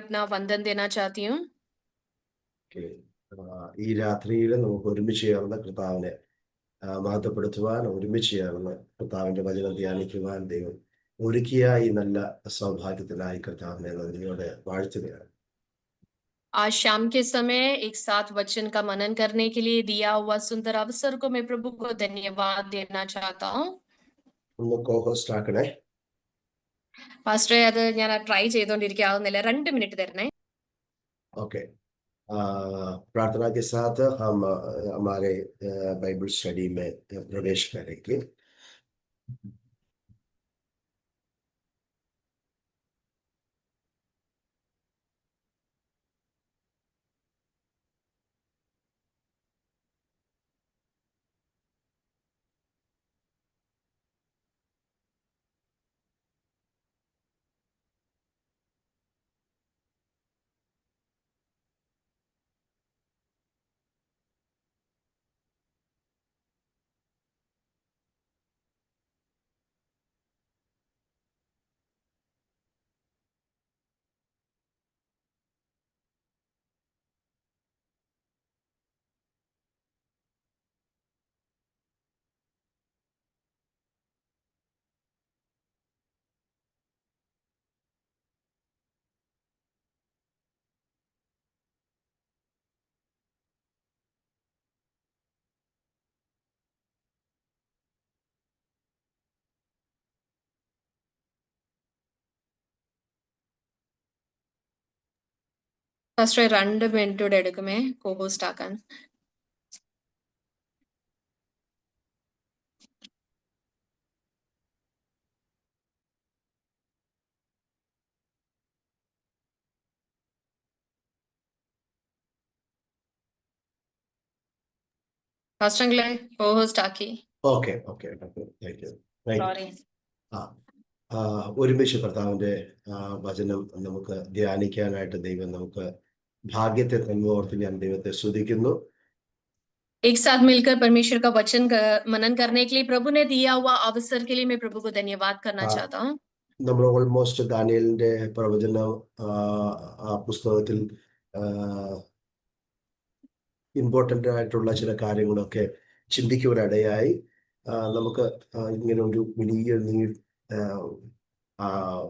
अपना वंदन देना चाहती हूँ। ഓക്കേ. ഈ രാത്രിയിൽ നമുക്ക് ഒരുമിച്ച് ചേർന്ന് കർത്താവിനെ മഹത്വപ്പെടുത്തുവാൻ, ഒരുമിച്ച് ചേർന്ന് കർത്താവിന്റെ വചനം ധ്യാനിക്കുവാൻ ദൈവം ഒരുക്കിയ ഈ നല്ല സൗഭാഗ്യത്തിനായി കർത്താവിനെ നന്ദിയോടെ വാഴ്ത്തുകയാണ്. आज शाम के समय एक साथ वचन का मनन करने के लिए दिया हुआ सुंदर अवसर को मैं प्रभु को धन्यवाद देना चाहता हूँ। ഒന്ന് co-host ആക്കണേ. പാസ്റ്ററെ, അത് ഞാൻ ട്രൈ ചെയ്തുകൊണ്ടിരിക്കാവുന്നില്ല, 2 മിനിറ്റ് തരണേ. ओके. प्रार्थना के साथ हम हमारे बाइबल स्टडी में प्रवेश करेंगे. പാസ്റ്ററെ, 2 മിനിറ്റ് കൂടെ എടുക്കുമേ co-host ആക്കാൻ. പാസ്റ്ററെങ്കിലെ co-host ആക്കി. Okay okay thank you. Sorry. ഒരുമിച്ച് കർത്താവിന്റെ വചനം നമുക്ക് ധ്യാനിക്കാനായിട്ട് ദൈവം നമുക്ക് ഭാഗ്യത്തെ തന്നോർത്ത് ഞാൻ ദൈവത്തെ സ്തുതിക്കുന്നു. एक साथ मिलकर परमेश्वर का वचन मनन करने के लिए प्रभु ने दिया हुआ अवसर के लिए मैं प्रभु को धन्यवाद करना चाहता हूँ. നമ്മൾ ഓൾമോസ്റ്റ് ദാനിയേലിന്റെ പ്രവചനം ആ പുസ്തകത്തിൽ ഇമ്പോർട്ടൻ്റ് ആയിട്ടുള്ള ചില കാര്യങ്ങളൊക്കെ ചിന്തിക്കുവാനിടയായി. നമുക്ക് ഇങ്ങനെ ഒരു വലിയ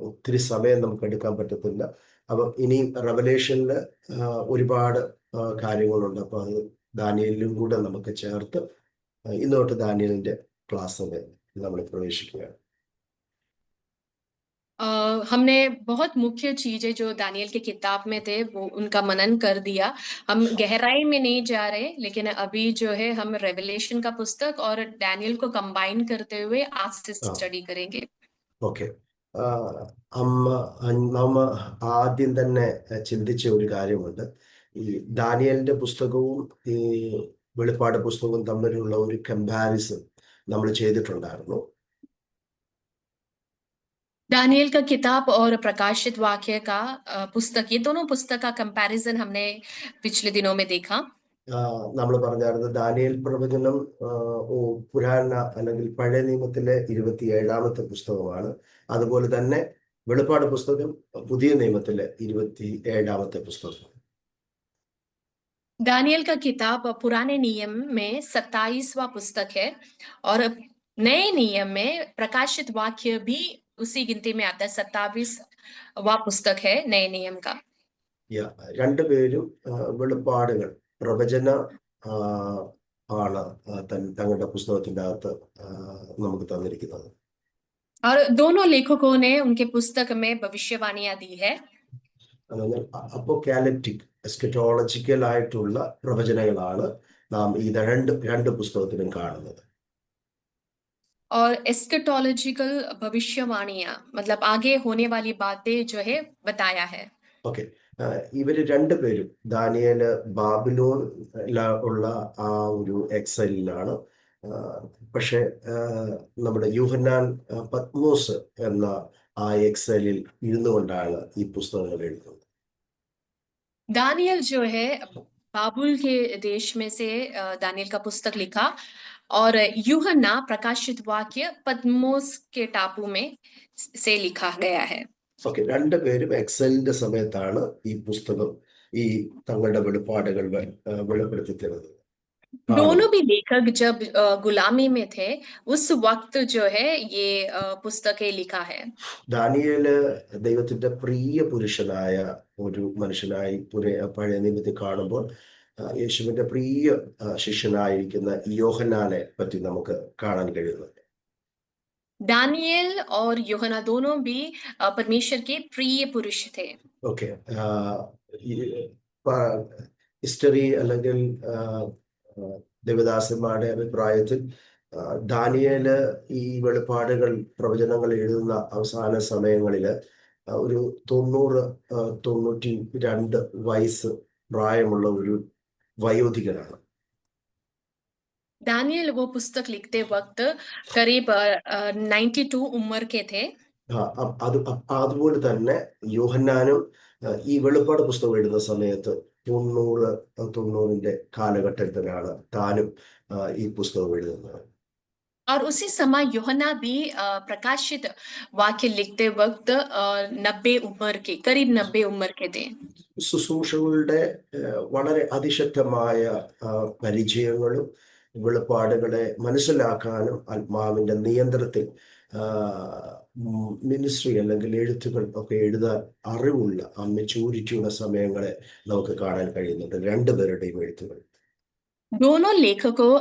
ഒത്തിരി സമയം നമുക്ക് എടുക്കാൻ പറ്റത്തില്ല. അപ്പം ഇനി റെവലേഷനിൽ ഒരുപാട് കാര്യങ്ങളുണ്ട്. അപ്പോൾ അത് ദാനിയേലിലും കൂടെ നമുക്ക് ചേർത്ത് ഇന്നോട്ട് ദാനിയേലിന്റെ ക്ലാസ്സിൽ നമ്മൾ പ്രവേശിക്കുകയാണ്. हमने बहुत मुख्य चीजें जो दानियल की किताब में थे वो उनका मनन कर दिया. हम गहराई में नहीं जा रहे, लेकिन अभी जो है हम रेवलेशन का पुस्तक और डैनियल को कंबाइन करते हुए आज से स्टडी करेंगे. ഓക്കെ. നമ്മ ആദ്യം തന്നെ ചിന്തിച്ച ഒരു കാര്യമുണ്ട്. ഈ ദാനിയേലിന്റെ പുസ്തകവും ഈ വെളിപ്പാട് പുസ്തകവും തമ്മിലുള്ള ഒരു കമ്പാരിസൺ നമ്മൾ ചെയ്തിട്ടുണ്ടായിരുന്നു. दानियल का किताब और प्रकाशित वाक्य का पुस्तक, ये दोनों पुस्तक का कंपैरिजन हमने पिछले दिनों में देखा. നമ്മൾ പറഞ്ഞായിരുന്നു ദാനിയേൽ പ്രവചനം പുരാണ അല്ലെങ്കിൽ പഴയ നിയമത്തിലെ 27ാമത്തെ പുസ്തകമാണ്. അതുപോലെ തന്നെ വെളിപ്പാട് പുസ്തകം പുതിയ നിയമത്തിലെ 27ാമത്തെ പുസ്തകം. दानियल का किताब पुराने नियम में 27वां पुस्तक है और नए नियम में प्रकाशित वाक्य भी उसी गिनती में आता है. 27वां पुस्तक है नए नियम का. രണ്ടുപേരും വെളിപ്പാടുകൾ പ്രവചന ആണ് തങ്ങളുടെ പുസ്തകത്തിന്റെ അകത്ത് നമുക്ക് തന്നിരിക്കുന്നത്. और दोनों लेखकों ने उनके पुस्तक में भविष्यवाणियां दी है. അപ്പോകാലിപ്റ്റിക് എസ്കറ്റോളജിക്കൽ ആയിട്ടുള്ള പ്രവചനങ്ങളാണ് നാം ഈ രണ്ട് പുസ്തകത്തിലും കാണുന്നത്. और एस्केटोलॉजिकल भविष्यवाणियां मतलब आगे होने वाली बातें जो है बताया है. ഓക്കെ. ഇവര് രണ്ടുപേരും ദാനിയേല് ബാബിലോൺ ഉള്ള ആ ഒരു എക്സൈലിലാണ്. പക്ഷെ നമ്മുടെ യൂഹന്നാൻ പത്മോസ് എന്ന ആ എക്സൈലിൽ ഇരുന്നുകൊണ്ടാണ് ഈ പുസ്തകങ്ങൾ എഴുതുന്നത്. दानियल जो है बाबुल के देश में से दानियल का पुस्तक लिखा और यूहन्ना प्रकाशित वाक्य पद्मोस के टापू में से लिखा गया है. ഓക്കെ, രണ്ടുപേരും എക്സലിന്റെ സമയത്താണ് ഈ പുസ്തകം ഈ തങ്ങളുടെ വെളിപ്പാടുകൾ വെളിപ്പെടുത്തി തരുന്നത്, दोनों കാണുന്നത്. भी लेखक जब गुलामी में थे उस वक्त जो है ये पुस्तकें लिखा है। ദാനിയേല് ദൈവത്തിന്റെ പ്രിയ പുരുഷനായ ഒരു മനുഷ്യനായി പഴയ നിയമത്തിൽ കാണുമ്പോൾ യേശുവിന്റെ പ്രിയ ശിഷ്യനായിരിക്കുന്ന യോഹന്നാനെ പറ്റി നമുക്ക് കാണാൻ കഴിയുന്നുണ്ട്. दानियल और यूहन्ना दोनों भी परमेश्वर के प्रिय पुरुष थे। ഓക്കെ, ഹിസ്റ്ററി അല്ലെങ്കിൽ ദേവദാസന്മാരുടെ അഭിപ്രായത്തിൽ ദാനിയേല് ഈ വെളിപ്പാടുകൾ പ്രവചനങ്ങൾ എഴുതുന്ന അവസാന സമയങ്ങളിൽ ഒരു 92 വയസ്സ് പ്രായമുള്ള ഒരു വയോധികനാണ്. दानियल वो पुस्तक लिखते वक्त करीब 92 उम्र के थे। അതുപോലെ തന്നെ യോഹന്നാനും ഈ വെളിപ്പാട് പുസ്തകം എഴുതുന്ന സമയത്ത് 90 കാലഘട്ടത്തിലാണ് താനും ഈ പുസ്തകം എഴുതുന്നത്. और उसी समय यूहन्ना भी प्रकाशित वाक्य लिखते वक्त 90 उम्र के, करीब 90 उम्र के थे। ശുശ്രൂഷകളുടെ വളരെ അതിശക്തമായ പരിചയങ്ങളും വെളിപ്പാടുകളെ മനസ്സിലാക്കാനും ആത്മാവിന്റെ നിയന്ത്രണത്തിൽ മിനിസ്ട്രി അല്ലെങ്കിൽ എഴുത്തുകൾ ഒക്കെ എഴുതാൻ അറിവുള്ള മെച്യൂരിറ്റിയുള്ള സമയങ്ങളെ നമുക്ക് കാണാൻ കഴിയുന്നുണ്ട് രണ്ടുപേരുടെയും എഴുത്തുകൾ. दोनों लेखकों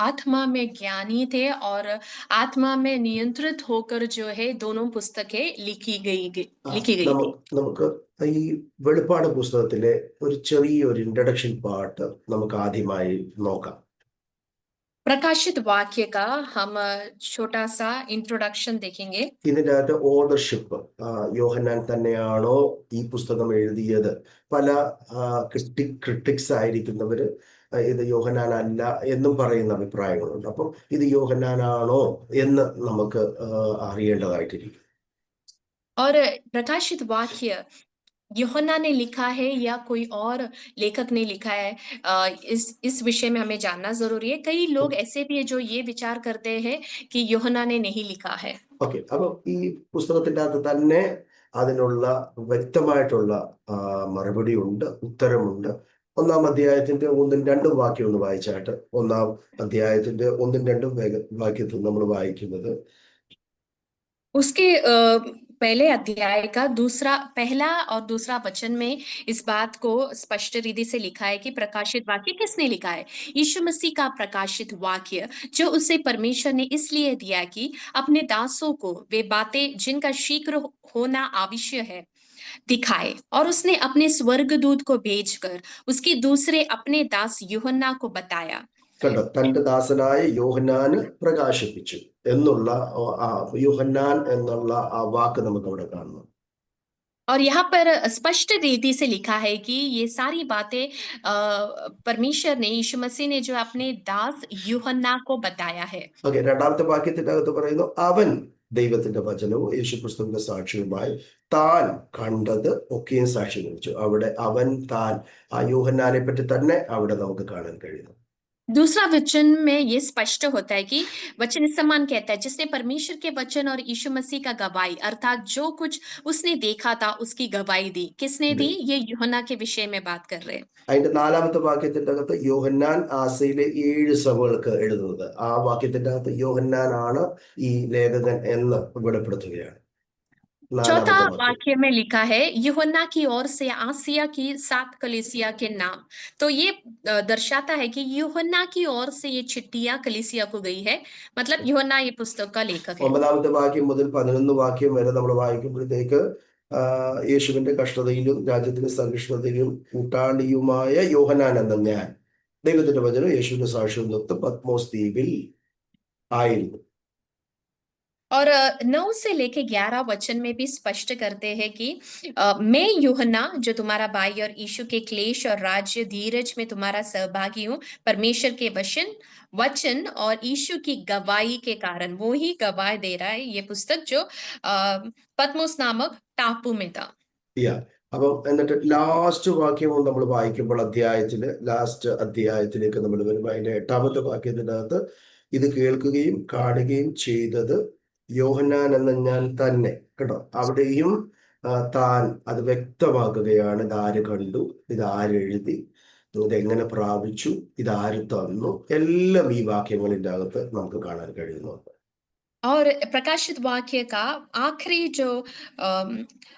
आत्मा में ज्ञानी थे और आत्मा में नियंत्रित होकर जो है दोनों पुस्तकें लिखी गई थी। നമുക്ക് ഈ വെളിപ്പാട് പുസ്തകത്തിലെ ഒരു ചെറിയൊരു ഇൻട്രഡക്ഷൻ പാർട്ട് നമുക്ക് ആദ്യമായി നോക്കാം. प्रकाशित वाक्य का हम छोटा सा इंट्रोडक्शन देखेंगे. ഇതിന്റെ അകത്ത് ഓതർഷിപ്പ് യോഹന്നാൻ തന്നെയാണോ ഈ പുസ്തകം എഴുതിയത്? പല ക്രിട്ടിക്സ് ആയിരിക്കുന്നവര് ഇത് യോഹന്നാൻ അല്ല എന്നും പറയുന്ന അഭിപ്രായങ്ങളുണ്ട്. അപ്പം ഇത് യോഹന്നാനാണോ എന്ന് നമുക്ക് അറിയേണ്ടതായിട്ടിരിക്കും. और प्रकाशित वाक्य यूहन्ना ने लिखा है या कोई और लेखक ने लिखा है, इस विषय में हमें जानना जरूरी है. कई लोग ऐसे भी है जो ये विचार करते हैं कि यूहन्ना ने नहीं लिखा है. ഓക്കെ, അപ്പൊ ഈ പുസ്തകത്തിന്റെ അകത്ത് തന്നെ അതിനുള്ള വ്യക്തമായിട്ടുള്ള മറുപടി ഉണ്ട്, ഉത്തരമുണ്ട്. 1-ാം അധ്യായത്തിന്റെ 1-2 വാക്യം ഒന്ന് വായിച്ചായിട്ട് 1-ാം അധ്യായത്തിന്റെ 1-2 വാക്യത്തിൽ നമ്മൾ വായിക്കുന്നത്, उसके पहले अध्याय का पहला और दूसरा वचन में इस बात को स्पष्ट रीति से लिखा है कि प्रकाशित वाक्य किसने लिखा है? यीशु मसीह का प्रकाशित वाक्य, जो उसे परमेश्वर ने इसलिए दिया कि अपने दासों को वे बातें जिनका शीघ्र होना आवश्यक है दिखाए, और उसने अपने स्वर्गदूत को भेजकर उसके दूसरे अपने दास यूहन्ना को बताया. കണ്ടോ, തന്റെ ദാസനായ യോഹന്നാന് പ്രകാശിപ്പിച്ചു എന്നുള്ള യോഹന്നാൻ എന്നുള്ള ആ വാക്ക് നമുക്ക് അവിടെ കാണുന്നു. और यहाँ पर स्पष्ट रीति से लिखा है कि ये सारी बातें परमेश्वर ने, यीशु मसीह ने जो अपने दास यूहन्ना को बताया है. ഓക്കെ, 2-ാമത്തെ വാക്യത്തിന്റെ അകത്ത് പറയുന്നു, അവൻ ദൈവത്തിന്റെ വചനവും യേശുക്രിസ്തുവിന്റെ സാക്ഷ്യവുമായി താൻ കണ്ടത് ഒക്കെയും സാക്ഷീകരിച്ചു. അവിടെ അവൻ താൻ ആ യോഹന്നാനെ പറ്റി തന്നെ അവിടെ നമുക്ക് കാണാൻ കഴിയുന്നു. दूसरा वचन में ये स्पष्ट होता है कि वचन इस समान कहता है, जिसने परमेश्वर के वचन और यीशु मसीह का गवाही, अर्थात जो कुछ उसने देखा था उसकी गवाही दी. किसने दी? ये यूहन्ना के विषय में बात कर रहे हैं. അതിന്റെ 4-ാമത്തെ വാക്യത്തിന്റെ അകത്ത് യോഹന്നാൻ ആസയിലെ 7 സഭകൾക്ക് എഴുതുന്നത്, ആ വാക്യത്തിന്റെ അകത്ത് യോഹന്നാൻ ആണ് ഈ ലേഖകൻ എന്ന് വെളിപ്പെടുത്തുകയാണ്. चौथा वाक्य में लिखा है यूहन्ना की ओर से आसिया की 7 कलीसिया के नाम. तो ये दर्शाता है कि यूहन्ना की ओर से ये चिट्ठियां कलीसिया को गई है, मतलब यूहन्ना ये पुस्तक का लेखक है. 9-ാമത്തെ വാക്യം മുതൽ 11 വാക്യം വരെ നമ്മൾ വായിക്കുമ്പോഴത്തേക്ക് യേശുവിന്റെ കഷ്ടതയിലും രാജ്യത്തിന്റെ സഹിഷ്ണുതയിലും കൂട്ടാളിയുമായ യോഹന്നാൻ എന്ന ഞാൻ ദൈവത്തിന്റെ വചനം യേശുവിന്റെ സാക്ഷ്യം നിർത്ത് പത്മോസ് ദ്വീപിൽ ആയിരുന്നു. और 9 से लेके 11 वचन में भी स्पष्ट करते हैं कि मैं यूहन्ना जो तुम्हारा भाई और यीशु के क्लेश और राज्य धीरज में तुम्हारा सहभागी हूँ, परमेश्वर के वचन और यीशु की गवाही के कारण. वो ही गवाही दे रहा है ये पुस्तक जो पत्मोस नामक टापू में था. അപ്പം എന്നിട്ട് ലാസ്റ്റ് വാക്യവും നമ്മൾ വായിക്കുമ്പോൾ ലാസ്റ്റ് അധ്യായത്തിലേക്ക് നമ്മൾ വരുമ്പോൾ അതിന്റെ 8-ാമത്തെ വാക്യത്തിനകത്ത് ഇത് കേൾക്കുകയും കാണുകയും ചെയ്തത് യോഹന്നാൻ എന്ന് ഞാൻ തന്നെ, കേട്ടോ. അവിടെയും താൻ അത് വ്യക്തമാക്കുകയാണ്. ഇതാര് കണ്ടു, ഇതാരെഴുതി, ഇതെങ്ങനെ പ്രാപിച്ചു, ഇതാര് തന്നു, എല്ലാം ഈ വാക്യങ്ങളിൻ്റെ അകത്ത് നമുക്ക് കാണാൻ കഴിയുന്നുണ്ട്. और प्रकाशित वाक्य का आखिरी जो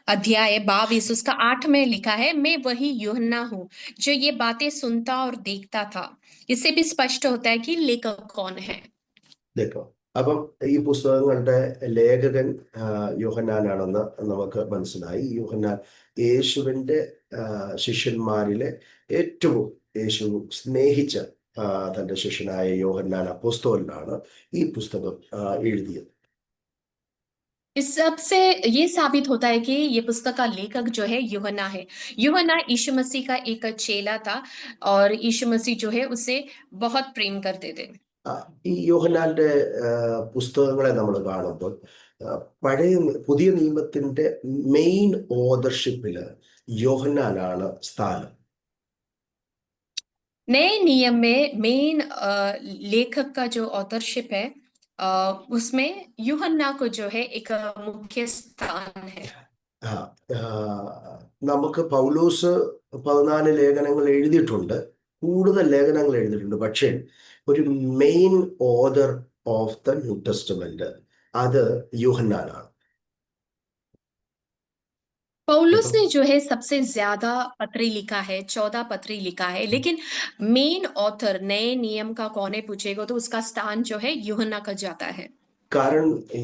अध्याय 22 उसका 8 में लिखा है, मैं वही यूहन्ना हूँ जो ये बातें सुनता और देखता था। इससे भी स्पष्ट होता है कि लेखक कौन है। देखो, അപ്പം ഈ പുസ്തകങ്ങളുടെ ലേഖകൻ യോഹന്നാനാണെന്ന് നമുക്ക് മനസ്സിലായി. യോഹന്നാൻ യേശുവിൻ്റെ ശിഷ്യന്മാരിലെ ഏറ്റവും യേശു സ്നേഹിച്ച തൻ്റെ ശിഷ്യനായ യോഹന്നാൻ അപ്പോസ്തലനാണ് ഈ പുസ്തകം എഴുതിയത്. इस सब से ये साबित होता है कि ये पुस्तक का लेखक जो है यूहन्ना है। यूहन्ना यीशु मसीह का एक चेला था और यीशु मसीह जो है उसे बहुत प्रेम करते थे। ഈ യോഹന്നാന്റെ പുസ്തകങ്ങളെ നമ്മൾ കാണുമ്പോൾ പുതിയ നിയമത്തിന്റെ മെയിൻ ഓതർഷിപ്പില് യോഹന്നാനാണ് സ്ഥാനം. नए नियम में मेन लेखक का जो ऑथरशिप है उसमें यूहन्ना को जो है एक मुख्य स्थान है। നമുക്ക് പൗലോസ് 14 ലേഖനങ്ങൾ എഴുതിയിട്ടുണ്ട്, കൂടുതൽ ലേഖനങ്ങൾ എഴുതിയിട്ടുണ്ട്. പക്ഷേ ഒരു main author of the new testament അത് യൂഹന്നാനാണ്. पौलुस ने जो है सबसे ज्यादा पत्री लिखा है, 14 पत्री लिखा है, लेकिन मेन ऑथर नए नियम का कौन है पूछेगा तो उसका स्थान जो है यूहन्ना का जाता है। കാരണം ഈ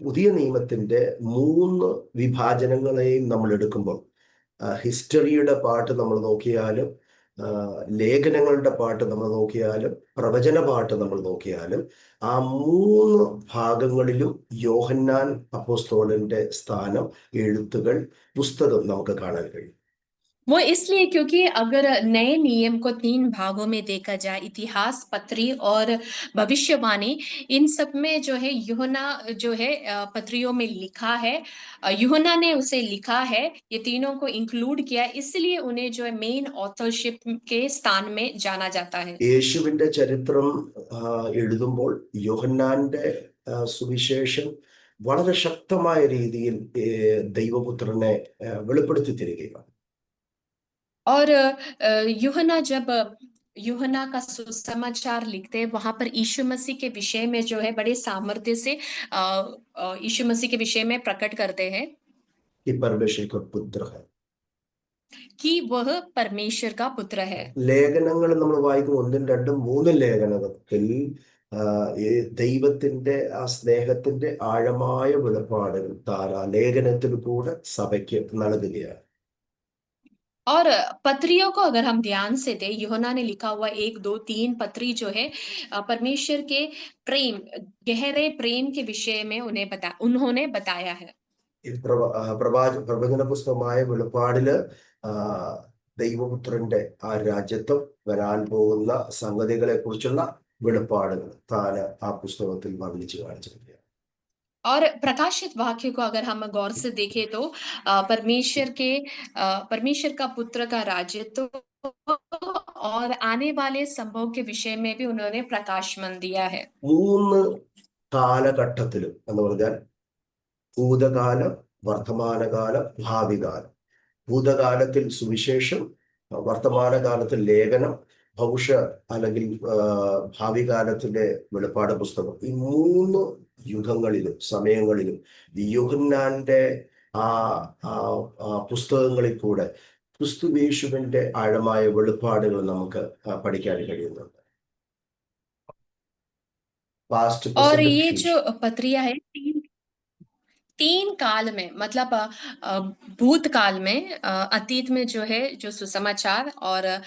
പുതിയ നിയമത്തിന്റെ 3 വിഭാജനങ്ങളെയും നമ്മൾ എടുക്കുമ്പോൾ ഹിസ്റ്ററിയുടെ പാട്ട് നമ്മൾ നോക്കിയാലും ലേഖനങ്ങളുടെ പാട്ട് നമ്മൾ നോക്കിയാലും പ്രവചന പാട്ട് നമ്മൾ നോക്കിയാലും ആ 3 ഭാഗങ്ങളിലും യോഹന്നാൻ അപ്പോസ്തലന്റെ സ്ഥാനം, എഴുത്തുകൾ, പുസ്തകം നമുക്ക് കാണാൻ കഴിയും. वो इसलिए क्योंकि अगर नए नियम को 3 भागों में देखा जाए, इतिहास, पत्री और भविष्यवाणी, इन सब में जो है यूहन्ना जो है पत्रियों में लिखा है, यूहन्ना ने उसे लिखा है, ये तीनों को इंक्लूड किया, इसलिए उन्हें जो है मेन ऑथरशिप के स्थान में जाना जाता है। യേശുവിന്റെ ചരിത്രം എഴുതുമ്പോൾ യോഹന്നാന്റെ സുവിശേഷം വളരെ ശക്തമായ രീതിയിൽ ദൈവപുത്രനെ വെളിപ്പെടുത്തി തരികയാണ്. और यूहन्ना जब यूहन्ना का सुसमाचार लिखते हैं वहां पर यीशु मसीह के विषय में जो है बड़े सामर्थ्य से यीशु मसीह के विषय में प्रकट करते हैं कि परमेश्वर का पुत्र है, कि वह परमेश्वर का पुत्र है। ലേഖനങ്ങൾ നമ്മൾ വായിക്കും, 1, 2, 3 ലേഖനത്തിൽ ദൈവത്തിന്റെ ആ സ്നേഹത്തിന്റെ ആഴമായ വെളിപ്പാടുകൾ ലേഖനത്തിൽ കൂടെ സഭയ്ക്ക് നൽകുകയാണ്. और पत्रियों को अगर हम ध्यान से दें, यूहन्ना ने लिखा हुआ 1, 2, 3 पत्री जो है परमेश्वर के प्रेम, गहरे प्रेम के विषय में उन्होंने बताया है। പ്രവചന പുസ്തകമായ വെളിപ്പാടില് ദൈവപുത്രന്റെ ആ രാജ്യത്വം, വരാൻ പോകുന്ന സംഗതികളെ കുറിച്ചുള്ള വെളിപ്പാടുകൾ താന് ആ പുസ്തകത്തിൽ വർണ്ണിച്ചു കാണിച്ചിരിക്കുകയാണ്. और प्रकाशित वाक्य को अगर हम गौर से देखें तो परमेश्वर का पुत्र का राज्यत्व और आने वाले संभव के विषय में भी उन्होंने प्रकाशमन दिया है। 3 കാലഘട്ടത്തിലും എന്ന് പറഞ്ഞാൽ ഭൂതകാലം, വർത്തമാനകാലം, ഭാവികാലം. ഭൂതകാലത്തിൽ സുവിശേഷം, വർത്തമാനകാലത്തിൽ ലേഖനം, അല്ലെങ്കിൽ ഭാവി കാലത്തിലെ വെളിപ്പാട് പുസ്തകം. ഈ 3 യുഗങ്ങളിലും സമയങ്ങളിലും യോഹന്നാന്റെ ആ പുസ്തകങ്ങളിൽ കൂടെ ക്രിസ്തുയേശുവിന്റെ ആഴമായ വെളിപ്പാടുകൾ നമുക്ക് പഠിക്കാൻ കഴിയുന്നുണ്ട്. और ये जो पत्रियां है 3 काल में, मतलब भूतकाल में, अतीत में जो है जो सुसमाचार, और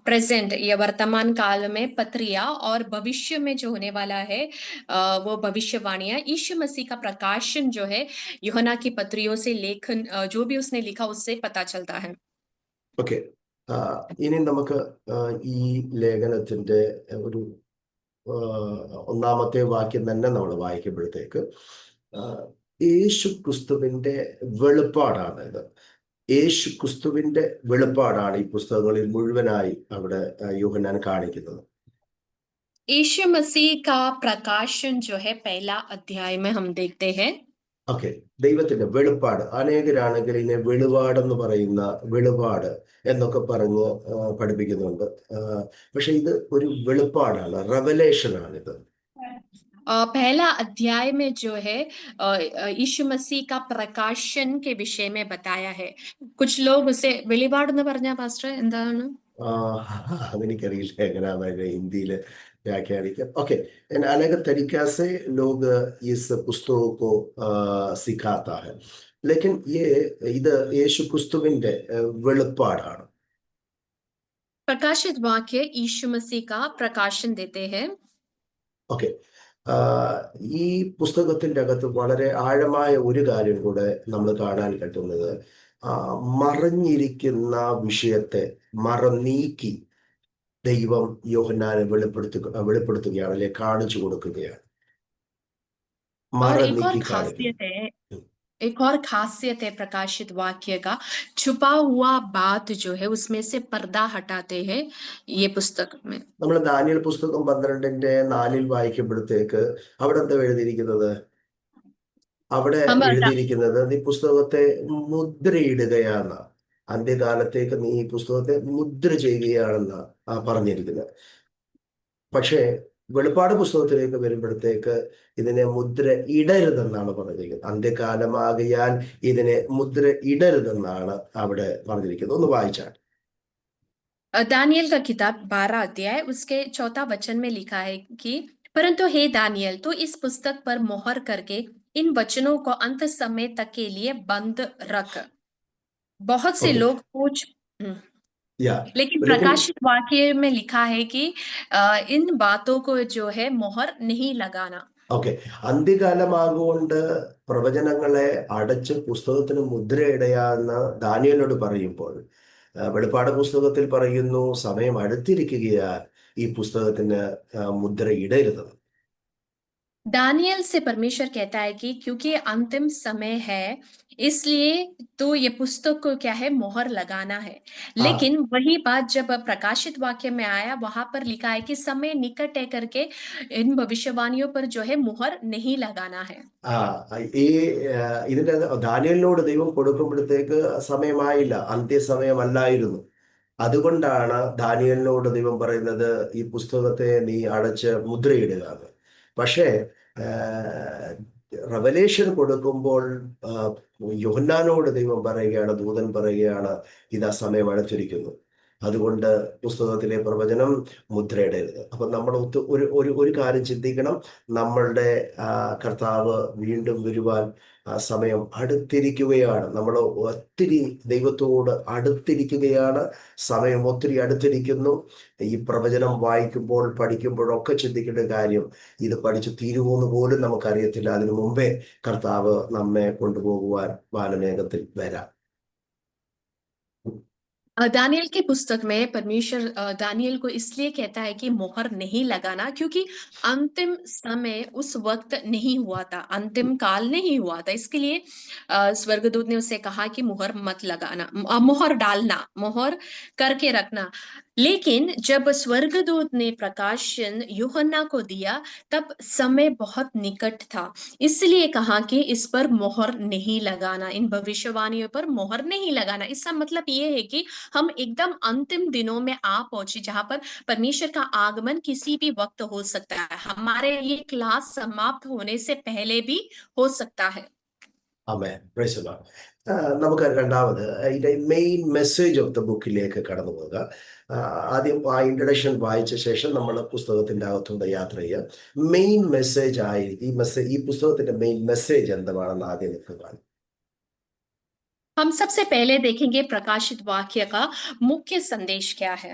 प्रेजेंट या वर्तमान काल में पत्रियां, और भविष्य में जो होने वाला है वो भविष्यवाणियां, यीशु मसीह का प्रकाशन जो है यूहन्ना की पत्रियों से, लेखन जो भी उसने लिखा उससे पता चलता है। ഓക്കെ, ഇനി നമുക്ക് ഈ ലേഖനത്തിന്റെ ഒരു ഒന്നാമത്തെ വാക്യം തന്നെ നമ്മൾ വായിക്കുമ്പോഴത്തേക്ക് യേശു ക്രിസ്തുവിന്റെ വെളിപ്പാടാണ് ഇത്. യേശു ക്രിസ്തുവിന്റെ വെളിപ്പാടാണ് ഈ പുസ്തകങ്ങളിൽ മുഴുവനായി അവിടെ യോഹന്നാൻ കാണിക്കുന്നത്. यीशु मसीह का प्रकाशन जो है पहला अध्याय में हम देखते हैं। ഓക്കെ. ദൈവത്തിന്റെ വെളിപ്പാട്, അനേകരാണെങ്കിൽ ഇതിനെ വെളിപാടെന്ന് പറയുന്ന വെളിപാട് എന്നൊക്കെ പറഞ്ഞ് പഠിപ്പിക്കുന്നുണ്ട്. പക്ഷെ ഇത് ഒരു വെളിപ്പാടാണ്, റെവലേഷൻ ആണിത്. पहला अध्याय में जो है यीशु मसीह का प्रकाशन के विषय में बताया है। कुछ लोग उसे വെളിപാട് എന്ന് പറഞ്ഞ പാസ്റ്റർ എന്താണ്? അതെനിക്കറിയില്ല എങ്ങനെയാ ഹിന്ദിയിൽ व्याख्यानिका। ओके। इन अलग तरीका से लोग इस पुस्तकों को सिखाता है, लेकिन ये ഇത് യേശു ക്രിസ്തുവിന്റെ വെളിപ്പാടാണ്. प्रकाशित वाक्य यीशु मसीह का प्रकाशन देते हैं। ഓക്കെ. ഈ പുസ്തകത്തിന്റെ അകത്ത് വളരെ ആഴമായ ഒരു കാര്യം കൂടെ നമ്മൾ കാണാൻ പറ്റുന്നത്, മറഞ്ഞിരിക്കുന്ന വിഷയത്തെ മറനീക്കി ദൈവം യോഹന്നാനെ വെളിപ്പെടുത്തുകയാണ്, അല്ലെ കാണിച്ചു കൊടുക്കുകയാണ്. और മറനീക്കി കാണിക്കുന്നു. एक और खासियत है प्रकाशित वाक्य का, छुपा हुआ बात जो है उसमें से पर्दा हटाते हैं ये पुस्तक में। നമ്മൾ ദാനിയേൽ പുസ്തകം 12:4 വായിക്കുമ്പോഴത്തേക്ക് അവിടെ എന്താ എഴുതിയിരിക്കുന്നത്? അവിടെ हम എഴുതിയിരിക്കുന്നത് നീ പുസ്തകത്തെ മുദ്രയിടുകയാണ്, അന്ത്യകാലത്തേക്ക് നീ ഈ പുസ്തകത്തെ മുദ്ര ചെയ്യുകയാണെന്ന് പറഞ്ഞിരിക്കുന്നത്. പക്ഷേ വെളിപ്പാട് പുസ്തകത്തിലേക്ക് വരുമ്പോഴത്തേക്ക് ഇതിനെ മുദ്ര ഇടരുതെന്നാണ് പറഞ്ഞിരിക്കുന്നത്. അന്ത്യകാലമാകിയാൽ ഇതിനെ മുദ്ര ഇടരുതെന്നാണ് അവിടെ പറഞ്ഞിരിക്കുന്നത്. ഒന്ന് വായിച്ചാൽ. दानियल का किताब 12 अध्याय उसके 4 वचन में लिखा है कि परंतु हे दानियल तू इस पुस्तक पर मोहर करके इन वचनों को अंत समय तक के लिए बंद रख। बहुत से ഓക്കെ. लोग पूछ യാ. लेकिन ഒരിക്കൽ प्रकाशित वाक्य में लिखा है कि इन बातों को जो है मोहर नहीं लगाना। ഓക്കെ. അന്ത്യകാലമാകൊണ്ട് പ്രവചനങ്ങളെ അടച്ച് പുസ്തകത്തിന് മുദ്രയിടയാന്ന് ദാനിയേലിനോട് പറയുമ്പോൾ, വെളിപ്പാട് പുസ്തകത്തിൽ പറയുന്നു സമയം അടുത്തിരിക്കുകയാൽ ഈ പുസ്തകത്തിന് മുദ്ര ഇടരുത്. दानियल से परमेश्वर कहता है कि क्योंकि अंतिम समय है इसलिए तो ये पुस्तक को क्या है मोहर लगाना है। ആ लेकिन वही बात जब प्रकाशित वाक्य में आया वहां पर लिखा है कि समय निकट है करके इन भविष्यवाणियों पर जो है मोहर नहीं लगाना है। ആ ഈ ഇതിന്റെ ദാനിയേലിനോട് ദൈവം കൊടുക്കുമ്പോഴത്തേക്ക് സമയമായില്ല, അന്ത്യസമയമല്ലായിരുന്നു. അതുകൊണ്ടാണ് ദാനിയേലിനോട് ദൈവം പറയുന്നത് ഈ പുസ്തകത്തെ നീ അടച്ച് മുദ്രയിടുക എന്ന്. പക്ഷേ റെവലേഷൻ കൊടുക്കുമ്പോൾ യോഹന്നാനോട് ദൈവം പറയുകയാണ്, ദൂതൻ പറയുകയാണ്, ഇതാ സമയം അടുത്തിരിക്കുന്നു, അതുകൊണ്ട് പുസ്തകത്തിലെ പ്രവചനം മുദ്രയിടരുത്. അപ്പൊ നമ്മൾ ഒരു ഒരു ഒരു കാര്യം ചിന്തിക്കണം, നമ്മളുടെ കർത്താവ് വീണ്ടും വരുവാൻ സമയം അടുത്തിരിക്കുകയാണ്. നമ്മൾ ഒത്തിരി ദൈവത്തോട് അടുത്തിരിക്കുകയാണ്, സമയം ഒത്തിരി അടുത്തിരിക്കുന്നു. ഈ പ്രവചനം വായിക്കുമ്പോൾ പഠിക്കുമ്പോഴൊക്കെ ചിന്തിക്കേണ്ട കാര്യം, ഇത് പഠിച്ചു തീരുമോന്ന് പോലും നമുക്കറിയത്തില്ല. അതിനു മുമ്പേ കർത്താവ് നമ്മെ കൊണ്ടുപോകുവാൻ വാനമേഘത്തിൽ വരാം. दानियल की पुस्तक में परमेश्वर दानियल को इसलिए कहता है कि मोहर नहीं लगाना क्योंकि अंतिम समय उस वक्त नहीं हुआ था, अंतिम काल नहीं हुआ था। इसके लिए स्वर्गदूत ने उसे कहा कि मोहर मत लगाना, मोहर डालना, मोहर करके रखना। लेकिन जब स्वर्गदूत ने प्रकाशन यूहन्ना को दिया तब समय बहुत निकट था, इसलिए कहा कि इस पर मोहर नहीं लगाना, इन भविष्यवाणियों पर मोहर नहीं लगाना। इसका मतलब ये है कि हम एकदम अंतिम दिनों में आ पहुंचे जहां पर परमेश्वर का आगमन किसी भी वक्त हो सकता है, हमारे ये क्लास समाप्त होने से पहले भी हो सकता है। ആമേൻ. Praise the Lord. നമുക്ക് രണ്ടാമത് ഇതിന്റെ മെയിൻ മെസ്സേജ് ഓഫ് ദ ബുക്കിലേക്ക് കടന്നു പോകുക. ആദ്യം ആ ഇൻട്രഡക്ഷൻ വായിച്ച ശേഷം നമ്മൾ പുസ്തകത്തിന്റെ അകത്തൂടെ യാത്ര ചെയ്യാം. മെയിൻ മെസ്സേജ് ആയിരിക്കും ഈ പുസ്തകത്തിന്റെ മെയിൻ മെസ്സേജ് എന്താണെന്ന് ആദ്യം നമുക്ക് കാണാം. हम सबसे पहले देखेंगे प्रकाशित वाक्य का मुख्य संदेश क्या है।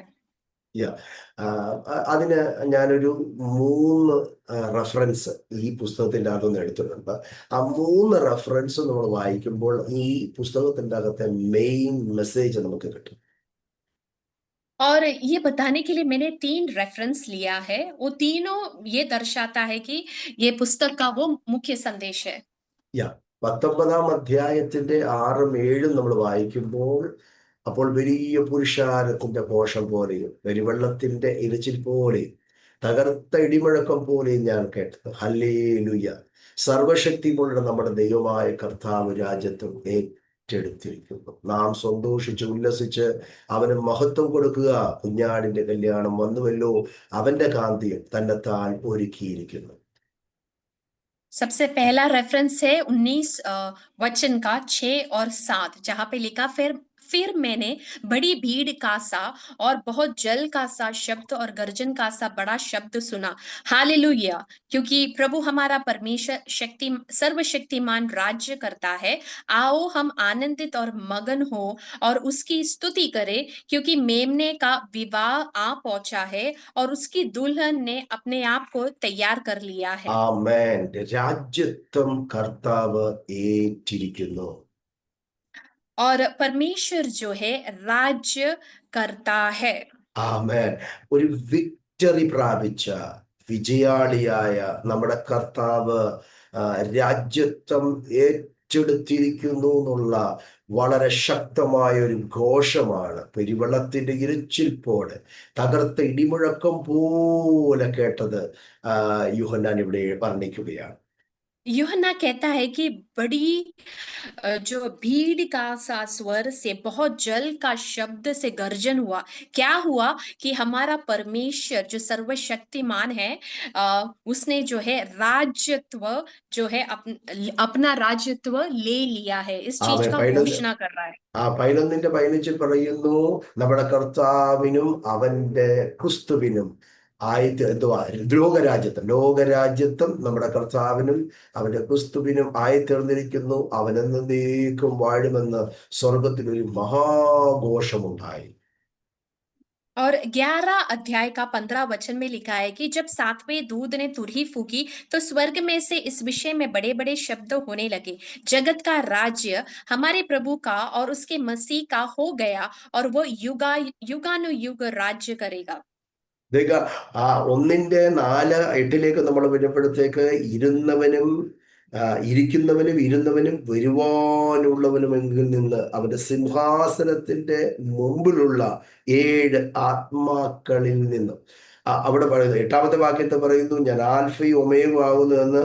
അതിന് ഞാനൊരു 3 റെഫറൻസ് ഈ പുസ്തകത്തിന്റെ അകത്തുനിന്ന് എടുത്തിട്ടുണ്ട്. ആ 3 റെഫറൻസ് നമ്മൾ വായിക്കുമ്പോൾ ഈ പുസ്തകത്തിന്റെ അകത്തെ മെയിൻ മെസ്സേജ് നമുക്ക് കിട്ടും. और ये बताने के लिए मैंने 3 रेफरेंस लिया है, वो तीनों ये दर्शाता है कि ये पुस्तक का वो मुख्य संदेश है। 19-ാം അധ്യായത്തിന്റെ 6ഉം 7ഉം നമ്മൾ വായിക്കുമ്പോൾ, അപ്പോൾ വലിയ പുരുഷാരത്തിന്റെ ഘോഷം പോലെയും പെരുവെള്ളത്തിന്റെ ഇരച്ചിൽ പോലെയും തകർത്ത ഇടിമുഴക്കം പോലെ ഞാൻ കേട്ടത്. ഹല്ലേലൂയ. സർവശക്തിമുള്ള നമ്മുടെ ദൈവമായ കർത്താവ് രാജ്യത്വം ഏറ്റെടുത്തിരിക്കുന്നു. നാം സന്തോഷിച്ച് ഉല്ലസിച്ച് അവന് മഹത്വം കൊടുക്കുക. കുഞ്ഞാടിന്റെ കല്യാണം വന്നുവല്ലോ, അവന്റെ കാന്തിയും തന്നെത്താൻ ഒരുക്കിയിരിക്കുന്നു. सबसे पहला रेफरेंस है 19 वचन का 6 और 7, जहां पे लिखा, फिर मैंने बड़ी भीड़ का सा और बहुत जल का सा शब्द और गर्जन का सा बड़ा शब्द सुना। हालेलुया! क्योंकि प्रभु हमारा परमेश्वर सर्वशक्तिमान राज्य करता है। आओ हम आनंदित और मगन हो और उसकी स्तुति करें, क्योंकि मेमने का विवाह आ पहुंचा है और उसकी दुल्हन ने अपने आप को तैयार कर लिया है। ആമേൻ. രാജ്യത്വം കർത്താവ് ഏറ്റിരിക്കുന്നു. और परमेश्वर जो है राज्य करता है। ആമേൻ. ഒരു വിക്ടറി പ്രാപിച്ച വിജയാളിയായ നമ്മുടെ കർത്താവ് രാജ്യത്വം ഏറ്റെടുത്തിരിക്കുന്നു എന്നുള്ള വളരെ ശക്തമായ ഒരു ഘോഷമാണ് പെരുവെള്ളത്തിന്റെ ഇരച്ചിൽപ്പോടെ തകർത്ത ഇടിമുഴക്കം പോലെ കേട്ടത് യോഹന്നാൻ ഇവിടെ വർണ്ണിക്കുകയാണ്. यूहन्ना कहता है कि बड़ी जो भीड़ का सा स्वर से बहुत जल का शब्द से गर्जन हुआ। क्या हुआ कि हमारा परमेश्वर जो सर्वशक्तिमान है, उसने जो है राज्यत्व जो है अपना राज्यत्व ले लिया है। इस चीज ആമേൻ. का घोषणा कर रहा है। 11:15 പറയുന്നു, നമ്മുടെ കർത്താവിനും അവന്റെ ക്രിസ്തുവിനും എന്തുവാ, ലോകരാജ്യത്വം നമ്മുടെ കർത്താവിനും അവന്റെ ക്രിസ്തുവിനും ആയിത്തീർന്നിരിക്കുന്നു. അവൻ എന്നേക്കും വാഴുമെന്ന് സ്വർഗത്തിലൊരു മഹാഘോഷമുണ്ടായി. और 11 अध्याय का 15 वचन में लिखा है कि जब सातवें दूत ने तुरही फूकी तो स्वर्ग में से इस विषय में बड़े बड़े शब्द होने लगे, जगत का राज्य हमारे प्रभु का और उसके मसीह का हो गया और वो युगानुयुग राज्य करेगा। ഇതൊക്കെ 1:4-8 നമ്മൾ വരുമ്പോഴത്തേക്ക് ഇരിക്കുന്നവനും ഇരുന്നവനും വരുവാനുള്ളവനുമെങ്കിൽ നിന്ന് അവന്റെ സിംഹാസനത്തിന്റെ മുമ്പിലുള്ള 7 ആത്മാക്കളിൽ നിന്നും അവിടെ പറയുന്നു. 8-ാമത്തെ വാക്യത്തെ പറയുന്നു, ഞാൻ ആൽഫയും ഒമേഗയും ആകുന്നു എന്ന്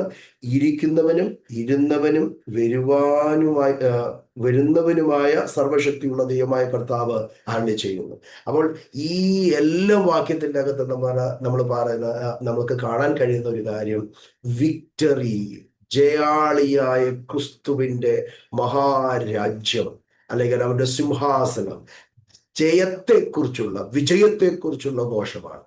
ഇരിക്കുന്നവനും ഇരുന്നവനും വരുന്നവനുമായ സർവശക്തിയുള്ള ദൈവമായ കർത്താവ് അരുളി ചെയ്യുന്നു. അപ്പോൾ ഈ എല്ലാ വാക്യത്തിന്റെ അകത്ത് നമ്മൾ പറയുന്ന നമുക്ക് കാണാൻ കഴിയുന്ന ഒരു കാര്യം, വിക്ടറി, ജയാളിയായ ക്രിസ്തുവിന്റെ മഹാരാജ്യം അല്ലെങ്കിൽ അവന്റെ സിംഹാസനം, വിജയത്തെക്കുറിച്ചുള്ള ഘോഷമാണ്.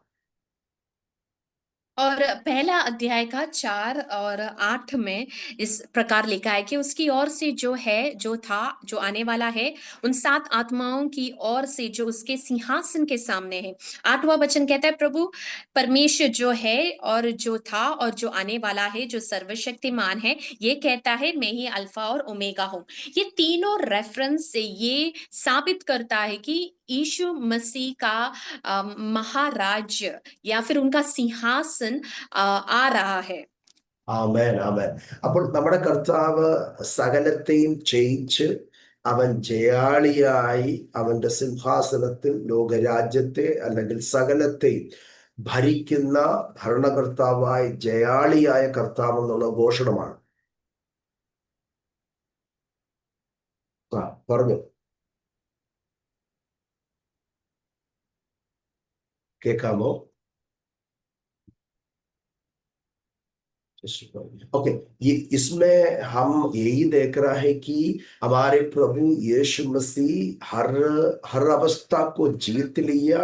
और पहला अध्याय का 4 और 8 में इस प्रकार लिखा है कि उसकी ओर से जो है, जो था, जो आने वाला है, उन 7 आत्माओं की ओर से जो उसके सिंहासन के सामने है। 8वां वचन कहता है, प्रभु परमेश्वर जो है और जो था और जो आने वाला है, जो सर्वशक्तिमान है, ये कहता है, मैं ही अल्फा और ओमेगा हूं। ये तीनों रेफरेंस से ये साबित करता है कि यीशु मसीह का महाराज्य या फिर उनका सिंहासन आ रहा है। ആമേൻ, ആമേൻ. അപ്പോൾ നമ്മുടെ കർത്താവ് സകലത്തെയും ജയിച്ച് അവൻ ജയാളിയായി അവന്റെ സിംഹാസനത്തിൽ ലോകരാജ്യത്തെ അല്ലെങ്കിൽ സകലത്തെയും ഭരിക്കുന്ന ഭരണകർത്താവായി ജയാളിയായ കർത്താവ് എന്നുള്ള ഘോഷണമാണ്. പറഞ്ഞു, കേൾക്കാമോ? ओके, इसमें हम यही देख रहा है कि हमारे प्रभु यीशु मसीह हर अवस्था को जीत लिया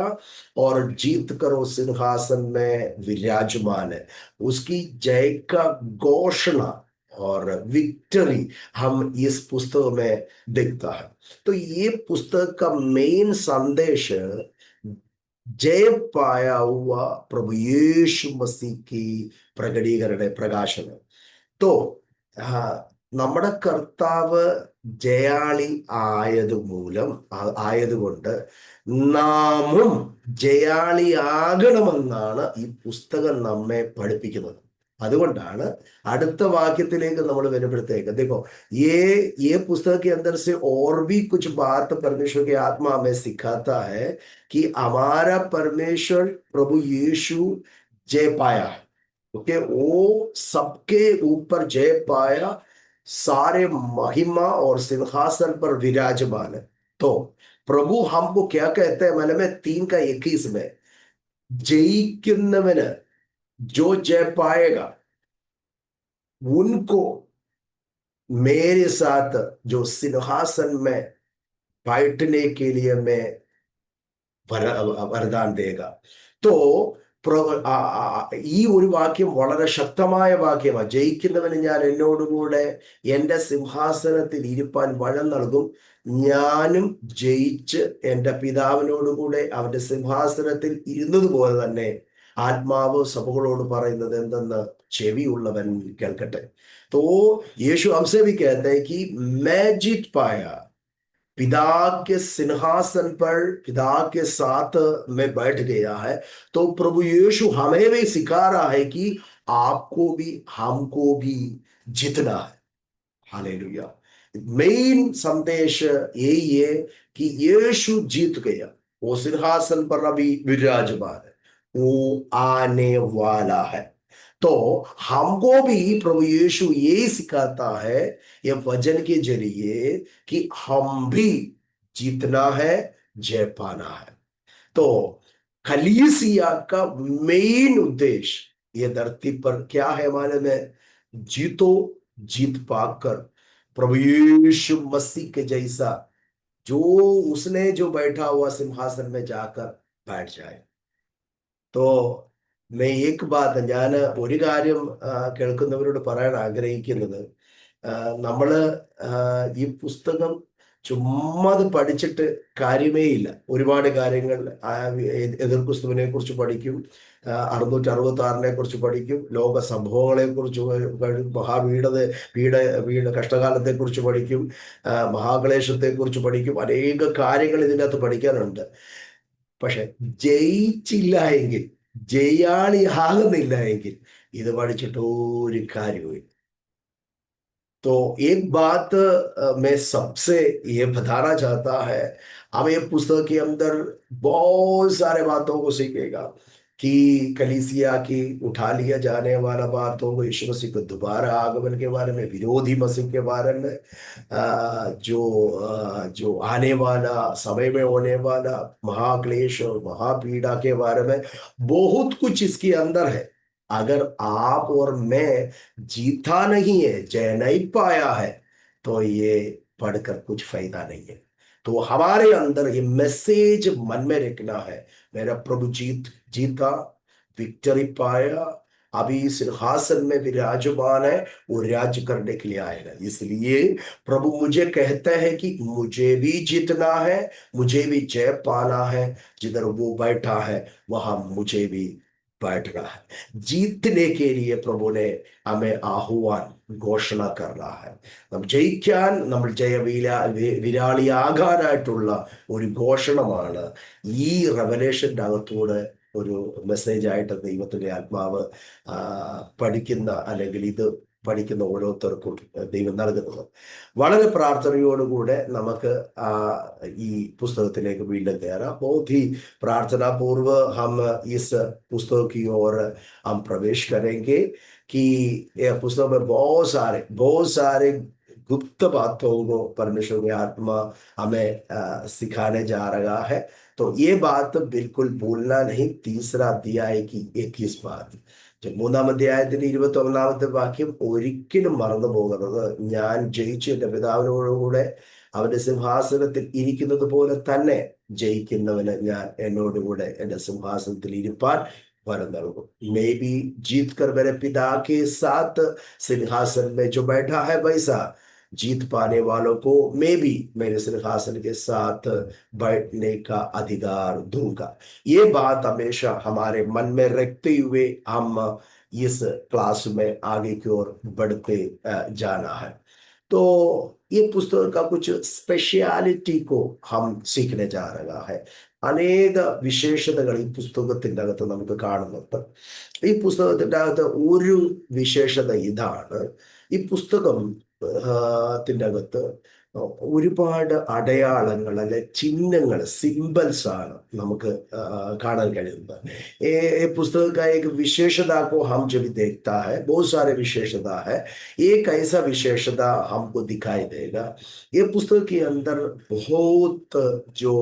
और जीत कर वो सिंहासन में विराजमान है. उसकी जय का घोषणा और विक्टरी हम इस पुस्तक में देखता है. तो ये पुस्तक का मेन संदेश जय पाया हुआ प्रभु यीशु मसीह की പ്രകാശനം. तो നമ്മുടെ കർത്താവ് ജയാളി ആയതുകൊണ്ട് നാമും ജയാളിയാകണമെന്നാണ് ഈ പുസ്തകം നമ്മെ പഠിപ്പിക്കുന്നത്. അതുകൊണ്ടാണ് അടുത്ത വാക്യത്തിലേക്ക് നമ്മൾ വരുമ്പോഴത്തേക്ക് देखो ये पुस्तक के अंदर से और भी कुछ बात परमेश्वर की आत्मा हमें सिखाता है कि हमारा परमेश्वर प्रभु यीशु जय पाया है। ओके, वो सबके ऊपर जय पाया, सारे महिमा और सिंहासन पर विराजमान है। तो प्रभु हमको क्या कहते हैं, मैंने में 3:21 में, ജയിക്കുന്നവന് जो जय पाएगा उनको मेरे साथ जो सिंहासन में बैठने के लिए मैं വരദാൻ ദേഗ. तो ഈ ഒരു വാക്യം വളരെ ശക്തമായ വാക്യമാണ്. ജയിക്കുന്നവന് ഞാൻ എന്നോടുകൂടെ എൻ്റെ സിംഹാസനത്തിൽ ഇരിപ്പാൻ വഴം നൽകും, ഞാനും ജയിച്ച് എൻ്റെ പിതാവിനോടുകൂടെ അവന്റെ സിംഹാസനത്തിൽ ഇരുന്നത് പോലെ തന്നെ ആത്മാവ് സഭകളോട് പറയുന്നത് എന്തെന്ന് ചെവിയുള്ളവൻ കേൾക്കട്ടെ. तो यीशु हमसे भी कहते हैं कि मैं जीत पाया, पिता के सिंहासन पर पिता के साथ में बैठ गया है। तो प्रभु यीशु हमें भी सिखा रहा है कि आपको भी हमको भी जीतना है। हालेलुया। मेन संदेश यही है कि यीशु जीत गया, वो सिंहासन पर अभी विराजमान है, वो आने वाला है। तो हमको भी प्रभु यीशु यही सिखाता है ये वचन के जरिए कि हम भी जीतना है, जय पाना है। तो कलीसिया का मेन उद्देश्य ये धरती पर क्या है मालूम है? जीतो, जीत पाकर प्रभु यीशु मसीह के जैसा जो उसने जो बैठा हुआ सिंहासन में जाकर बैठ जाए। तो एक बात ഞാൻ ഒരു കാര്യം കേൾക്കുന്നവരോട് പറയാൻ ആഗ്രഹിക്കുന്നത്, നമ്മള് ഈ പുസ്തകം ചുമ്മാ അത് പഠിച്ചിട്ട് കാര്യമേ ഇല്ല. ഒരുപാട് കാര്യങ്ങൾ എതിർ ക്രിസ്തുവിനെ കുറിച്ച് പഠിക്കും, 666 കുറിച്ച് പഠിക്കും, ലോക സംഭവങ്ങളെ കുറിച്ച്, വീട് കഷ്ടകാലത്തെ കുറിച്ച് പഠിക്കും, മഹാക്ലേശത്തെ കുറിച്ച് പഠിക്കും, അനേക കാര്യങ്ങൾ ഇതിൻ്റെ അകത്ത് പഠിക്കാനുണ്ട്. പക്ഷെ ജയിച്ചില്ല എങ്കിൽ, ജയാളിയാകുന്നില്ല എങ്കിൽ ഇത് പഠിച്ചിട്ട് ഒരു കാര്യവും. तो एक बात मैं सबसे ये बताना चाहता है, हमें ये पुस्तक के अंदर बहुत सारे बातों को सीखेगा कि कलीसिया की उठा लिया जाने वाला बातों को, यीशु मसीह को दोबारा आगमन के बारे में, विरोधी मसीह के बारे में, जो आने वाला समय में होने वाला महाक्लेश और महापीड़ा के बारे में बहुत कुछ इसके अंदर है। अगर आप और मैं जीता नहीं है, जय नहीं पाया है, तो ये पढ़कर कुछ फायदा नहीं है। तो हमारे अंदर ये मैसेज मन में रखना है, मेरा प्रभु जीता, विक्ट्री पाया, अभी सिंहासन में विराजमान है, वो राज्य करने के लिए आएगा। इसलिए प्रभु मुझे कहते हैं कि मुझे भी जीतना है, मुझे भी जय पाना है, जिधर वो बैठा है वहां मुझे भी बैठना है। जीतने के लिए प्रभु ने हमें आह्वान घोषणा कर रहा है. നമ്മൾ ജയിക്കാൻ, നമ്മൾ വിരാളിയാകാനായിട്ടുള്ള ഒരു ഘോഷണമാണ് ഈ റെവലേഷന്റെ അകത്തൂടെ ഒരു മെസ്സേജ് ആയിട്ട് ദൈവത്തിന്റെ ആത്മാവ് പഠിക്കുന്ന, അല്ലെങ്കിൽ ഇത് പഠിക്കുന്ന ഓരോരുത്തർക്കും ദൈവം നൽകുന്നത്. വളരെ പ്രാർത്ഥനയോടുകൂടെ നമുക്ക് ഈ പുസ്തകത്തിലേക്ക് വീണ്ടും കയറാം. बहुत ही प्रार्थना पूर्व हम इस पुस्तक की ओर हम प्रवेश करेंगे कि यह पुस्तक में बहुत सारे गुप्त बातों को परमेश्वर की आत्मा हमें सिखाने जा रहा है. तो ये बात बिल्कुल भूलना नहीं. तीसरा अध्याय की 21 बात, മൂന്നാം അധ്യായത്തിന്റെ 21 വാക്യം ഒരിക്കലും മറന്നു പോകരുത്. ഞാൻ ജയിച്ചു എൻ്റെ പിതാവിനോടുകൂടെ അവന്റെ സിംഹാസനത്തിൽ ഇരിക്കുന്നത് പോലെ തന്നെ ജയിക്കുന്നവന് ഞാൻ എന്നോടുകൂടെ എൻ്റെ സിംഹാസനത്തിൽ ഇരിപ്പാൻ वरन നൽകും. मैं भी जीत कर मेरे पिता के साथ सिंहासन में जो बैठा है वैसा जीत पाने वालों को मैं भी मेरे सिंहासन के साथ बैठने का अधिकार दूंगा. ये बात हमेशा हमारे मन में रखते हुए हम इस क्लास में आगे की ओर बढ़ते जाना है. तो ये पुस्तक का कुछ स्पेशलिटी को हम सीखने जा रहा है. അനേക വിശേഷതകൾ ഈ പുസ്തകത്തിൻ്റെ അകത്ത് നമുക്ക് കാണുന്നുണ്ട്. ഈ പുസ്തകത്തിൻ്റെ അകത്ത് ഒരു വിശേഷത ഇതാണ്, ഈ പുസ്തകം ത്തിൻ്റെ അകത്ത് ഒരുപാട് അടയാളങ്ങൾ അല്ലെ ചിഹ്നങ്ങൾ സിംബൽസ് ആണ് നമുക്ക് കാണാൻ കഴിയുന്നത്. ये पुस्तक का एक विशेषता को हम जब देखता है, बहुत सारे विशेषता है, एक ऐसा विशेषता हमको दिखाई देगा। ये पुस्तक के अंदर बहुत जो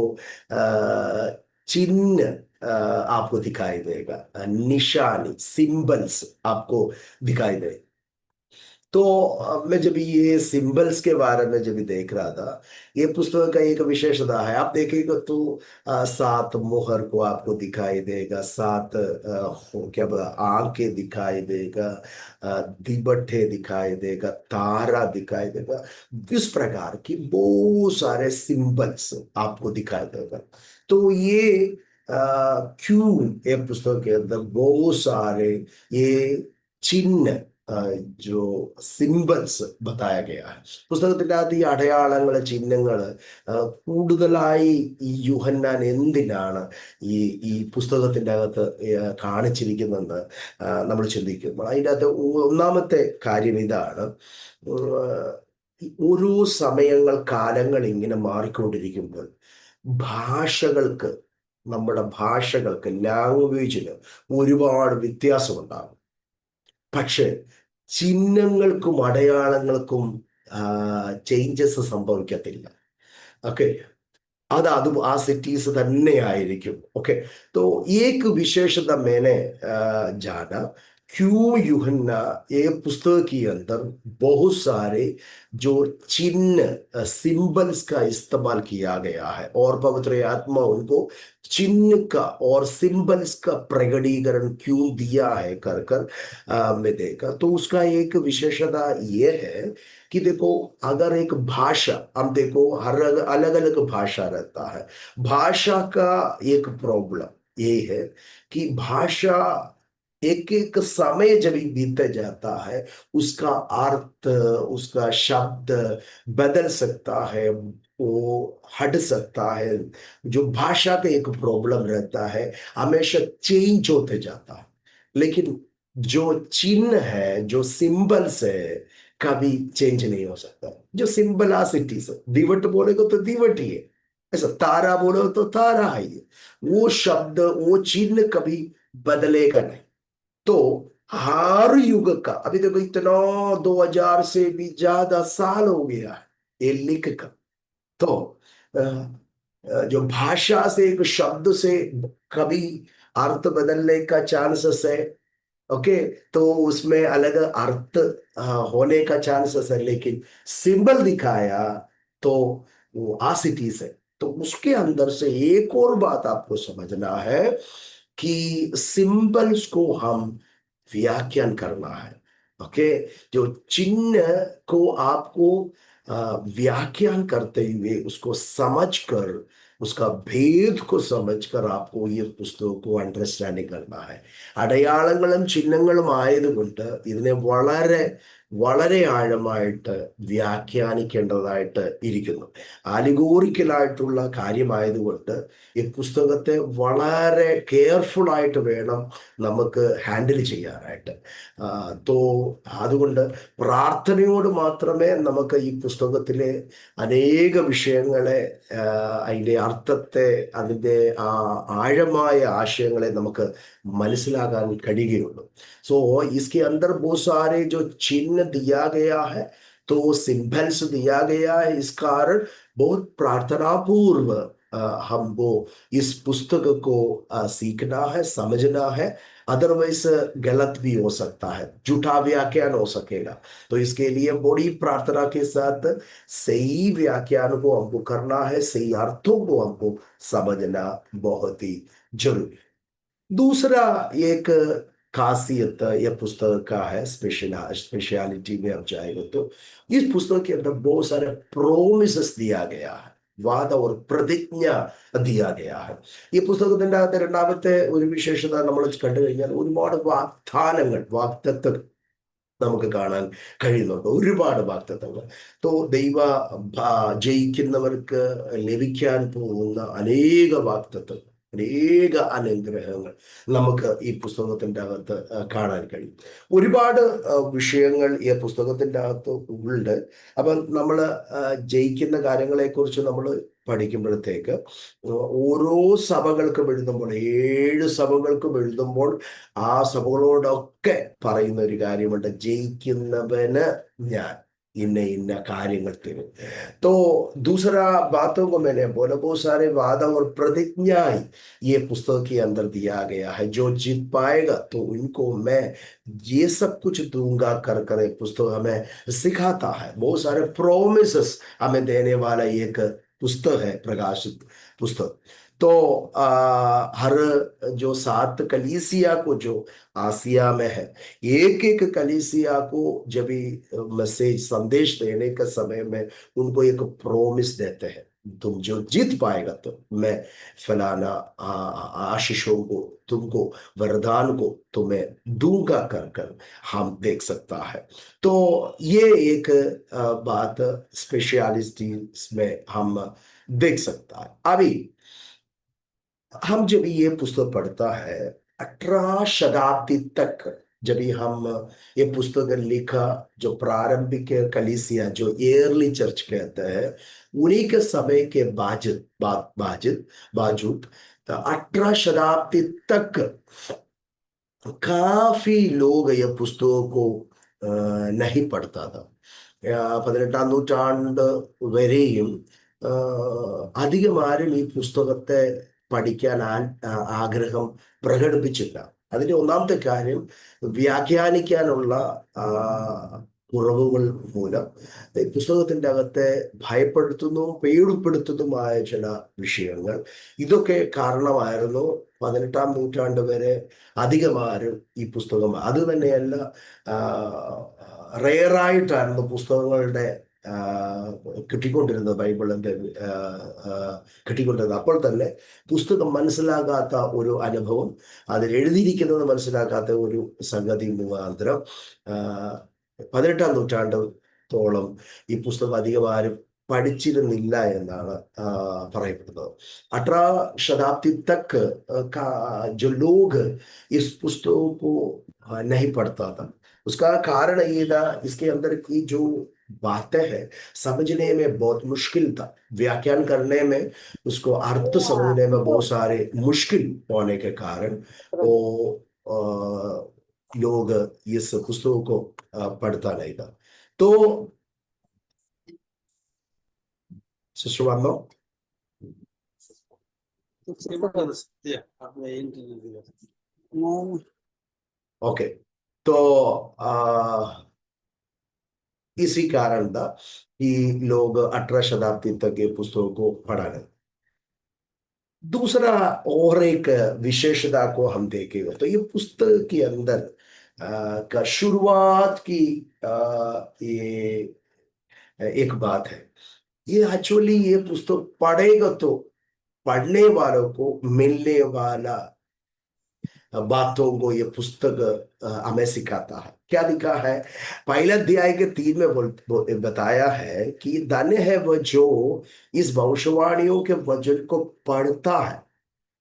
चिन्ह आपको दिखाई देगा, निशानी सिंबल्स आपको दिखाई देगा। तो मैं जब ये सिंबल्स के बारे में जब देख रहा था, ये पुस्तक का एक विशेषता है, आप देखेगा तो 7 मोहर को आपको दिखाई देगा, 7 क्या बोला आंखें दिखाई देगा, दिबट्ठे दिखाई देगा, तारा दिखाई देगा। इस प्रकार की बहुत सारे सिंबल्स आपको दिखाई देगा। तो ये क्यों ये पुस्तक के अंदर बहुत सारे ये चिन्ह जो സിംബൽസ് बताया गया है. പുസ്തകത്തിന്റെ അകത്ത് ഈ അടയാളങ്ങള് ചിഹ്നങ്ങള് കൂടുതലായി ഈ യൂഹന്നാൻ എന്തിനാണ് ഈ ഈ പുസ്തകത്തിന്റെ അകത്ത് കാണിച്ചിരിക്കുന്നതെന്ന് നമ്മൾ ചിന്തിക്കുമ്പോൾ അതിൻ്റെ അകത്ത് ഒന്നാമത്തെ കാര്യം ഇതാണ്. ഓരോ സമയങ്ങൾ കാലങ്ങൾ ഇങ്ങനെ മാറിക്കൊണ്ടിരിക്കുമ്പോൾ ഭാഷകൾക്ക് നമ്മുടെ ഭാഷകൾക്ക് ലാംഗ്വേജിന് ഒരുപാട് വ്യത്യാസമുണ്ടാകും. പക്ഷെ ചിഹ്നങ്ങൾക്കും അടയാളങ്ങൾക്കും ചേഞ്ചസ് സംഭവിക്കത്തില്ല. ഓക്കെ, അത് ആ സിറ്റീസ് തന്നെ ആയിരിക്കും. ओके, तो एक विशेषता मैंने जाना, क्यों यूहन्ना ये पुस्तक के अंदर बहुत सारे जो चिन्ह सिंबल्स का इस्तेमाल किया गया है और पवित्र आत्मा उनको चिन्ह का और सिंबल्स का प्रकटीकरण क्यों दिया है कर कर मैं देखा। तो उसका एक विशेषता ये है कि देखो, अगर एक भाषा हम देखो, हर अलग अलग भाषा रहता है। भाषा का एक प्रॉब्लम ये है कि भाषा एक एक समय जब बीतते जाता है उसका अर्थ, उसका शब्द बदल सकता है, वो हट सकता है। जो भाषा का एक प्रॉब्लम रहता है, हमेशा चेंज होते जाता है। लेकिन जो चिन्ह है, जो सिंबल्स है, कभी चेंज नहीं हो सकता। जो सिंबलासिटीज, दिवट बोलेगा तो दिवट ही है, ऐसा तारा बोलो तो तारा ही है। वो शब्द, वो चिन्ह कभी बदलेगा नहीं। तो हर युग का, अभी देखो इतना 2000 से भी ज्यादा साल हो गया है ये लिख का। तो जो भाषा से, एक शब्द से कभी अर्थ बदलने का चांसेस है। ओके, तो उसमें अलग अर्थ होने का चांसेस है। लेकिन सिंबल दिखाया तो वो आसिटीज है। तो उसके अंदर से एक और बात आपको समझना है कि सिंबल्स को हम व्याख्यान करना है। ओके, जो चिन्ह को आपको व्याख्यान करते हुए उसको समझकर, उसका भेद को समझकर आपको ये പുസ്തകം को അണ്ടർസ്റ്റാൻഡിങ് करना है. അടയാളങ്ങളും ചിഹ്നങ്ങളും ആയതുകൊണ്ട് ഇതിനെ വളരെ വളരെ ആഴമായിട്ട് വ്യാഖ്യാനിക്കേണ്ടതായിട്ട് ഇരിക്കുന്നു. ആലിഗോറിക്കലായിട്ടുള്ള കാര്യമായതുകൊണ്ട് ഈ പുസ്തകത്തെ വളരെ കെയർഫുൾ ആയിട്ട് വേണം നമുക്ക് ഹാൻഡിൽ ചെയ്യാനായിട്ട്. തോ അതുകൊണ്ട് പ്രാർത്ഥനയോട് മാത്രമേ നമുക്ക് ഈ പുസ്തകത്തിലെ അനേക വിഷയങ്ങളെ, അതിൻ്റെ അർത്ഥത്തെ, അതിൻ്റെ ആഴമായ ആശയങ്ങളെ നമുക്ക് മനസ്സിലാക്കാൻ കഴിയുകയുള്ളൂ. सो इसके अंदर बहुत सारे जो चिन्ह दिया गया है, तो सिंबल्स दिया गया है। इस कारण बहुत प्रार्थना पूर्व हमको इस पुस्तक को सीखना है, समझना है। अदरवाइज गलत भी हो सकता है, झूठा व्याख्यान हो सकेगा। तो इसके लिए बड़ी प्रार्थना के साथ सही व्याख्यान को हमको करना है, सही अर्थों को हमको समझना बहुत ही जरूरी है। दूसरा एक खासियत यह पुस्तक का है, स्पेशलिटी में अब जाएगा तो इस पुस्तक के अंदर बहुत सारे प्रोमिसेस दिया गया है, वादा और प्रतिज्ञा दिया गया है. ഈ പുസ്തകത്തിന്റെ അകത്ത് രണ്ടാമത്തെ ഒരു വിശേഷത നമ്മൾ കണ്ടു കഴിഞ്ഞാൽ ഒരുപാട് വാഗ്ദാനങ്ങൾ, വാഗ്ദത്തങ്ങൾ നമുക്ക് കാണാൻ കഴിയുന്നുണ്ട്. ഒരുപാട് വാഗ്ദത്തങ്ങൾ. തോ ദൈവ ജയിക്കുന്നവർക്ക് ലഭിക്കാൻ പോകുന്ന അനേക വാഗ്ദത്തങ്ങൾ. അനേക അനുഗ്രഹങ്ങൾ നമുക്ക് ഈ പുസ്തകത്തിൻ്റെ അകത്ത് കാണാൻ കഴിയും. ഒരുപാട് വിഷയങ്ങൾ ഈ പുസ്തകത്തിൻ്റെ അകത്ത് ഉണ്ട്. അപ്പം നമ്മൾ ജയിക്കുന്ന കാര്യങ്ങളെക്കുറിച്ച് നമ്മൾ പഠിക്കുമ്പോഴത്തേക്ക് ഓരോ സഭകൾക്കും എഴുതുമ്പോൾ, 7 സഭകൾക്കും എഴുതുമ്പോൾ ആ സഭകളോടൊക്കെ പറയുന്ന ഒരു കാര്യമുണ്ട്: ജയിക്കുന്നവന് ഞാൻ इन्न इन्न കാര്യങ്ങൾ തരും. तो दूसरा बातों को मैंने बोला, बहुत सारे वादा और प्रतिज्ञाएं ये पुस्तक के अंदर दिया गया है। जो जीत पाएगा तो उनको मैं ये सब कुछ दूंगा कर कर एक पुस्तक हमें सिखाता है। बहुत सारे प्रोमिसेस हमें देने वाला एक पुस्तक है, प्रकाशित पुस्तक। तो हर जो 7 कलीसिया को जो आसिया में है, एक एक कलीसिया को जब भी मैसेज संदेश देने के समय में उनको एक प्रोमिस देते हैं, तुम जो जीत पाएगा तो मैं फलाना आशीषों को, तुमको वरदान को तुम्हें दूंगा कर कर हम देख सकता है। तो ये एक बात स्पेशलिटी में हम देख सकता है। अभी हम जब ये पुस्तक पढ़ता है 18 शताब्दी तक, जब भी हम ये पुस्तक लिखा, जो प्रारंभिक कलीसिया जो एयरली चर्च कहते हैं, उन्हीं के समय के बावजूद 18 शताब्दी तक काफी लोग ये पुस्तकों को नहीं पढ़ता था. 18ാം നൂറ്റാണ്ട് വരെയും അധികം ആരും ഈ പുസ്തകത്തെ പഠിക്കാൻ ആഗ്രഹം പ്രകടിപ്പിച്ചില്ല. അതിന്റെ ഒന്നാമത്തെ കാര്യം, വ്യാഖ്യാനിക്കാനുള്ള കുറവുകൾ മൂലം ഈ പുസ്തകത്തിന്റെ അകത്തെ ഭയപ്പെടുത്തുന്നതും പേടിപ്പെടുത്തുന്നതുമായ ചില വിഷയങ്ങൾ, ഇതൊക്കെ കാരണമായിരുന്നു 18ാം നൂറ്റാണ്ട് വരെ അധികമാരും ഈ പുസ്തകം, അത് തന്നെയല്ല, റെയറായിട്ടായിരുന്നു പുസ്തകങ്ങളുടെ കിട്ടിക്കൊണ്ടിരുന്നത്, ബൈബിളിന്റെ കിട്ടിക്കൊണ്ടിരുന്നത്. അപ്പോൾ തന്നെ പുസ്തകം മനസ്സിലാകാത്ത ഒരു അനുഭവം, അതിൽ എഴുതിയിരിക്കുന്നത് മനസ്സിലാക്കാത്ത ഒരു സംഗതി മുഖാന്തരം 18ാം നൂറ്റാണ്ടത്തോളം ഈ പുസ്തകം അധികം ആരും പഠിച്ചിരുന്നില്ല എന്നാണ് പറയപ്പെടുന്നത്. 18 शताब्दी तक जो लोग इस पुस्तकों को नहीं पढ़ता था, उसका कारण ये था, इसके अंदर की जो बातें हैं समझने में बहुत मुश्किल था, व्याख्यान करने में, उसको अर्थ समझने में बहुत सारे मुश्किल होने के कारण वो लोग इस पुस्तकों को पढ़ता नहीं था. तो Sushwanto? ओके, तो इसी कारण था कि लोग 18 शताब्दी तक ये पुस्तकों को पढ़ा नहीं. दूसरा और एक विशेषता को हम देखेंगे तो ये पुस्तक के अंदर का शुरुआत की ये एक बात है. ये एक्चुअली ये पुस्तक पढ़ेगा तो पढ़ने वालों को मिलने वाला बातों को ये पुस्तक हमें सिखाता है. क्या लिखा है? पहले अध्याय के 3 में बताया है कि धन्य है वह जो इस भविष्यवाणियों के वचन को पढ़ता है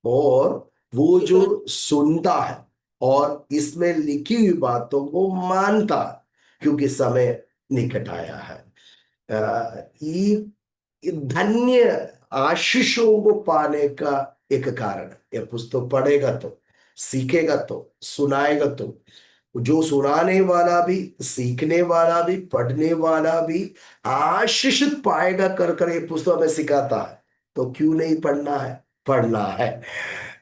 और वो जो सुनता है और इसमें लिखी हुई बातों को मानता है, क्योंकि समय निकट आया है. ये धन्य आशीषों को पाने का एक कारण है. यह पुस्तक पढ़ेगा तो, सीखेगा तो, सुनाएगा तो, जो सुनाने वाला भी, सीखने वाला भी, पढ़ने वाला भी आशीषित पाएगा कर कर ये पुस्तक हमें सिखाता है. तो क्यों नहीं पढ़ना है? पढ़ना है.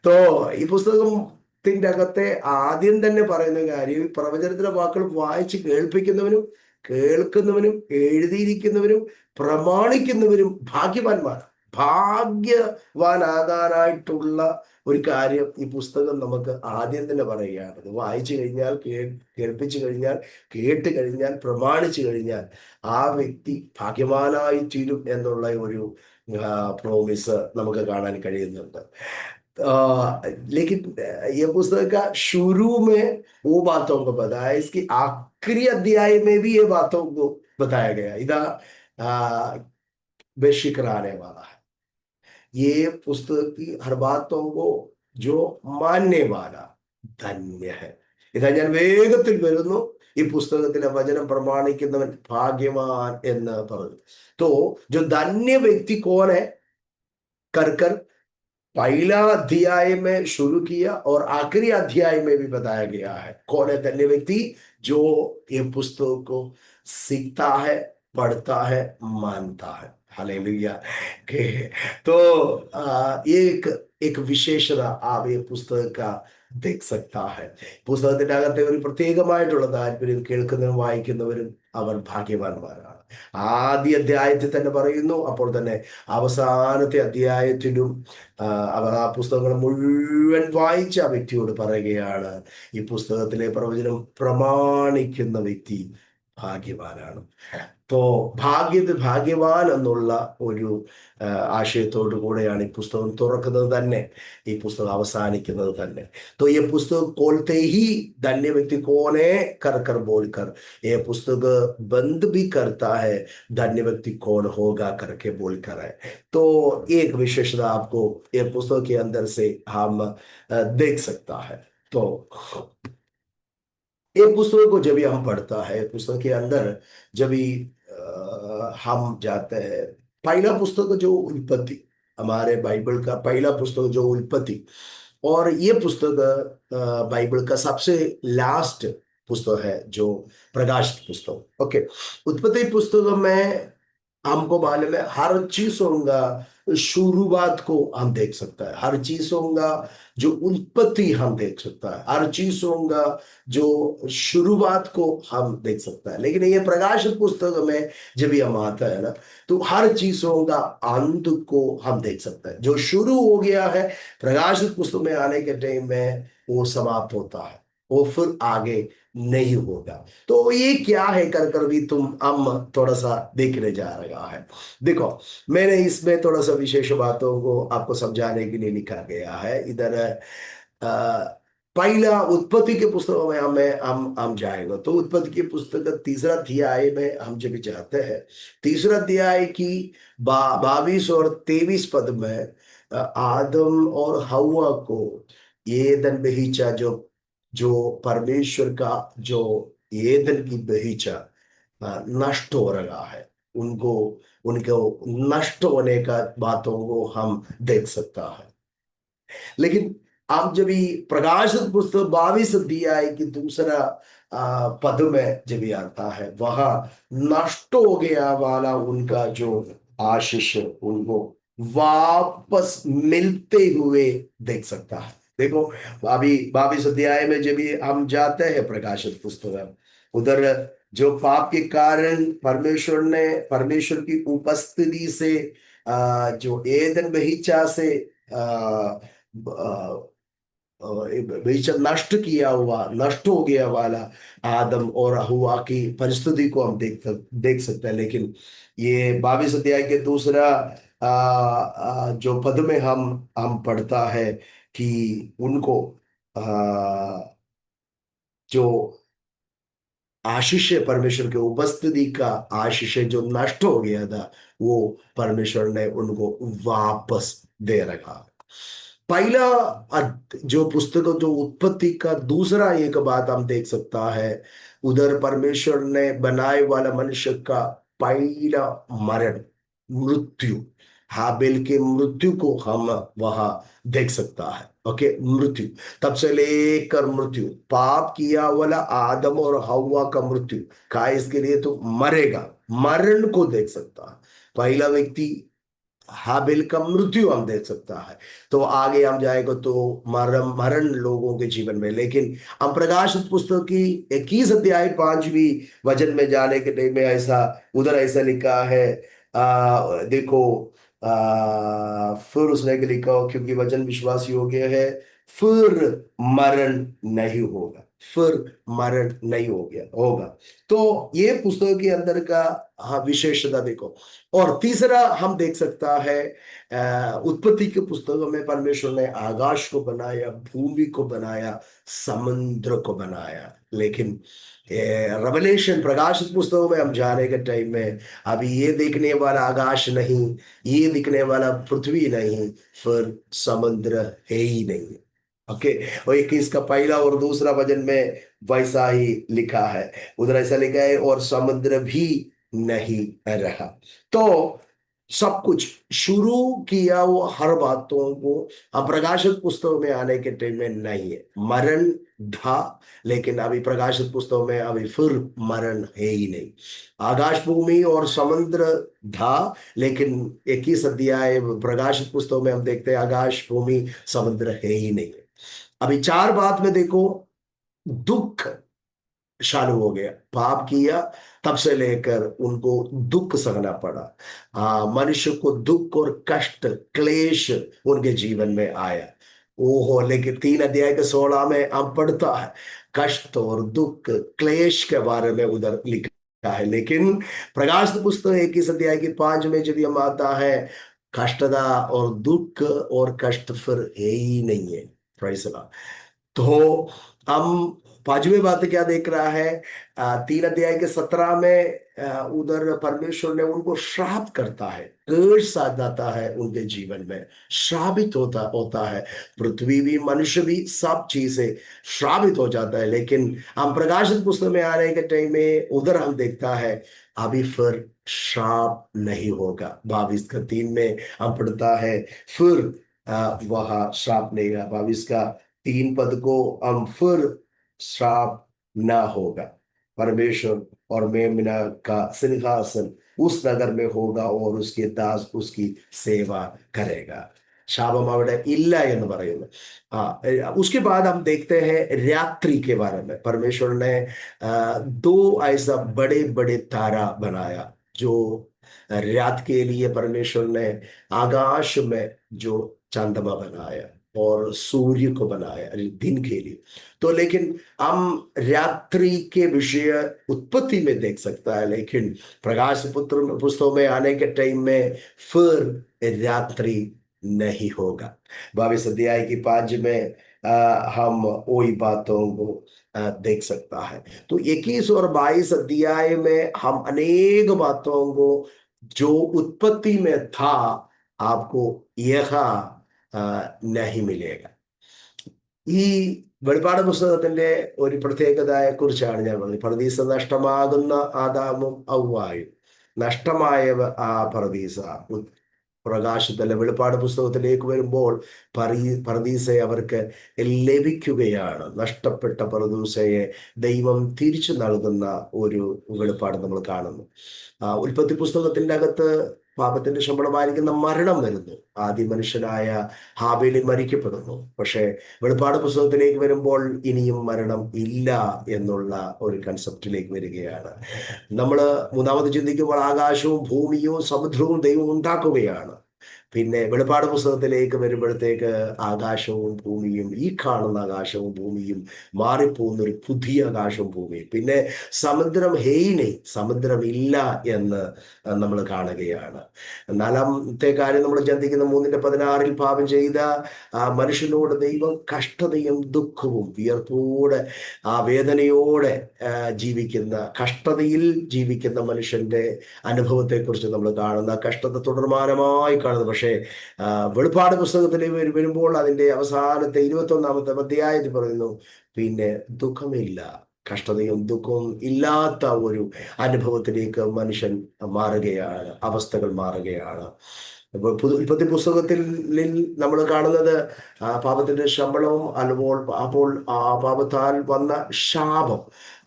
तो ഈ പുസ്തകത്തിന്റെ അകത്തെ ആദ്യം തന്നെ പറയുന്ന കാര്യം, ഈ പ്രവചനത്തിലെ വാക്കുകൾ വായിച്ച് കേൾപ്പിക്കുന്നവനും കേൾക്കുന്നവനും എഴുതിയിരിക്കുന്നവരും പ്രമാണിക്കുന്നവരും ഭാഗ്യവാന്മാർ. ഭാഗ്യവാനാകാനായിട്ടുള്ള ഒരു കാര്യം ഈ പുസ്തകം നമുക്ക് ആദ്യം തന്നെ പറയുകയാണ്. അത് വായിച്ചു കഴിഞ്ഞാൽ, കേൾപ്പിച്ചു കഴിഞ്ഞാൽ, കേട്ട് കഴിഞ്ഞാൽ, പ്രമാണിച്ചു കഴിഞ്ഞാൽ ആ വ്യക്തി ഭാഗ്യവാനായി തീരും എന്നുള്ള ഒരു പ്രോമിസ് നമുക്ക് കാണാൻ കഴിയുന്നുണ്ട്. लेकिन ये पुस्तक का शुरू में वो बातों को बताया, इसकी आखिरी अध्याय में भी ये बातों को बताया गया. इधर बेशिक आने वाला है. ये पुस्तक की हर बातों को जो मानने वाला ധന്യ है. ഇതാ ഞാൻ വേഗത്തിൽ വരുന്നു. ഈ പുസ്തകത്തിലെ വചനം പ്രമാണിക്കുന്നവൻ ഭാഗ്യവാൻ എന്ന് പറഞ്ഞു. तो जो धन्य व्यक्ति कौन है, कर कर पहला अध्याय में शुरू किया और आखिरी अध्याय में भी बताया गया है. कौन है धन्य व्यक्ति? जो ये पुस्तक को सीखता है, पढ़ता है, मानता है. हालेलुया. के तो एक एक विशेषता आप ये पुस्तक का देख सकता है. പുസ്തകത്തിന്റെ അകത്തെ ഒരു പ്രത്യേകമായിട്ടുള്ള താല്പര്യം കേൾക്കുന്നവരും വായിക്കുന്നവരും അവർ ഭാഗ്യവാന്മാരാണ്. ആദ്യ അധ്യായത്തിൽ തന്നെ പറയുന്നു, അപ്പോൾ തന്നെ അവസാനത്തെ അധ്യായത്തിലും അവർ ആ പുസ്തകങ്ങൾ മുഴുവൻ വായിച്ച ആ വ്യക്തിയോട് പറയുകയാണ്, ഈ പുസ്തകത്തിലെ പ്രവചനം പ്രമാണിക്കുന്ന വ്യക്തി ഭാഗ്യവാനാണ്. तो ഭാഗ്യവാൻ എന്നുള്ള ഒരു ആശയത്തോടു കൂടെയാണ് ഈ പുസ്തകം തുറക്കുന്നത് തന്നെ, ഈ പുസ്തകം അവസാനിക്കുന്നത് തന്നെ. तो ये पुस्तक खोलते ही धन्य व्यक्ति कौन है, कर कर बोल कर ये पुस्तक बंद भी करता है, धन्य व्यक्ति कौन होगा करके बोल कर है. तो एक विशेषता आपको ये पुस्तक के अंदर से हम देख सकता है. तो ये पुस्तक को जब भी हम पढ़ता है, पुस्तक के अंदर जब भी हम जाते हैं, पहला पुस्तक जो उत्पत्ति, हमारे बाइबल का पहला पुस्तक जो उत्पत्ति, और ये पुस्तक बाइबल का सबसे लास्ट पुस्तक है जो प्रकाशित पुस्तक. ओके, उत्पत्ति पुस्तक में हमको मालूम है हर चीजों का शुरुआत को हम देख सकता है, हर चीजों का जो उत्पत्ति हम देख सकता है, हर चीजों का जो शुरुआत को हम देख सकता है. लेकिन ये प्रकाशित पुस्तक में जब भी हम आता है ना, तो हर चीजों का अंत को हम देख सकते हैं. जो शुरू हो गया है प्रकाशित पुस्तक में आने के टाइम में, वो समाप्त होता है, वो फिर आगे नहीं होगा. तो ये क्या है कर कर भी हम थोड़ा सा देखने जा रहा है. देखो, मैंने इसमें थोड़ा सा विशेष बातों को आपको समझाने के लिए लिखा गया है. इधर पहला उत्पत्ति के पुस्तक में हम जाएंगे. तो उत्पत्ति की पुस्तक तीसरा अध्याय में हम जब जाते हैं, तीसरा अध्याय की 22 और 23 पद में आदम और हवा को एदन बगीचा जो परमेश्वर का जो एदन की बगीचा नष्ट हो रहा है, उनको नष्ट होने का बातों को हम देख सकता है. लेकिन आप जब भी प्रकाशित पुस्तक 22 अध्याय की दूसरा पद में जब भी आता है, वहां नष्ट हो गया वाला उनका जो आशीष उनको वापस मिलते हुए देख सकता है. देखो, अभी 22 अध्याय में जब भी हम जाते हैं प्रकाशित पुस्तक, उधर जो पाप के कारण परमेश्वर की उपस्थिति से जो एदन बगीचा से बगीचा नष्ट हो गया वाला आदम और हवा की परिस्थिति को हम देख सकते हैं. लेकिन ये 22 अध्याय के दूसरा जो पद में हम पढ़ता है कि उनको जो आशीष है, परमेश्वर के उपस्थिति का आशीष है जो नष्ट हो गया था, वो परमेश्वर ने उनको वापस दे रखा. पहला जो पुस्तक जो उत्पत्ति का दूसरा एक बात हम देख सकता है, उधर परमेश्वर ने बनाए वाला मनुष्य का पहला मरण, मृत्यु, हाबिल के मृत्यु को हम वहां देख सकता है. ओके, मृत्यु, तब से लेकर मृत्यु, पाप किया वाला आदम और हवा का मृत्यु का, इसके लिए तो मरेगा, मरण को देख सकता है. पहला व्यक्ति हाबिल का मृत्यु हम देख सकता है. तो आगे हम जाएगा तो मरण लोगों के जीवन में. लेकिन हम प्रकाशित पुस्तक की 21 अध्याय 5वीं वचन में जाने के टाइम में उधर ऐसा लिखा है, देखो, फिर उसने लिखा, क्योंकि वचन विश्वास योग्य है, फिर मरण नहीं होगा. फिर मरण नहीं हो गया होगा। तो ये पुस्तक के अंदर का विशेषता देखो। और तीसरा हम देख सकता है, उत्पत्ति के पुस्तकों में परमेश्वर ने आकाश को बनाया, भूमि को बनाया, समुद्र को बनाया। लेकिन रेवलेशन प्रकाशित पुस्तकों में हम जाने के टाइम में अभी ये देखने वाला आकाश नहीं, ये दिखने वाला पृथ्वी नहीं, फिर समुद्र है ही नहीं। ओके। और 21 का पहला और दूसरा वचन में वैसा ही लिखा है, उधर ऐसा लिखा है और समुद्र भी नहीं रहा। तो सब कुछ शुरू किया वो हर बातों को अब प्रकाशित पुस्तक में आने के टाइम में नहीं है। मरण था, लेकिन अभी प्रकाशित पुस्तक में अभी फिर मरण है ही नहीं। आकाश भूमि और समुद्र था, लेकिन 21 अध्याय प्रकाशित पुस्तक में हम देखते हैं आकाश भूमि समुद्र है ही नहीं। अभी 4 बात में देखो, दुख चालू हो गया। पाप किया तब से लेकर उनको दुख सहना पड़ा। मनुष्य को दुख और कष्ट क्लेश उनके जीवन में आया। ओहो, लेकिन 3 अध्याय के 16 में हम पढ़ता है कष्ट और दुख क्लेश के बारे में उधर लिखा है। लेकिन प्रकाश पुस्तक 21 अध्याय की 5 में जब हम आता है, कष्टदा और दुख और कष्ट फिर है ही नहीं है। Praise the Lord। तो हम 5वीं बात क्या देख रहा है, 3 अध्याय के 17 में उधर परमेश्वर ने उनको श्राप करता है, कर्स आ जाता है उनके जीवन में, श्रापित होता होता है। पृथ्वी भी मनुष्य भी सब चीजें श्रापित हो जाता है। लेकिन हम प्रकाशित पुस्तक में आने के टाइम में उधर हम देखता है अभी फिर श्राप नहीं होगा। 22 का 3 में हम पढ़ता है फिर वह श्राप नहीं होगा। 22 का 3 पद को हम फिर श्राप ना होगा। परमेश्वर और मेमना का सिंहासन उस नगर में होगा और उसके दास उसकी सेवा करेगा। ശാപം അവിടെ ഇല്ല എന്ന് പറയുന്നു। उसके बाद हम देखते हैं रात्रि के बारे में। परमेश्वर ने 2 ऐसा बड़े बड़े तारा बनाया जो रात के लिए परमेश्वर ने आकाश में जो चंद्रमा बनाया और सूर्य को बनाया दिन के लिए। तो लेकिन हम रात्रि के विषय उत्पत्ति में देख सकता है, लेकिन प्रकाश पुत्र पुस्तकों में आने के टाइम में फिर रात्रि नहीं होगा। 22 अध्याय की 5 में हम वही बातों को देख सकता है। तो 21 और 22 अध्याय में हम अनेक बातों को जो उत्पत्ति में था आपको यह नहीं मिलेगा। ഈ വെളിപ്പാട് പുസ്തകത്തിന്റെ ഒരു പ്രത്യേകതയെ കുറിച്ചാണ് ഞാൻ പറഞ്ഞത്. പറുദീസ നഷ്ടമാകുന്ന ആദാമും ഹവ്വായും, നഷ്ടമായവ ആ പറുദീസ പ്രകാശത്തിലെ വെളിപ്പാട് പുസ്തകത്തിലേക്ക് വരുമ്പോൾ പറുദീസയെ അവർക്ക് ലഭിക്കുകയാണ്. നഷ്ടപ്പെട്ട പറുദീസയെ ദൈവം തിരിച്ചു നൽകുന്ന ഒരു വെളിപ്പാട് നമ്മൾ കാണുന്നു. ഉൽപ്പത്തി പുസ്തകത്തിന്റെ അകത്ത് പാപത്തിന്റെ ശമ്പളമായിരിക്കുന്ന മരണം വരുന്നു. ആദ്യ മനുഷ്യനായ ഹാബേലി മരിക്കപ്പെടുന്നു. പക്ഷെ വെളിപ്പാട് പുസ്തകത്തിലേക്ക് വരുമ്പോൾ ഇനിയും മരണം ഇല്ല എന്നുള്ള ഒരു കൺസെപ്റ്റിലേക്ക് വരികയാണ്. നമ്മൾ മൂന്നാമത് ചിന്തിക്കുമ്പോൾ ആകാശവും ഭൂമിയും സമുദ്രവും ദൈവം ഉണ്ടാക്കുകയാണ്. പിന്നെ വെളിപ്പാട് പുസ്തകത്തിലേക്ക് വരുമ്പോഴത്തേക്ക് ആകാശവും ഭൂമിയും, ഈ കാണുന്ന ആകാശവും ഭൂമിയും മാറിപ്പോകുന്ന ഒരു പുതിയ ആകാശവും ഭൂമിയും, പിന്നെ സമുദ്രം ഹെയ്നെ, സമുദ്രമില്ല എന്ന് നമ്മൾ കാണുകയാണ്. 4-ാമത്തെ കാര്യം നമ്മൾ ചിന്തിക്കുന്ന 3:16 പാപം ചെയ്ത മനുഷ്യനോട് ദൈവം കഷ്ടതയും ദുഃഖവും വിയർപ്പോടെ വേദനയോടെ ജീവിക്കുന്ന, കഷ്ടതയിൽ ജീവിക്കുന്ന മനുഷ്യന്റെ അനുഭവത്തെക്കുറിച്ച് നമ്മൾ കാണുന്ന, കഷ്ടത തുടർമാനമായി കാണുന്നത്. പക്ഷേ വെളിപ്പാട് പുസ്തകത്തിലേക്ക് വരുമ്പോൾ അതിന്റെ അവസാനത്തെ 21-ാമത്തെ അധ്യായത്തിൽ പറയുന്നു പിന്നെ ദുഃഖമില്ല, കഷ്ടതയും ദുഃഖവും ഇല്ലാത്ത ഒരു അനുഭവത്തിലേക്ക് മനുഷ്യൻ മാറുകയാണ്, അവസ്ഥകൾ മാറുകയാണ്. ഉൽപ്പത്തി പുസ്തകത്തിൽ നമ്മൾ കാണുന്നത് പാപത്തിന്റെ ശമ്പളവും അപ്പോൾ ആ പാപത്താൽ വന്ന ശാപം,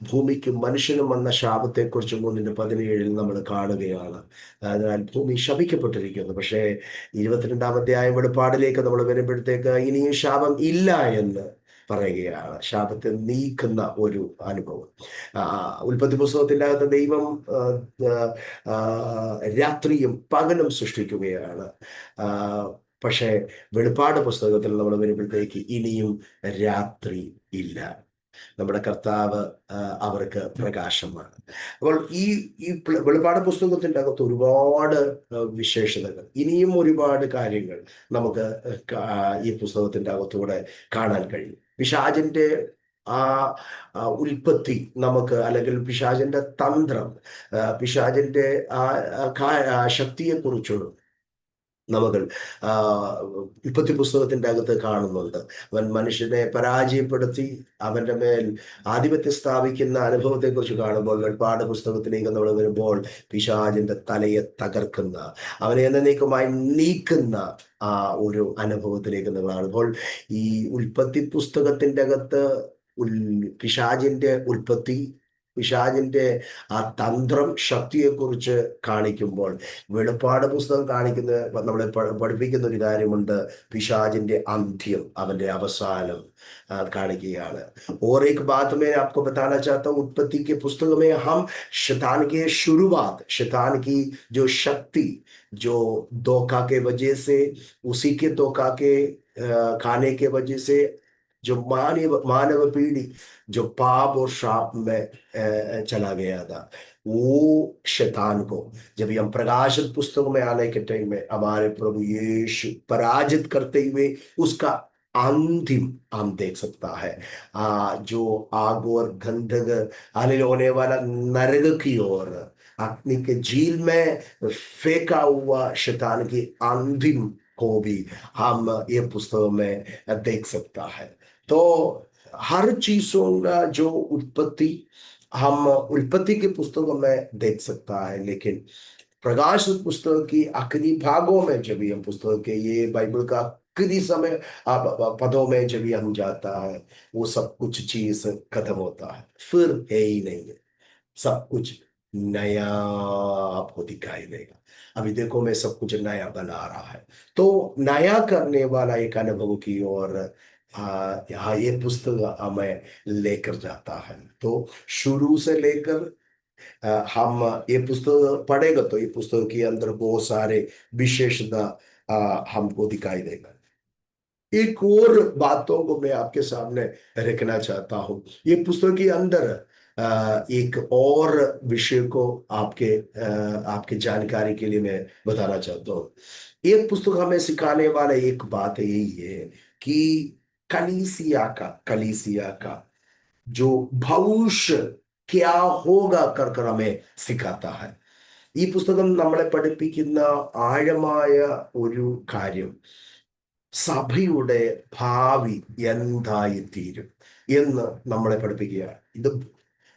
ഭൂമിക്കും മനുഷ്യനും വന്ന ശാപത്തെക്കുറിച്ച് 3:17 നമ്മൾ കാണുകയാണ്. അതിനാൽ ഭൂമി ശപിക്കപ്പെട്ടിരിക്കുന്നു. പക്ഷേ 22-ാം അധ്യായം വെളിപ്പാടിലേക്ക് നമ്മൾ വരുമ്പോഴത്തേക്ക് ഇനിയും ശാപം ഇല്ല എന്ന് പറയുകയാണ്. ശാപത്തെ നീക്കുന്ന ഒരു അനുഭവം. ഉൽപ്പത്തി പുസ്തകത്തിന്റെ അകത്ത് ദൈവം രാത്രിയും പകലും സൃഷ്ടിക്കുകയാണ്. പക്ഷേ വെളിപ്പാട് പുസ്തകത്തിൽ നമ്മൾ വരുമ്പോഴത്തേക്ക് ഇനിയും രാത്രി ഇല്ല. നമ്മുടെ കർത്താവ് അവർക്ക് പ്രകാശമാണ്. അപ്പോൾ ഈ ഈ വെളിപ്പാട് പുസ്തകത്തിന്റെ അകത്ത് ഒരുപാട് വിശേഷതകൾ, ഇനിയും ഒരുപാട് കാര്യങ്ങൾ നമുക്ക് ഈ പുസ്തകത്തിന്റെ അകത്തൂടെ കാണാൻ കഴിയും. പിശാചിന്റെ ആ ഉൽപ്പത്തി നമുക്ക്, അല്ലെങ്കിൽ പിശാചിന്റെ തന്ത്രം, പിശാചിന്റെ ശക്തിയെക്കുറിച്ചുള്ള നമുക്ക് ഉൽപ്പത്തി പുസ്തകത്തിന്റെ അകത്ത് കാണുന്നുണ്ട്. അവൻ മനുഷ്യനെ പരാജയപ്പെടുത്തി അവന്റെ മേൽ ആധിപത്യം സ്ഥാപിക്കുന്ന അനുഭവത്തെക്കുറിച്ച് കാണുമ്പോൾ, വെളിപ്പാട് പുസ്തകത്തിലേക്ക് നമ്മൾ വരുമ്പോൾ പിശാചിന്റെ തലയെ തകർക്കുന്ന, അവനെ എന്നേക്കുമായി നീക്കുന്ന ആ ഒരു അനുഭവത്തിലേക്ക് നമ്മൾ കാണുമ്പോൾ, ഈ ഉൽപ്പത്തി പുസ്തകത്തിന്റെ അകത്ത് പിശാചിന്റെ ഉൽപ്പത്തി, പിശാചിന്റെ ആ തന്ത്രം, ശക്തിയെക്കുറിച്ച് കാണിക്കുമ്പോൾ, വെളിപ്പാട് പുസ്തകം നമ്മളെ പഠിപ്പിക്കുന്ന ഒരു കാര്യമുണ്ട്. പിശാചിന്റെ അന്ത്യം, അവന്റെ അവസാനം കാണിക്കുകയാണ്. और एक बात मैं आपको बताना चाहता हूँ, उत्पत्ति के पुस्तक में हम शैतान के शुरुआत, शैतान की जो शक्ति, जो धोखा के वजह से, उसी के धोखा के खाने के वजह से जो मानव पीढ़ी जो पाप और श्राप में चला गया था, वो शैतान को जब हम प्रकाशित पुस्तक में आने के टाइम में हमारे प्रभु यीशु पराजित करते हुए उसका अंतिम हम देख सकता है। जो आग और गंधक आने होने वाला नरक की ओर, अग्नि के झील में फेंका हुआ शैतान की अंतिम को भी हम ये पुस्तक में देख सकता है। तो हर चीजों का जो उत्पत्ति हम उत्पत्ति के पुस्तकों में देख सकता है, लेकिन प्रकाश पुस्तक की आखिरी भागों में जब हम पुस्तक के ये बाइबल का आखिरी समय पदों में जब हम जाता है, वो सब कुछ चीज खत्म होता है, फिर है ही नहीं है, सब कुछ नया आपको दिखाई देगा। अभी देखो मैं सब कुछ नया बना रहा है, तो नया करने वाला एक अनुभव की ओर यहाँ ये पुस्तक हमें लेकर जाता है। तो शुरू से लेकर हम ये पुस्तक पढ़ेगा तो ये पुस्तक के अंदर बहुत सारे विशेषता हमको दिखाई देगा। एक और बातों को मैं आपके सामने रखना चाहता हूँ। ये पुस्तक के अंदर एक और विषय को आपके जानकारी के लिए मैं बताना चाहता हूँ। एक पुस्तक हमें सिखाने वाला एक बात यही है कि कलीसिया का जो भविष्य क्या होगा कर हमें सिखाता है। ഈ പുസ്തകം നമ്മളെ പഠിപ്പിക്കുന്ന ആഴമായ ഒരു കാര്യം, സഭയുടെ ഭാവി എന്തായിത്തീരും എന്ന് നമ്മളെ പഠിപ്പിക്കുകയാണ്.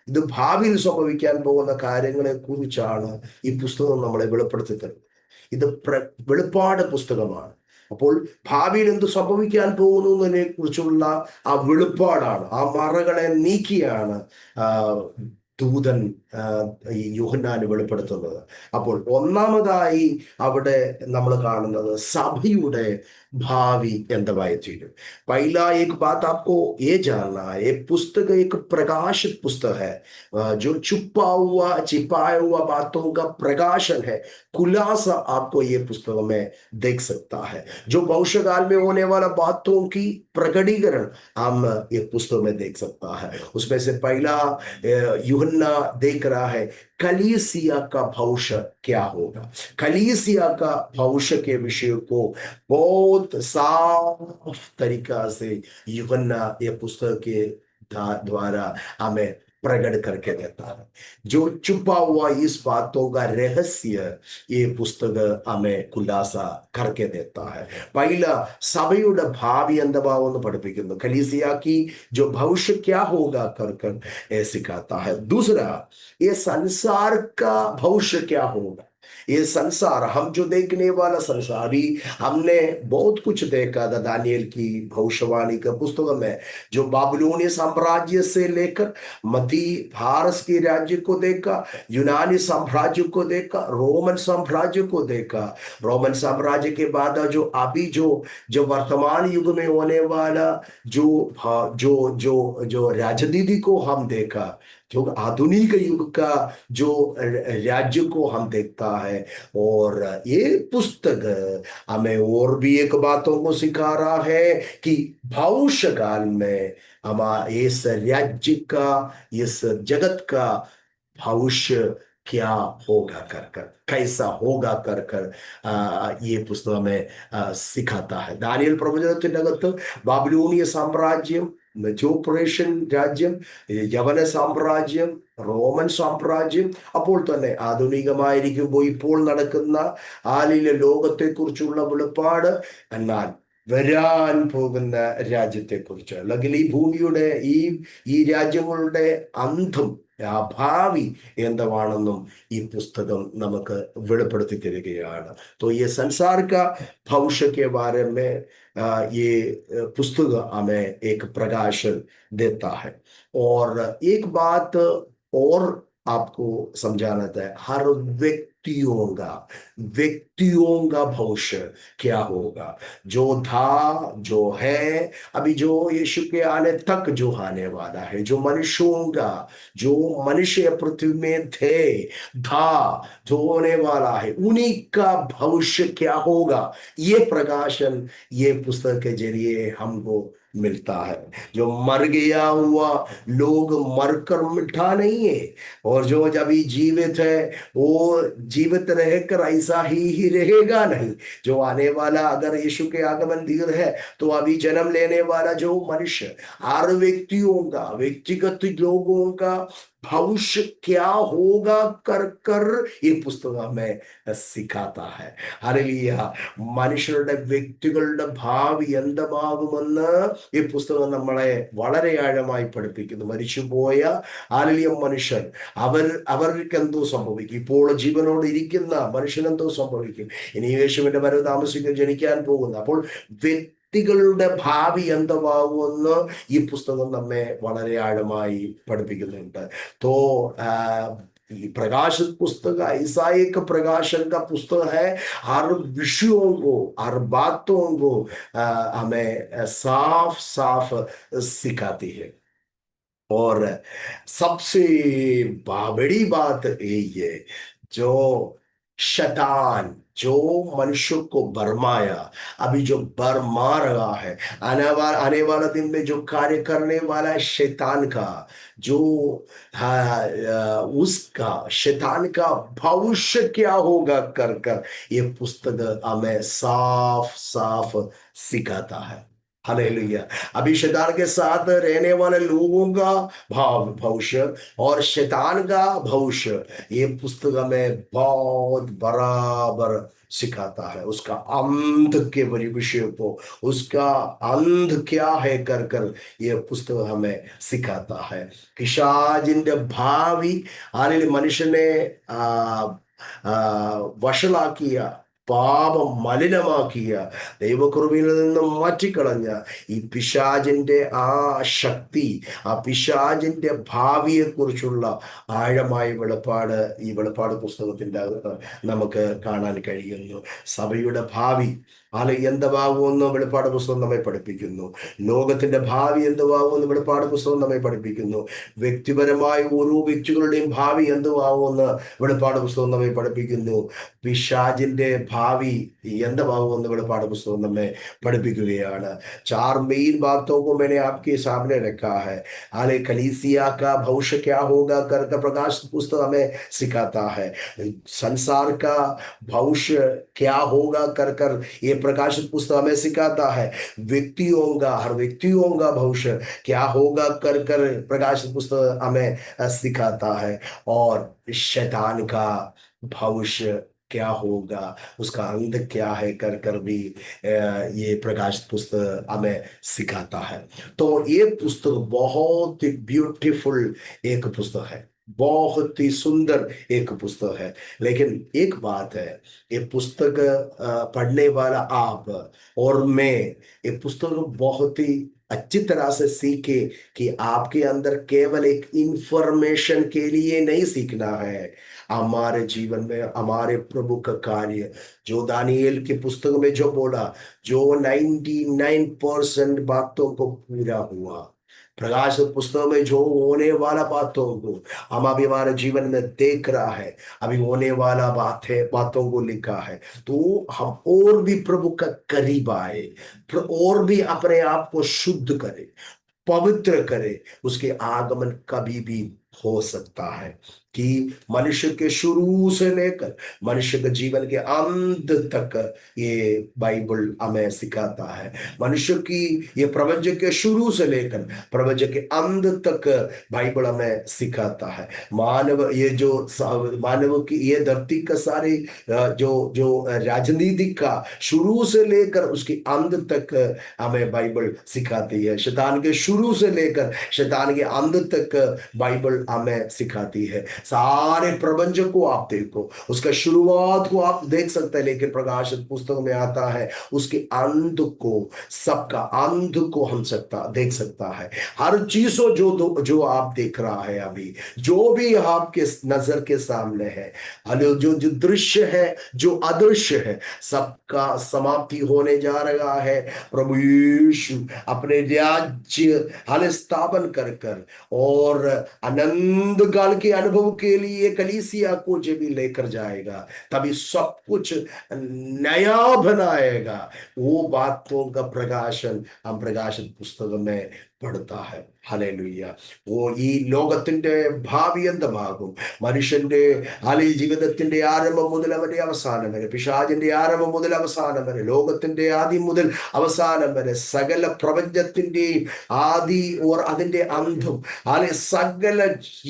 ഇത് ഭാവിയിൽ സംഭവിക്കാൻ പോകുന്ന കാര്യങ്ങളെ കുറിച്ചാണ് ഈ പുസ്തകം നമ്മളെ വെളിപ്പെടുത്തി തരുന്നത്. ഇത് വെളിപ്പാട് പുസ്തകമാണ്. അപ്പോൾ ഭാവിയിൽ എന്ത് സംഭവിക്കാൻ പോകുന്നു എന്നതിനെ കുറിച്ചുള്ള ആ വെളിപ്പാടാണ്, ആ മറകളെ നീക്കിയാണ് ദൂതൻ ഈ യോഹന്നാന് വെളിപ്പെടുത്തുന്നത്. അപ്പോൾ ഒന്നാമതായി അവിടെ നമ്മൾ കാണുന്നത് സഭയുടെ भावी തീരും। पहला एक बात आपको ये जानना है, पुस्तक एक प्रकाशित पुस्तक है, जो छिपाया हुआ बातों का प्रकाशन है, खुलासा आपको ये पुस्तक में देख सकता है। जो भविष्यकाल में होने वाला बातों की प्रकटीकरण हम ये पुस्तक में देख सकता है। उसमें से पहला यूहन्ना देख रहा है कलीसिया का भविष्य क्या होगा। कलीसिया का भविष्य के विषय को बहुत साफ तरीका से यूहन्ना ये पुस्तक के द्वारा हमें प्रकट करके देता है। जो छुपा हुआ इस बातों का रहस्य ये पुस्तक हमें खुलासा करके देता है। पहला सभയുടെ ഭാവി എന്താവുമെന്ന് പഠിപ്പിക്കുന്നു, कलीसिया की जो भविष्य क्या होगा कर सिखाता है। दूसरा, ये संसार का भविष्य क्या होगा। ये संसार, हम जो देखने वाला संसार, अभी हमने बहुत कुछ देखा था दानियल की भविष्यवाणी का पुस्तक में, जो बाबिलोनिय साम्राज्य से लेकर मध्य भारत के राज्य को देखा, यूनानी साम्राज्य को देखा, रोमन साम्राज्य को देखा। रोमन साम्राज्य के बाद जो अभी जो वर्तमान युग में होने वाला जो जो जो जो राजनीति को हम देखा, जो आधुनिक युग का जो राज्य को हम देखता है। और ये पुस्तक हमें और भी एक बातों को सिखा रहा है कि भविष्य काल में हमारे इस राज्य का, इस जगत का भविष्य क्या होगा कर कर, कैसा होगा कर कर ये पुस्तक हमें सिखाता है. ദാനിയേൽ പ്രവചനത്തിനകത്ത് ബാബിലോണിയ സാമ്രാജ്യം, മെജോപൊറേഷ്യൻ രാജ്യം, യവന സാമ്രാജ്യം, റോമൻ സാമ്രാജ്യം, അപ്പോൾ തന്നെ ആധുനികമായിരിക്കുമ്പോൾ ഇപ്പോൾ നടക്കുന്ന ആലിലെ ലോകത്തെക്കുറിച്ചുള്ള വെളിപ്പാട്, എന്നാൽ വരാൻ പോകുന്ന രാജ്യത്തെക്കുറിച്ച്, അല്ലെങ്കിൽ ഈ ഭൂമിയുടെ ഈ രാജ്യങ്ങളുടെ അന്തം, ആ ഭാവി എന്താണെന്നും ഈ പുസ്തകം നമുക്ക് വെളിപ്പെടുത്തി തരികയാണ്. तो ये संसार का भविष्य के बारे में ये पुस्तक हमें एक प्रकाशन देता है. और एक बात और आपको समझाना था, हर व्यक्तियों का भविष्य क्या होगा, जो था, जो है, अभी जो यीशु के आने तक जो आने वाला है, जो मनुष्यों का, जो मनुष्य पृथ्वी में थे, था, जो होने वाला है, उन्हीं का भविष्य क्या होगा, ये प्रकाशन ये पुस्तक के जरिए हमको मिलता है. जो मर गया हुआ लोग मरकर मिटा नहीं है, और जो अभी जीवित है वो जीवित रहकर ऐसा ही रहेगा नहीं. जो आने वाला, अगर यीशु के आगमन देर है, तो अभी जन्म लेने वाला जो मनुष्य, हर व्यक्तियों का, व्यक्तिगत लोगों का भविष्य क्या होगा कर कर ये पुस्तक हमें സിക്കാത്ത है. ഹല്ലേലൂയ. മനുഷ്യരുടെ വ്യക്തികളുടെ ഭാവി എന്താകുമെന്ന് ഈ പുസ്തകം നമ്മളെ വളരെ ആഴമായി പഠിപ്പിക്കുന്നു. മരിച്ചുപോയ ഹല്ലേലൂയ മനുഷ്യൻ, അവർക്ക് എന്തോ സംഭവിക്കും, ഇപ്പോൾ ജീവനോട് ഇരിക്കുന്ന മനുഷ്യൻ എന്തോ സംഭവിക്കും, ഇനി യേശുവിന്റെ വരവ് താമസിക്കാൻ ജനിക്കാൻ പോകുന്നു. അപ്പോൾ വ്യക്തികളുടെ ഭാവി എന്താകുമെന്ന് ഈ പുസ്തകം നമ്മെ വളരെ ആഴമായി പഠിപ്പിക്കുന്നുണ്ട്. तो प्रकाशित पुस्तक ऐसा एक प्रकाशन का पुस्तक है, हर विषयों को, हर बातों को हमें साफ साफ सिखाती है. और सबसे बड़ी बात यही है, जो शैतान जो मनुष्य को बरमाया, अभी जो बरमा रहा है, आने वाला दिन में जो कार्य करने वाला है शैतान का, जो उसका शैतान का भविष्य क्या होगा कर कर ये पुस्तक हमें साफ साफ सिखाता है. हालेलुया. अभी शैतान के साथ रहने वाले लोगों का भविष्य और शैतान का भविष्य, ये पुस्तक हमें बहुत बराबर सिखाता है. उसका अंत के विषय को, उसका अंत क्या है कर कर ये पुस्तक हमें सिखाता है. പിശാചിന്റെ ഭാവി, അല്ലെങ്കിൽ മനുഷ്യനെ വഷളാക്കിയ, പാപം മലിനമാക്കിയ, ദൈവകൃപയിൽ നിന്നും മാറ്റിക്കളഞ്ഞ ഈ പിശാചിന്റെ ആ ശക്തി, ആ പിശാചിന്റെ ഭാവിയെ കുറിച്ചുള്ള ആഴമായ വെളിപ്പാട് ഈ വെളിപ്പാട് പുസ്തകത്തിന്റെ അകത്ത് നമുക്ക് കാണാൻ കഴിയുന്നു. സഭയുടെ ഭാവി എന്താകുമെന്ന് വെളിപ്പാട് പുസ്തകം നമ്മെ പഠിപ്പിക്കുന്നു. ലോകത്തിന്റെ ഭാവി എന്താകുമെന്ന് വെളിപ്പാട് പുസ്തകം നമ്മെ പഠിപ്പിക്കുന്നു. വ്യക്തിപരമായ ഓരോ വ്യക്തികളുടെയും ഭാവി എന്താകുമെന്ന് വെളിപ്പാട് പുസ്തകം നമ്മെ പഠിപ്പിക്കുന്നു. പിശാചിന്റെ ഭാവി എന്താകുമെന്ന് വെളിപ്പാട് പുസ്തകം നമ്മെ പഠിപ്പിക്കുകയാണ്. 4 मेन बातों को मैंने आपके सामने रखा है. आले कलीसिया का भविष्य क्या होगा कर प्रकाश पुस्तक हमें सिखाता है. संसार का भविष्य क्या होगा कर कर ये प्रकाशित पुस्तक हमें सिखाता है. व्यक्तियों का, हर व्यक्तियों का भविष्य क्या होगा कर कर प्रकाशित पुस्तक हमें सिखाता है. और शैतान का भविष्य क्या होगा, उसका अंत क्या है कर कर भी ये प्रकाशित पुस्तक हमें सिखाता है. तो ये पुस्तक बहुत ही ब्यूटीफुल एक पुस्तक है, बहुत ही सुंदर एक पुस्तक है. लेकिन एक बात है, ये पुस्तक पढ़ने वाला आप और मैं, ये पुस्तक बहुत ही अच्छी तरह से सीखे कि आपके अंदर केवल एक इंफॉर्मेशन के लिए नहीं सीखना है, हमारे जीवन में हमारे प्रभु का कार्य जो दानियेल की पुस्तक में जो बोला, जो 99% बातों को पूरा हुआ, प्रकाशित पुस्तक में जो होने वाला बातों को हम अभी हमारे जीवन में देख रहा है, अभी होने वाला बातों को लिखा है, तो हम और भी प्रभु का करीब आए, और भी अपने आप को शुद्ध करें, पवित्र करे। उसके आगमन कभी भी हो सकता है कि मनुष्य के शुरू से लेकर मनुष्य के जीवन के अंत तक ये बाइबल हमें सिखाता है। मनुष्य की ये प्रपंच के शुरू से लेकर प्रपंच के अंत तक बाइबल हमें सिखाता है। मानव ये जो मानव की ये धरती का सारी जो जो राजनीति का शुरू से लेकर उसके अंत तक हमें बाइबल सिखाती है। शैतान के शुरू से लेकर शैतान के अंत तक बाइबल हमें सिखाती है। सारे प्रपंच को आप देखो, उसका शुरुआत को आप देख सकते हैं, लेकिन प्रकाशित पुस्तक में आता है उसके अंत को, सबका अंत को हम देख सकता है। हर चीजों जो आप देख रहा है अभी, जो भी आपके नजर के सामने है, जो जो दृश्य है, जो अदृश्य है, सबका समाप्ति होने जा रहा है। प्रभु यीशु अपने राज्य हाल स्थापन कर कर और अनंत काल के अनुभव के लिए कलीसिया को जब भी लेकर जाएगा, तभी सब कुछ नया बनाएगा। वो बातों का प्रकाशन हम प्रकाशित पुस्तक में പടുത്ത ഹല്ലേലൂയ. ഓ ഈ ലോകത്തിന്റെ ഭാവി എന്തമാകും, മനുഷ്യന്റെ ഈ ജീവിതത്തിന്റെ ആരംഭം മുതൽ അവന്റെ അവസാനം വരെ, പിശാചിന്റെ ആരംഭം മുതൽ അവസാനം വരെ, ലോകത്തിന്റെ ആദ്യം മുതൽ അവസാനം വരെ, സകല പ്രപഞ്ചത്തിന്റെയും ആദി ഓർ അതിന്റെ അന്തം, സകല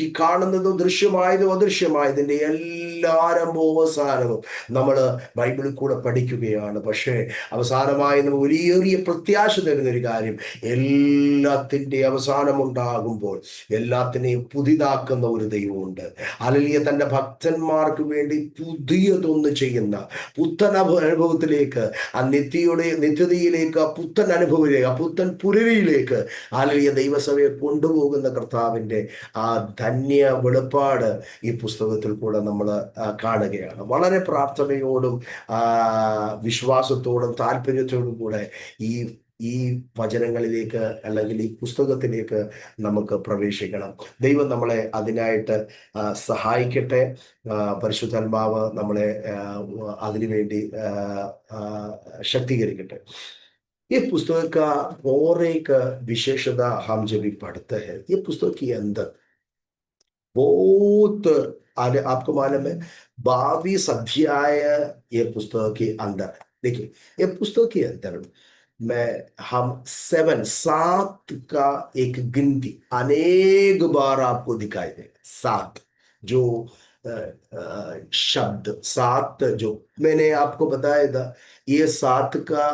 ഈ കാണുന്നതും ദൃശ്യമായതും അദൃശ്യമായതിന്റെ എല്ലാ ആരംഭവും അവസാനവും നമ്മൾ ബൈബിളിൽ കൂടെ പഠിക്കുകയാണ്. പക്ഷേ അവസാനമായി നമ്മൾ വലിയ പ്രത്യാശ തരുന്ന ഒരു കാര്യം, എല്ലാത്തിന്റെ അവസാനം ഉണ്ടാകുമ്പോൾ എല്ലാത്തിനെയും പുതിയതാക്കുന്ന ഒരു ദൈവമുണ്ട്. ഹല്ലേലൂയ. തന്റെ ഭക്തന്മാർക്ക് വേണ്ടി പുതിയതൊന്ന് ചെയ്യുന്ന പുത്തൻ അനുഭവത്തിലേക്ക്, ആ നിത്യതയിലേക്ക്, ആ പുത്തൻ അനുഭവത്തിലേക്ക്, ആ പുത്തൻ പുലരിയിലേക്ക് ഹല്ലേലൂയ ദൈവസഭയെ കൊണ്ടുപോകുന്ന കർത്താവിന്റെ ആ ധന്യ വെളിപ്പാട് ഈ പുസ്തകത്തിൽ കൂടെ നമ്മൾ കാണുകയാണ്. വളരെ പ്രാർത്ഥനയോടും വിശ്വാസത്തോടും താല്പര്യത്തോടും കൂടെ ഈ വചനങ്ങളിലേക്ക് അല്ലെങ്കിൽ ഈ പുസ്തകത്തിലേക്ക് നമുക്ക് പ്രവേശിക്കണം. ദൈവം നമ്മളെ അതിനായിട്ട് സഹായിക്കട്ടെ. പരിശുദ്ധാത്മാവ് നമ്മളെ അതിനുവേണ്ടി शक्तिകരിക്കട്ടെ. ये पुस्तक का और एक विशेषता हम जब भी पढ़ते हैं, ये पुस्तक के अंदर बहुत आपको मालूम है 22 अध्याय ये पुस्तक के अंदर है. देखिए ये पुस्तक के अंदर में हम 7 का एक गिनती अनेक बार आपको दिखाई देगा. 7 जो शब्द, 7 जो मैंने आपको बताया था, ये 7 का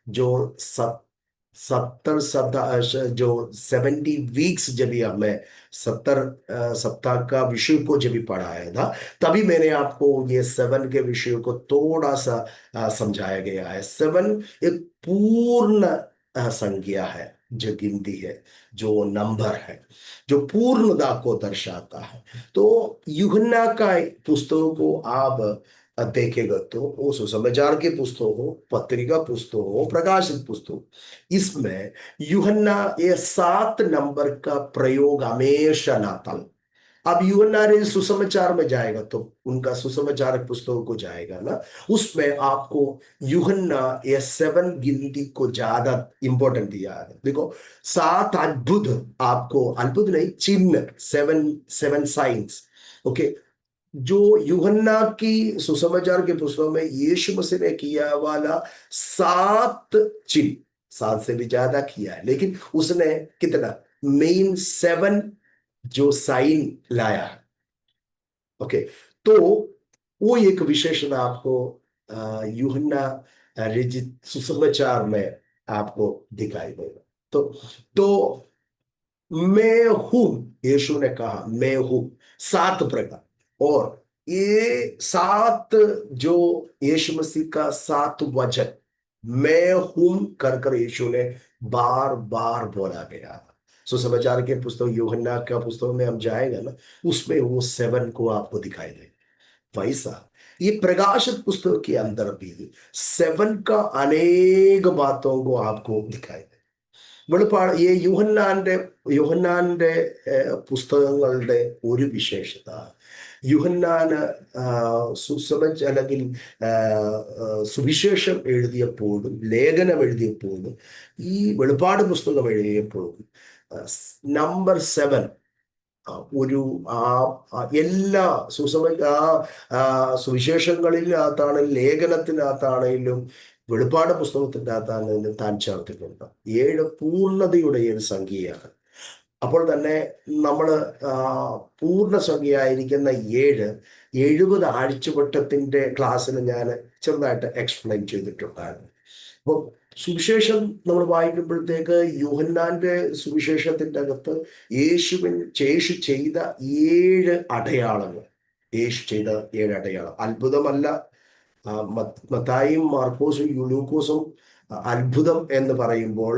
जो 70 सप्ताह, जो 70 वीक्स जब भी हमें 70 सप्ताह का विषय को जब भी पढ़ाया था, तभी मैंने आपको ये 7 के विषय को थोड़ा सा समझाया गया है. 7 एक पूर्ण संख्या है, जो गिनती है, जो नंबर है, जो पूर्णता को दर्शाता है. तो यूहन्ना का पुस्तक को आप देखेगा तो वो सुसमाचार के पुस्तक हो, पत्रिका पुस्तक हो, प्रकाशित पुस्तक, इसमें यूहन्ना ये 7 नंबर का प्रयोग हमेशा लाता. अब यूहन्ना रे सुसमाचार में जाएगा तो उनका सुसमाचार पुस्तक को जाएगा ना, उसमें आपको यूहन्ना ये 7 गिनती को ज्यादा इंपॉर्टेंट दिया है. देखो 7 अद्भुत, आपको अद्भुत नहीं, चिन्ह, 7 साइंस. ओके, जो यूहन्ना की सुसमाचार के पुस्तक में यीशु मसीह ने किया वाला 7 चिन्ह, 7 से भी ज्यादा किया है, लेकिन उसने कितना मेन 7 जो साइन लाया है. ओके, तो वो एक विशेषता आपको यूहन्ना रचित सुसमाचार में आपको दिखाई देगा. तो मैं हूं, यीशु ने कहा मैं हूं, 7 प्रकार. और ये 7 जो यीशु मसीह का 7 वचन मैं हूं कर कर यीशु ने बार बार बोला गया. सुसमाचार के पुस्तक यूहन्ना का पुस्तक में हम जाएगा ना, उसमें वो 7 को आपको दिखाई देगा. वैसा ये प्रकाशित पुस्तक के अंदर भी 7 का अनेक बातों को आपको दिखाई दे. വെളിപ്പാട് ഈ യോഹന്നാന്റെ പുസ്തകങ്ങളുടെ ഒരു വിശേഷത, യോഹന്നാന് സുസമജ് അല്ലെങ്കിൽ സുവിശേഷം എഴുതിയപ്പോഴും ലേഖനം എഴുതിയപ്പോഴും ഈ വെളിപ്പാട് പുസ്തകം എഴുതിയപ്പോഴും നമ്പർ 7 ഒരു എല്ലാ സുവിശേഷങ്ങളിനകത്താണെങ്കിലും ലേഖനത്തിനകത്താണെങ്കിലും വെളിപ്പാട് പുസ്തകത്തിൻ്റെ അകത്താണെങ്കിലും താൻ ചേർത്തിട്ടുണ്ട്. 7 പൂർണ്ണതയുടെ 7 സംഖ്യയാണ്. അപ്പോൾ തന്നെ നമ്മൾ പൂർണ്ണസംഖ്യയായിരിക്കുന്ന 70 ആഴ്ചവട്ടത്തിൻ്റെ ക്ലാസ്സിൽ ഞാൻ ചെറുതായിട്ട് എക്സ്പ്ലെയിൻ ചെയ്തിട്ടുണ്ടായിരുന്നു. അപ്പോൾ സുവിശേഷം നമ്മൾ വായിക്കുമ്പോഴത്തേക്ക് യോഹന്നാന്റെ സുവിശേഷത്തിൻ്റെ അകത്ത് യേശു ചെയ്ത 7 അടയാളങ്ങൾ, യേശു ചെയ്ത 7 അടയാളം അത്ഭുതമല്ല. മത്തായിയും മാർക്കോസും യൂലൂക്കോസും അത്ഭുതം എന്ന് പറയുമ്പോൾ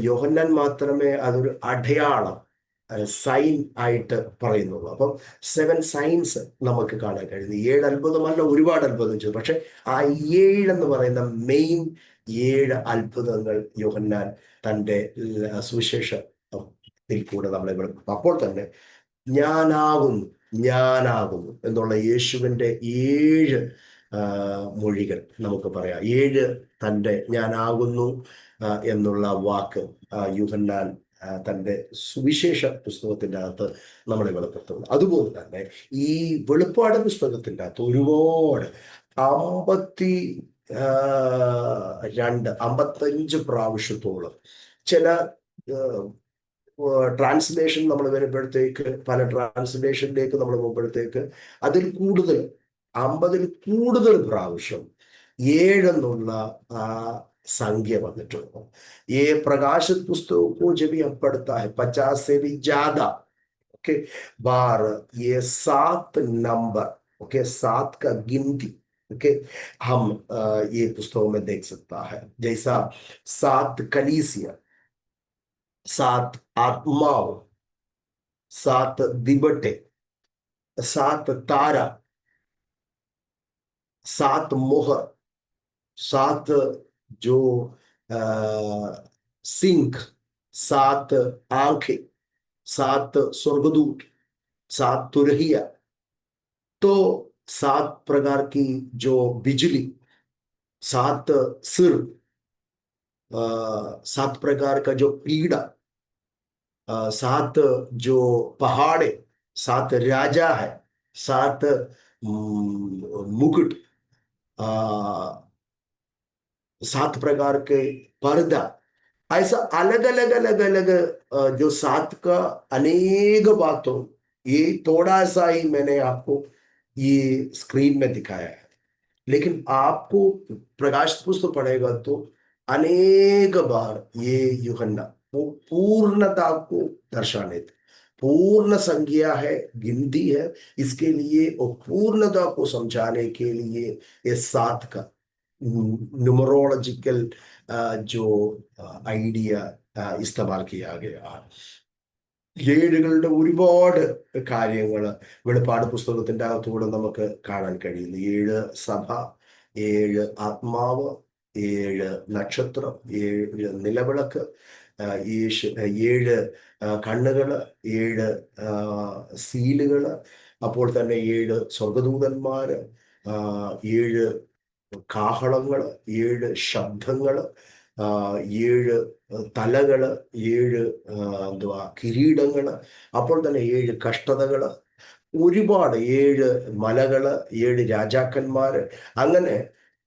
യോഹന്നാൻ മാത്രമേ അതൊരു അടയാളം, സൈൻ ആയിട്ട് പറയുന്നുള്ളൂ. അപ്പം 7 സൈൻസ് നമുക്ക് കാണാൻ കഴിയുന്നു. 7 അത്ഭുതമല്ല, ഒരുപാട് അത്ഭുതം ചെയ്തു. പക്ഷെ ആ 7 എന്ന് പറയുന്ന മെയിൻ 7 അത്ഭുതങ്ങൾ യോഹന്നാൻ തൻ്റെ സുവിശേഷത്തിൽ കൂടെ നമ്മളെ വിളിക്കും. അപ്പോൾ തന്നെ ഞാനാകുന്നു എന്നുള്ള യേശുവിൻ്റെ 7 മൊഴികൾ നമുക്ക് പറയാം. 7 തൻ്റെ ഞാനാകുന്നു എന്നുള്ള വാക്ക് യോഹന്നാൻ തൻ്റെ സുവിശേഷ പുസ്തകത്തിൻ്റെ അകത്ത് നമ്മളെ വെളിപ്പെടുത്തുന്നു. അതുപോലെ തന്നെ ഈ വെളിപ്പാട് പുസ്തകത്തിൻ്റെ അകത്ത് ഒരുപാട് 55 പ്രാവശ്യത്തോളം ചില ട്രാൻസ്ലേഷൻ നമ്മൾ വരുമ്പോഴത്തേക്ക്, പല ട്രാൻസ്ലേഷനിലേക്ക് നമ്മൾ പോകുമ്പോഴത്തേക്ക് അതിൽ കൂടുതൽ 50 കൂടുതൽ പ്രാവശ്യം 7 എന്നുള്ള संख्या वന്നിട്ടുണ്ട്. ये प्रकाशित पुस्तकों को जब हम पढ़ता है 50 से भी ज्यादा बार ये 7 नंबर 7 का गिनती हम ये पुस्तकों में देख सकता है. जैसा 7 कलीसिया, 7 आत्माओं, 7 दिवटे, 7 तारा, 7 मोहर, 7 जो सिंह, 7 आंखें, 7 स्वर्गदूत, 7 तुरहिया, तो 7 प्रकार की जो बिजली, 7 सिर, 7 प्रकार का जो पीड़ा, 7 जो पहाड़े, 7 राजा है, 7 मुकुट, 7 प्रकार के पर्दा, ऐसा अलग अलग अलग अलग जो 7 का अनेक बातों, ये थोड़ा सा ही मैंने आपको ये स्क्रीन में दिखाया है. लेकिन आपको प्रकाश पुस्तक पढ़ेगा तो अनेक बार ये यूहन्ना वो पूर्णता को दर्शाने थे. पूर्ण संज्ञा है, गिनती है. इसके लिए और पूर्णता को समझाने के लिए ये 7 का ന്യൂമറോളജിക്കൽ जो ഐഡിയ ഇസ്തമാൽ കിയാ ഗയാ. 7കളുടെ ഒരുപാട് കാര്യങ്ങൾ വെളിപ്പാട് പുസ്തകത്തിൻ്റെ അകത്തൂടെ നമുക്ക് കാണാൻ കഴിയുന്നു. 7 സഭ, 7 ആത്മാവ്, 7 നക്ഷത്രം, 7 നിലവിളക്ക്, 7 കണ്ണുകള്, 7 സീലുകള്, അപ്പോൾ തന്നെ 7 സ്വർഗദൂതന്മാര്, 7 കാഹളങ്ങള്, 7 ശബ്ദങ്ങള്, 7 തലകള്, 7 കിരീടങ്ങള്, അപ്പോൾ തന്നെ 7 കഷ്ടതകള്, ഒരുപാട് 7 മലകള്, 7 രാജാക്കന്മാര്, അങ്ങനെ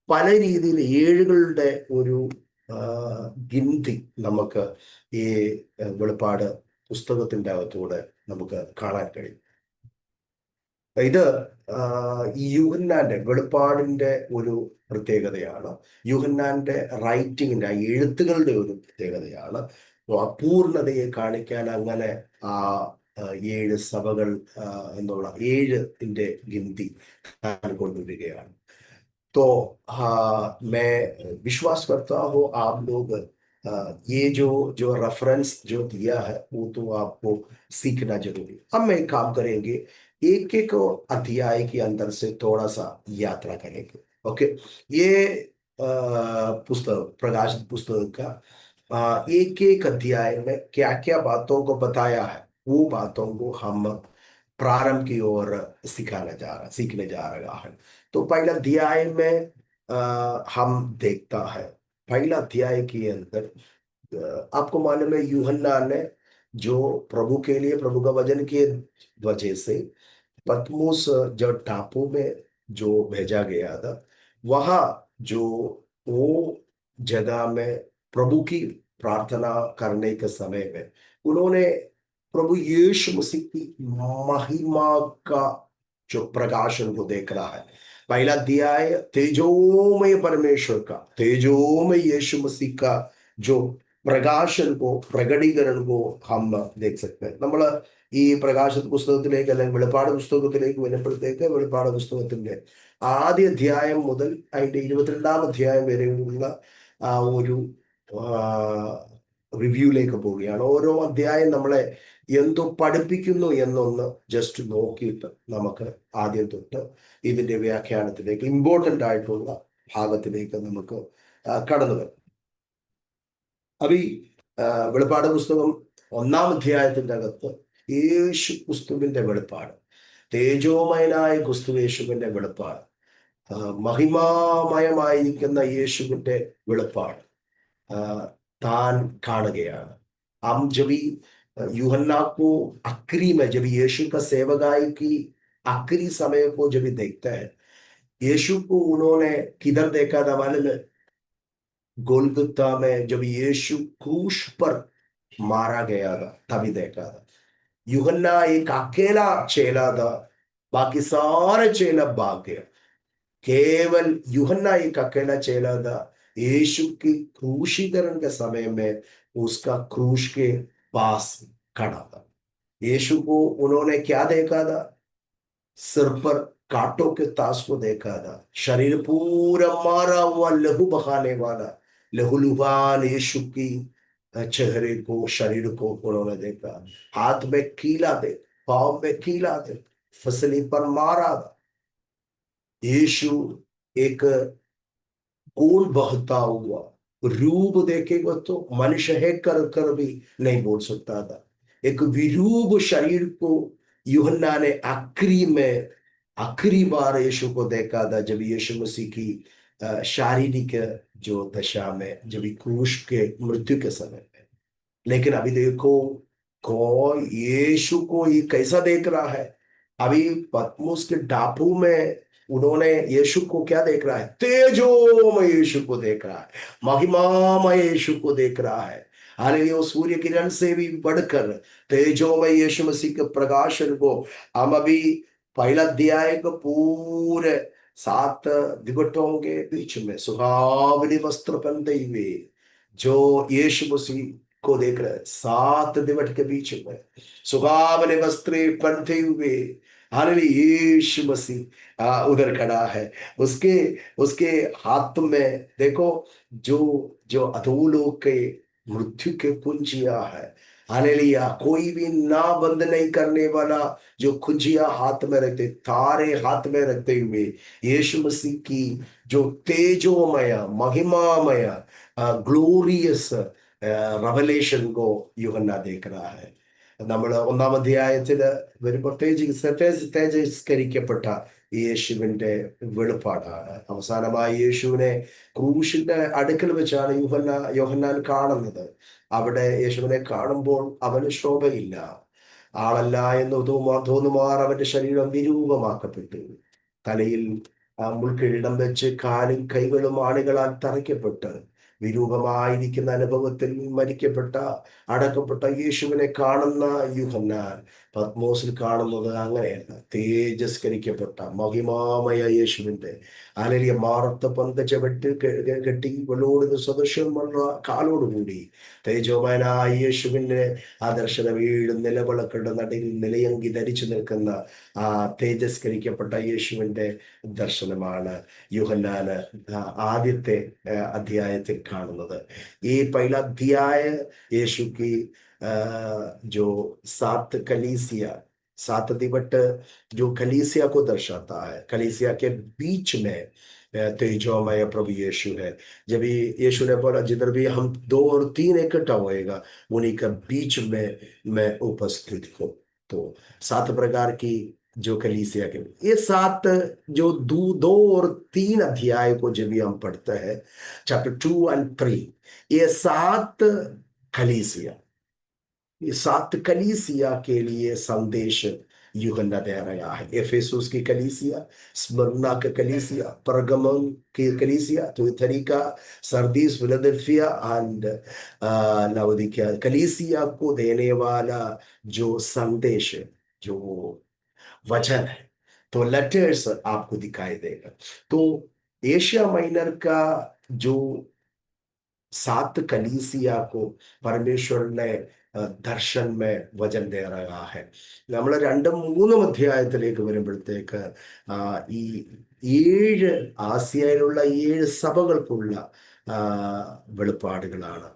പല രീതിയിൽ 7കളുടെ ഒരു ഗിനതി നമുക്ക് ഈ വെളിപ്പാട് പുസ്തകത്തിൻ്റെ അകത്തൂടെ നമുക്ക് കാണാൻ കഴിയും. ഇത് ഈ യൂഹന്നാന്റെ വെളിപ്പാടിന്റെ ഒരു പ്രത്യേകതയാണ്. യൂഹന്നാന്റെ റൈറ്റിങ്ങിന്റെ എഴുത്തുകളുടെ ഒരു പ്രത്യേകതയാണ്. അപൂർണതയെ കാണിക്കാൻ അങ്ങനെ ആ 7 സഭകൾ എന്നുള്ള 7ന്റെ ഗിനതി കൊണ്ടുവരികയാണ്. तो मैं विश्वास करता हूँ आप लोग ये जो रेफरेंस जो दिया है वो तो आपको सीखना जरूरी. अब मैं काम करेंगे, एक एक अध्याय के अंदर से थोड़ा सा यात्रा करेंगे. ओके, ये पुस्तक प्रकाशित पुस्तक का एक एक अध्याय में क्या क्या बातों को बताया है, वो बातों को हम प्रारंभ की ओर सीखने जा रहा है। तो पहला अध्याय में हम देखता है, पहला अध्याय के अंदर आपको मालूम है यूहन्ना ने जो प्रभु के लिए प्रभु का वचन के वजह से पतमोस जो टापू में जो भेजा गया था, वहां जो वो जगह में प्रभु की प्रार्थना करने के समय में उन्होंने प्रभु यीशु मसीह की महिमा का जो प्रकाशन को देख रहा है। पहला अध्याय तेजोमय परमेश्वर का, तेजोमय यीशु मसीह का जो പ്രകാശൻ को പ്രകടീകरण को हम देख सकते हैं। നമ്മൾ ഈ പ്രകാശ പുസ്തകത്തിലേക്ക് അല്ലെങ്കിൽ വെളിപ്പാട് പുസ്തകത്തിലേക്ക് വരുമ്പോഴത്തേക്ക് വെളിപ്പാട് പുസ്തകത്തിന്റെ ആദ്യ അധ്യായം മുതൽ അതിന്റെ 22-ാം അധ്യായം വരെയുള്ള ആ ഒരു റിവ്യൂയിലേക്ക് പോവുകയാണ്। ഓരോ അധ്യായം നമ്മളെ എന്തോ പഠിപ്പിക്കുന്നു എന്നൊന്ന് ജസ്റ്റ് നോക്കിയിട്ട് നമുക്ക് ആദ്യം തൊട്ട് ഇതിന്റെ വ്യാഖ്യാനത്തിലേക്ക് ഇമ്പോർട്ടൻ്റ് ആയിട്ടുള്ള ഭാഗത്തിലേക്ക് നമുക്ക് കടന്നു വരാം। അപ്പൊ ഈ വെളിപ്പാട് പുസ്തകം 1-ാം അധ്യായത്തിന്റെ അകത്ത് യേശു ക്രിസ്തുവിന്റെ വെളിപ്പാട്, തേജോമയനായ ക്രിസ്തു യേശുവിന്റെ വെളിപ്പാട്, മഹിമാമയമായിരിക്കുന്ന യേശുവിന്റെ വെളിപ്പാട് താൻ കാണുകയാണ്। हम जब यूहन्ना को आखिरी में जब यीशु का सेवकाई की आखिरी समय को जब देखते हैं, यीशु को उन्होंने किधर देखा था मालूम है? गोलगुत्ता में जब यीशु क्रूस पर मारा गया था तभी देखा था। यूहन्ना एक अकेला चेला था, बाकी सारे चेला भाग गया, केवल यूहन्ना एक अकेला चेला था। यीशु की क्रूशीकरण के समय में उसका क्रूश के पास खड़ा था। यीशु को उन्होंने क्या देखा था? सिर पर कांटों के ताज को देखा था, शरीर पूरा मारा हुआ लहू बहाने वाला लहूलुहान यीशु की चेहरे को, शरीर को उन्होंने देखा। हाथ में कीला थे, पाँव में कीला थे, फसली पर मारा था। यीशु एक खून बहता हुआ रूप देखेगा तो मनुष्य है कर कर भी नहीं बोल सकता था। एक विरूप शरीर को यूहन्ना ने आखिरी में आखिरी बार यीशु को देखा था, जब यीशु मसीह की शारीरिक जो दशा में, जब क्रूस के मृत्यु के समय में। लेकिन अभी देखो कौन यीशु को ये कैसा देख रहा है? अभी पतमुस के टापू में उन्होंने यीशु को क्या देख रहा है? तेजोमय यीशु को देख रहा है, महिमामय यीशु को देख रहा है। हालेलुया। वो सूर्य किरण से भी बढ़कर तेजोमय यीशु मसीह के प्रकाशन को हम अभी पहला अध्याय को पूरे 7 दिवटों के बीच में सुहावनी वस्त्र पहनते हुए जो यीशु मसीह को देख रहे हैं, 7 दिवट के बीच में सुहावने वस्त्र पहनते हुए हालेलुया यीशु मसीह उधर खड़ा है। उसके उसके हाथ में देखो जो जो अधोलोक के मृत्यु के कुंजिया है। हालेलुया। कोई भी ना बंद नहीं करने वाला जो कुंजिया हाथ में रखते, तारे हाथ में रखते हुए यीशु मसीह की जो तेजोमय महिमामय ग्लोरियस റവലേഷൻ को യൂഹന്ന देख रहा है। നമ്മൾ 1-ാം അധ്യായത്തിൽ വരുമ്പോൾ തേജസ്കരിക്കപ്പെട്ട യേശുവിന്റെ വെളിപ്പാടാണ്। അവസാനമായി യേശുവിനെ ക്രൂശിന്റെ അടുക്കൽ വെച്ചാണ് യോഹന്നാൻ കാണുന്നത്। അവിടെ യേശുവിനെ കാണുമ്പോൾ അവന് ശോഭയില്ല, ആളല്ല എന്ന് തോന്നുമാർ അവന്റെ ശരീരം വിരൂപമാക്കപ്പെട്ടു, തലയിൽ മുൾക്കിരീടം വെച്ച് കാലും കൈകളും ആണികളാൽ തറയ്ക്കപ്പെട്ട് വിരൂപമായിരിക്കുന്ന അനുഭവത്തിൽ മരിക്കപ്പെട്ട അടക്കപ്പെട്ട യേശുവിനെ കാണുന്ന യൂഹന്നാൻ പത്മോസിൽ കാണുന്നത് അങ്ങനെയല്ല, തേജസ്കരിക്കപ്പെട്ട മഹിമാമയ യേശുവിന്റെ അലലിയ മാറത്ത പങ്കജ കെട്ടി വെള്ളോടുന്ന സദൃശ്യമുള്ള കാലോടുകൂടി തേജോമയനായ യേശുവിന്റെ ആ ദർശന വീടും നിലവിളക്കളുടെ നടുവിൽ നിലയങ്കി ധരിച്ചു നിൽക്കുന്ന ആ തേജസ്കരിക്കപ്പെട്ട യേശുവിന്റെ ദർശനമാണ് യൂഹന്നാന് ആദ്യത്തെ अध्याय കാണുന്നത്। ഈ पहला अध्याय यीशु की जो 7 कलीसिया सात दिवट जो कलीसिया को दर्शाता है, कलीसिया के बीच में तेजोमय प्रभु यीशु है। जब भी यीशु ने बोला जिधर भी हम दो और तीन इकट्ठा होएगा उन्हीं के बीच में मैं उपस्थित हूँ। तो सात प्रकार की जो कलीसिया के, ये सात जो दो और तीन अध्याय को जब भी हम पढ़ते हैं, चैप्टर 2 और 3, ये सात कलीसिया, ये सात कलीसिया के लिए संदेश यूहन्ना दे रहा है। एफेसुस की कलीसिया, स्मरना की कलीसिया, परगमन की कलीसिया, तुइथरिका, सरदीस, फिलाडेल्फिया एंड लाउदिकिया कलीसिया को देने वाला जो संदेश है, जो वचन है, तो लेटर्स आपको दिखाई देगा। तो एशिया माइनर का जो सात कलीसिया को परमेश्वर ने ദർശൻ വചൻ തയ്യാറാകെ നമ്മൾ രണ്ടും മൂന്നും അധ്യായത്തിലേക്ക് വരുമ്പോഴത്തേക്ക് ഈ 7 ആസിയയിലുള്ള 7 സഭകൾക്കുള്ള വെളിപ്പാടുകളാണ്.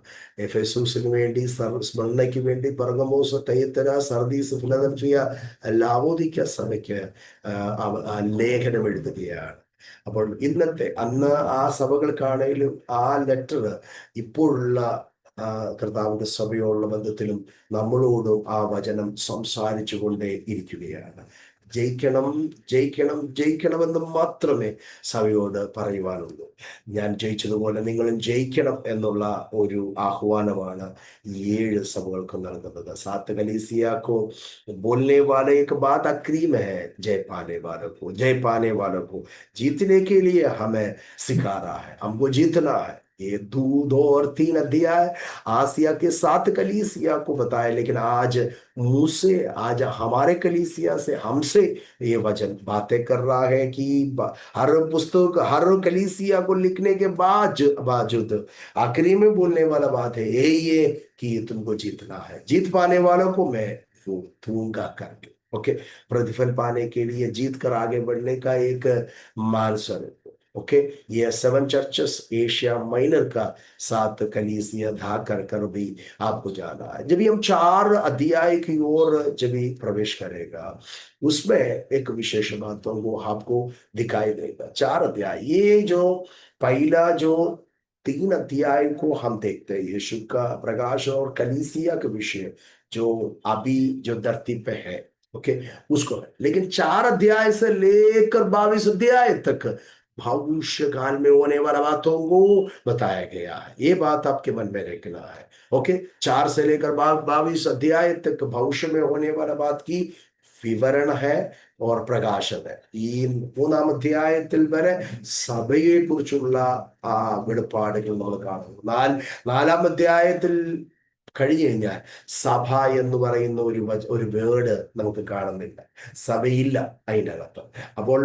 എഫെസൂസിന് വേണ്ടി, സ്മർണ്ണയ്ക്ക് വേണ്ടി, പെർഗമോസ്, തയത്തര, സർദീസ്, ഫിലദൽഫിയ, ലാവോദിക്ക സഭയ്ക്ക് ലേഖനം എഴുതുകയാണ്. അപ്പോൾ ഇന്നത്തെ അന്ന് ആ സഭകൾക്കാണെങ്കിലും ആ ലെറ്റർ ഇപ്പോഴുള്ള കർത്താവിന്റെ സഭയോടുള്ള ബന്ധത്തിലും നമ്മളോടും ആ വചനം സംസാരിച്ചു കൊണ്ടേ ഇരിക്കുകയാണ്. ജയിക്കണം, ജയിക്കണം, ജയിക്കണമെന്ന് മാത്രമേ സഭയോട് പറയുവാനുള്ളൂ. ഞാൻ ജയിച്ചതുപോലെ നിങ്ങളും ജയിക്കണം എന്നുള്ള ഒരു ആഹ്വാനമാണ് ഈ 7 സഭകൾക്കും നൽകുന്നത്. सात कलीसिया को बोलने वाले एक बात अक्री में है, जय पाने वालों को, जय पाने वालों को जीतने के लिए हमें सिखा रहा है, हमको जीतना है। ये 2 और 3 अध्याय आसिया के 7 कलीसिया को बताए, लेकिन आज मुझसे, आज हमारे कलीसिया से, हमसे ये वचन बातें कर रहा है कि हर पुस्तक, हर कलीसिया को लिखने के बावजूद आखिरी में बोलने वाला बात है यही है कि तुमको जीतना है, जीत पाने वालों को मैं वो दूंगा करके। ओके, प्रतिफल पाने के लिए जीत कर आगे बढ़ने का एक मानसर। ओके, ये 7 चर्चेस एशिया माइनर का 7 कलीसिया धा कर भी आपको जाना है। जब भी हम 4 अध्याय की ओर जब भी प्रवेश करेगा, उसमें एक विशेष बातों को आपको दिखाई देगा। 4 अध्याय, ये जो पहला जो 3 अध्याय को हम देखते हैं यीशु का प्रकाश और कलीसिया के विषय जो अभी जो धरती पे है, ओके, उसको है। लेकिन 4 अध्याय से लेकर 22 अध्याय तक भविष्य काल में होने वाला बातों को बताया गया है। ये बात आपके मन में रखना है। ओके, 4 से लेकर 22 अध्याय तक भविष्य में होने वाला बात की വിവരണ है और പ്രകാശം है. ഈ 3-ാം അധ്യായത്തിൽ വരെ സഭയെ കുറിച്ചുള്ള ആ വെളിപ്പാടുകൾ നമ്മൾ കാണുന്നു. 4-ാം അധ്യായത്തിൽ കഴിഞ്ഞു കഴിഞ്ഞാൽ സഭ എന്ന് പറയുന്ന ഒരു വേർഡ് നമുക്ക് കാണുന്നില്ല, സഭയില്ല അതിൻ്റെ അകത്ത്. അപ്പോൾ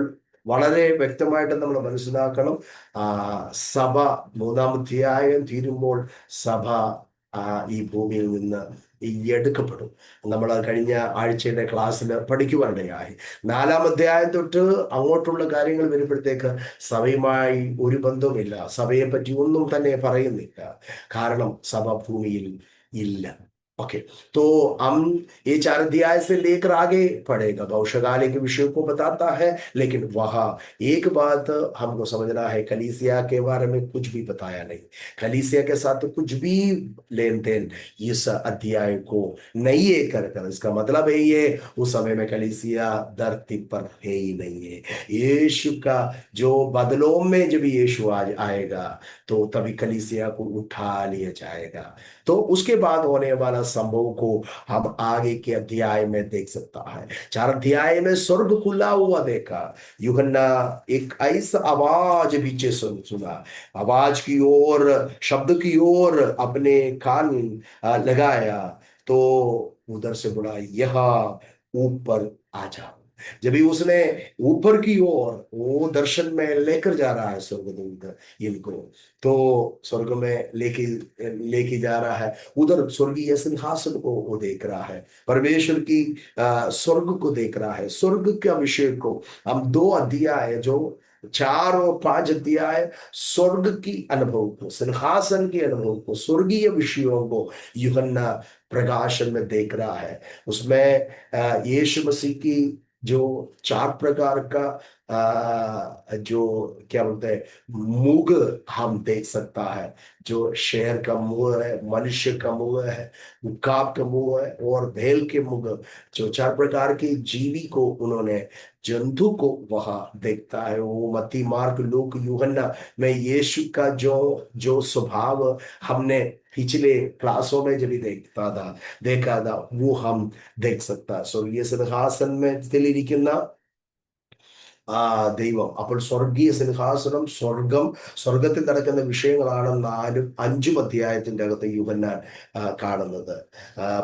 വളരെ വ്യക്തമായിട്ട് നമ്മൾ മനസ്സിലാക്കണം, സഭ 3-ാം അധ്യായം തീരുമ്പോൾ സഭ ഈ ഭൂമിയിൽ നിന്ന് എടുക്കപ്പെടും. നമ്മൾ കഴിഞ്ഞ ആഴ്ചയുടെ ക്ലാസ്സിൽ പഠിക്കുവാനിടയായി. 4-ാം അധ്യായം തൊട്ട് അങ്ങോട്ടുള്ള കാര്യങ്ങൾ വരുമ്പോഴത്തേക്ക് സഭയുമായി ഒരു ബന്ധവുമില്ല, സഭയെ പറ്റി ഒന്നും തന്നെ പറയുന്നില്ല, കാരണം സഭ ഭൂമിയിൽ ഇല്ല. ओके, तो हम ये 4 अध्याय से लेकर आगे पढ़ेगा, भविष्यकाल के विषय को बताता है, लेकिन वहां एक बात हमको समझना है, कलीसिया के बारे में कुछ भी बताया नहीं, कलीसिया के साथ कुछ भी लेन देन इस अध्याय को नहीं है कर। इसका मतलब है ये उस समय में कलीसिया धरती पर है ही नहीं है। यीशु का जो बदलों में जब यीशु आज आएगा तो तभी कलीसिया को उठा लिया जाएगा। तो उसके बाद होने वाला संभव को हम आगे के अध्याय में देख सकता है। 4 अध्याय में स्वर्ग खुला हुआ देखा, यूहन्ना एक ऐसा आवाज पीछे सुना, आवाज की ओर, शब्द की ओर अपने कान लगाया, तो उधर से बोला यह ऊपर आ जाओ। जब भी उसने ऊपर की ओर वो दर्शन में लेकर जा रहा है स्वर्गदूत इनको, तो स्वर्ग में लेके जा रहा है, उधर स्वर्गीय सिंहासन को वो देख रहा है, परमेश्वर की स्वर्ग को देख रहा है। स्वर्ग के विषय को हम 2 अध्याय जो चार और पांच अध्याय स्वर्ग की अनुभव को, सिंहासन के अनुभव को, स्वर्गीय विषयों को यूहन्ना प्रकाशन में देख रहा है। उसमें यीशु मसीह की जो चार प्रकार का जो क्या बोलते हैं मुग हम देख सकता है। जो शेर का मुंह है, मनुष्य का मुंह है, उकाब का मुंह है और भेल के मुंह, जो चार प्रकार के जीवी को उन्होंने, जंतु को वहां देखता है। वो मत्ती, मार्क, लूक, यूहन्ना में यीशु का जो जो स्वभाव हमने पिछले क्लासों में जब भी देखा था वो हम देख सकता है। स्वर्गीय सिंहासन में സ്ഥിതിയിരിക്കുന്ന ദൈവം, അപ്പോൾ സ്വർഗീയ സിംഹാസനം, സ്വർഗം, സ്വർഗത്തിൽ നടക്കുന്ന വിഷയങ്ങളാണ് നാലും അഞ്ചും അധ്യായത്തിന്റെ അകത്ത് യൂഹന്നാൻ കാണുന്നത്.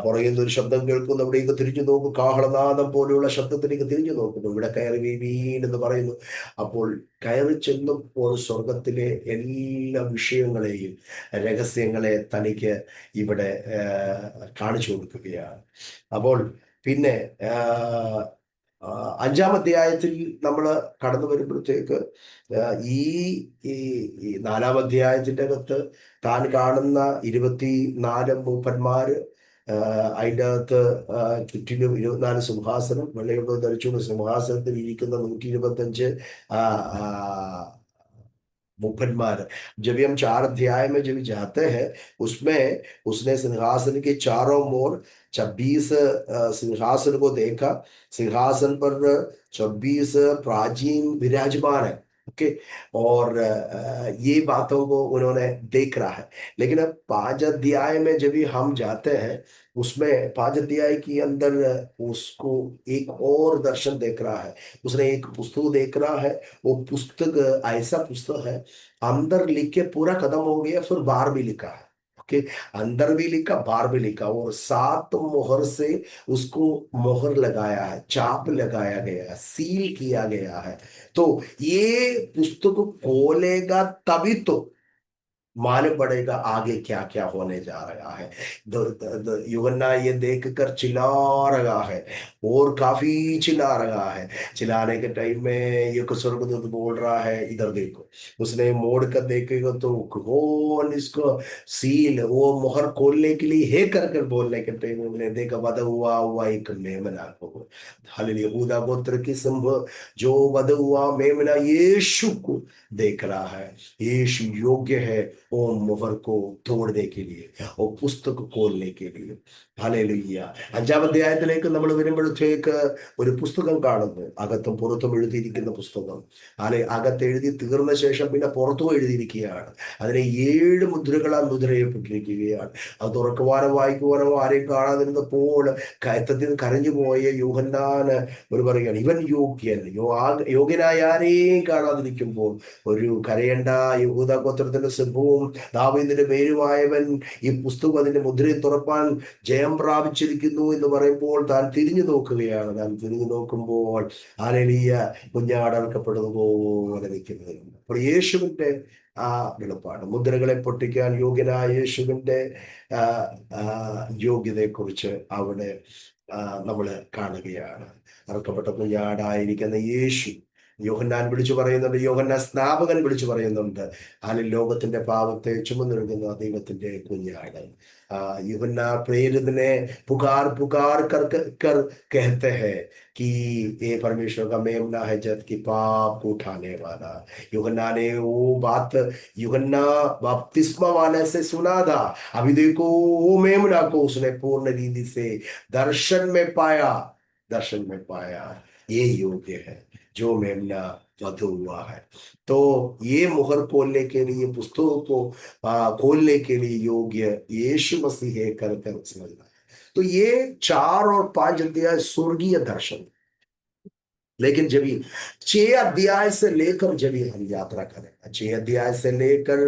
പുറകിൽ നിന്ന് ഒരു ശബ്ദം കേൾക്കുന്നു, അവിടേക്ക് തിരിഞ്ഞു നോക്കും, കാഹളനാദം പോലെയുള്ള ശബ്ദത്തിലേക്ക് തിരിഞ്ഞു നോക്കുന്നു, ഇവിടെ കയറി വീവീൻ എന്ന് പറയുന്നു. അപ്പോൾ കയറി ചെന്നപ്പോൾ സ്വർഗത്തിലെ എല്ലാ വിഷയങ്ങളെയും രഹസ്യങ്ങളെ തനിക്ക് ഇവിടെ കാണിച്ചു കൊടുക്കുകയാണ്. അപ്പോൾ പിന്നെ അഞ്ചാം അധ്യായത്തിൽ നമ്മൾ കടന്നു വരുമ്പോഴത്തേക്ക് ഈ ഈ ഈ നാലാം അധ്യായത്തിന്റെ അകത്ത് താൻ കാണുന്ന 24 മൂപ്പന്മാര്, അതിൻ്റെ അകത്ത് ചുറ്റിലും 24 സിംഹാസനം, വെള്ളയുള്ള ധരിച്ചുകൊണ്ട് സിംഹാസനത്തിൽ ഇരിക്കുന്ന 125 मुखबिर। जब भी हम 4 अध्याय में जब जाते हैं उसमें उसने सिंहासन के चारों मोर 26 सिंहासन को देखा। सिंहासन पर 26 प्राचीन विराजमान है। ओके, और ये बातों को उन्होंने देख रहा है। लेकिन अब 5 अध्याय में जब भी हम जाते हैं उसमें 5 अध्याय के अंदर उसको एक और दर्शन देख रहा है। उसने एक पुस्तक देख रहा है। वो पुस्तक ऐसा पुस्तक है, अंदर लिख के पूरा खत्म हो गया, फिर बाहर भी लिखा है। ओके, अंदर भी लिखा, बाहर भी लिखा, और 7 मोहर से उसको मोहर लगाया है, चाप लगाया गया है, सील किया गया है। तो ये पुस्तक खोलेगा तभी तो मालूम पड़ेगा आगे क्या क्या होने जा रहा है। यूहन्ना ये देखकर चिल्ला रहा है, और काफी चिल्ला रहा है। चिल्लाने के टाइम में ये स्वर्गदूत बोल रहा है, इधर देखो। उसने मोड़ कर देखेगा तो कौन इसको सील, वो मोहर खोलने के लिए है कर कर बोलने के टाइम में उन्हें देखा, वध हुआ एक मेमना को। हालेलुया। यहूदा गोत्र की सिंह जो वध हुआ मेमना यीशु को देख रहा है। यीशु योग्य है वो मोहर को तोड़ने के लिए, वो पुस्तक खोलने के लिए। ഹല്ലേലൂയ. 5 അധ്യായത്തിലേക്ക് നമ്മൾ വരുമ്പോഴത്തേക്ക് ഒരു പുസ്തകം കാണുന്നു, അകത്തും പുറത്തും എഴുതിയിരിക്കുന്ന പുസ്തകം. അകത്ത് എഴുതി തീർന്ന ശേഷം പിന്നെ പുറത്തും എഴുതിയിരിക്കുകയാണ്. അതിനെ 7 മുദ്രകളാൽ മുദ്രയപ്പെട്ടിരിക്കുകയാണ്. അത് തുറക്കുവാനോ വായിക്കുവാനോ ആരെയും കാണാതിരുന്നപ്പോൾ കയറ്റത്തിൽ കരഞ്ഞു പോയ യൂഹന്നാന് ഒരു പറയുകയാണ്, ഇവൻ യോഗ്യൻ. യോഗ്യനായ ആരെയും കാണാതിരിക്കുമ്പോൾ ഒരു കരയേണ്ട, യഹൂദ ഗോത്രത്തിന്റെ സിംഹവും ദാവീദിന്റെ പേരുമായവൻ ഈ പുസ്തകം അതിന്റെ മുദ്രയിൽ തുറപ്പാൻ ജയം പ്രാപിച്ചിരിക്കുന്നു എന്ന് പറയുമ്പോൾ താൻ തിരിഞ്ഞു നോക്കുകയാണ്. താൻ തിരിഞ്ഞു നോക്കുമ്പോൾ ഹല്ലേലൂയ, കുഞ്ഞാടർക്കപ്പെടുന്നത് പോലെ നിൽക്കുന്നത്. അപ്പോൾ യേശുവിന്റെ ആ വെളിപ്പാട്, മുദ്രകളെ പൊട്ടിക്കാൻ യോഗ്യനായ യേശുവിന്റെ യോഗ്യതയെക്കുറിച്ച് അവിടെ നമ്മൾ കാണുകയാണ്. അറക്കപ്പെട്ട കുഞ്ഞാടായിരിക്കുന്ന യേശു, യോഹന്നാൻ വിളിച്ചു പറയുന്നുണ്ട്, യോഹന്നാൻ സ്നാപകൻ വിളിച്ചു പറയുന്നുണ്ട്, അതിൽ ലോകത്തിന്റെ പാപത്തെ ചുമന്നൊഴുകുന്ന ദൈവത്തിന്റെ കുഞ്ഞാട്. यूहन्ना प्रेरित ने पुकार पुकार कर कर कहते हैं कि ये परमेश्वर का मेमना है जग की पाप को उठाने वाला। यूहन्ना ने वो बात यूहन्ना बपतिस्मा वाले से सुना था। अभी देखो वो मेमना को उसने पूर्ण रीति से दर्शन में पाया, दर्शन में पाया। ये योग्य है जो मेमना वधु हुआ है। तो ये मुहर खोलने के लिए, पुस्तकों को खोलने के लिए योग्य यीशु मसीह है कर कर समझना है। तो ये 4 और 5 अध्याय स्वर्गीय दर्शन। लेकिन जब 6 अध्याय से लेकर जब हम यात्रा करेंगे, 6 अध्याय से लेकर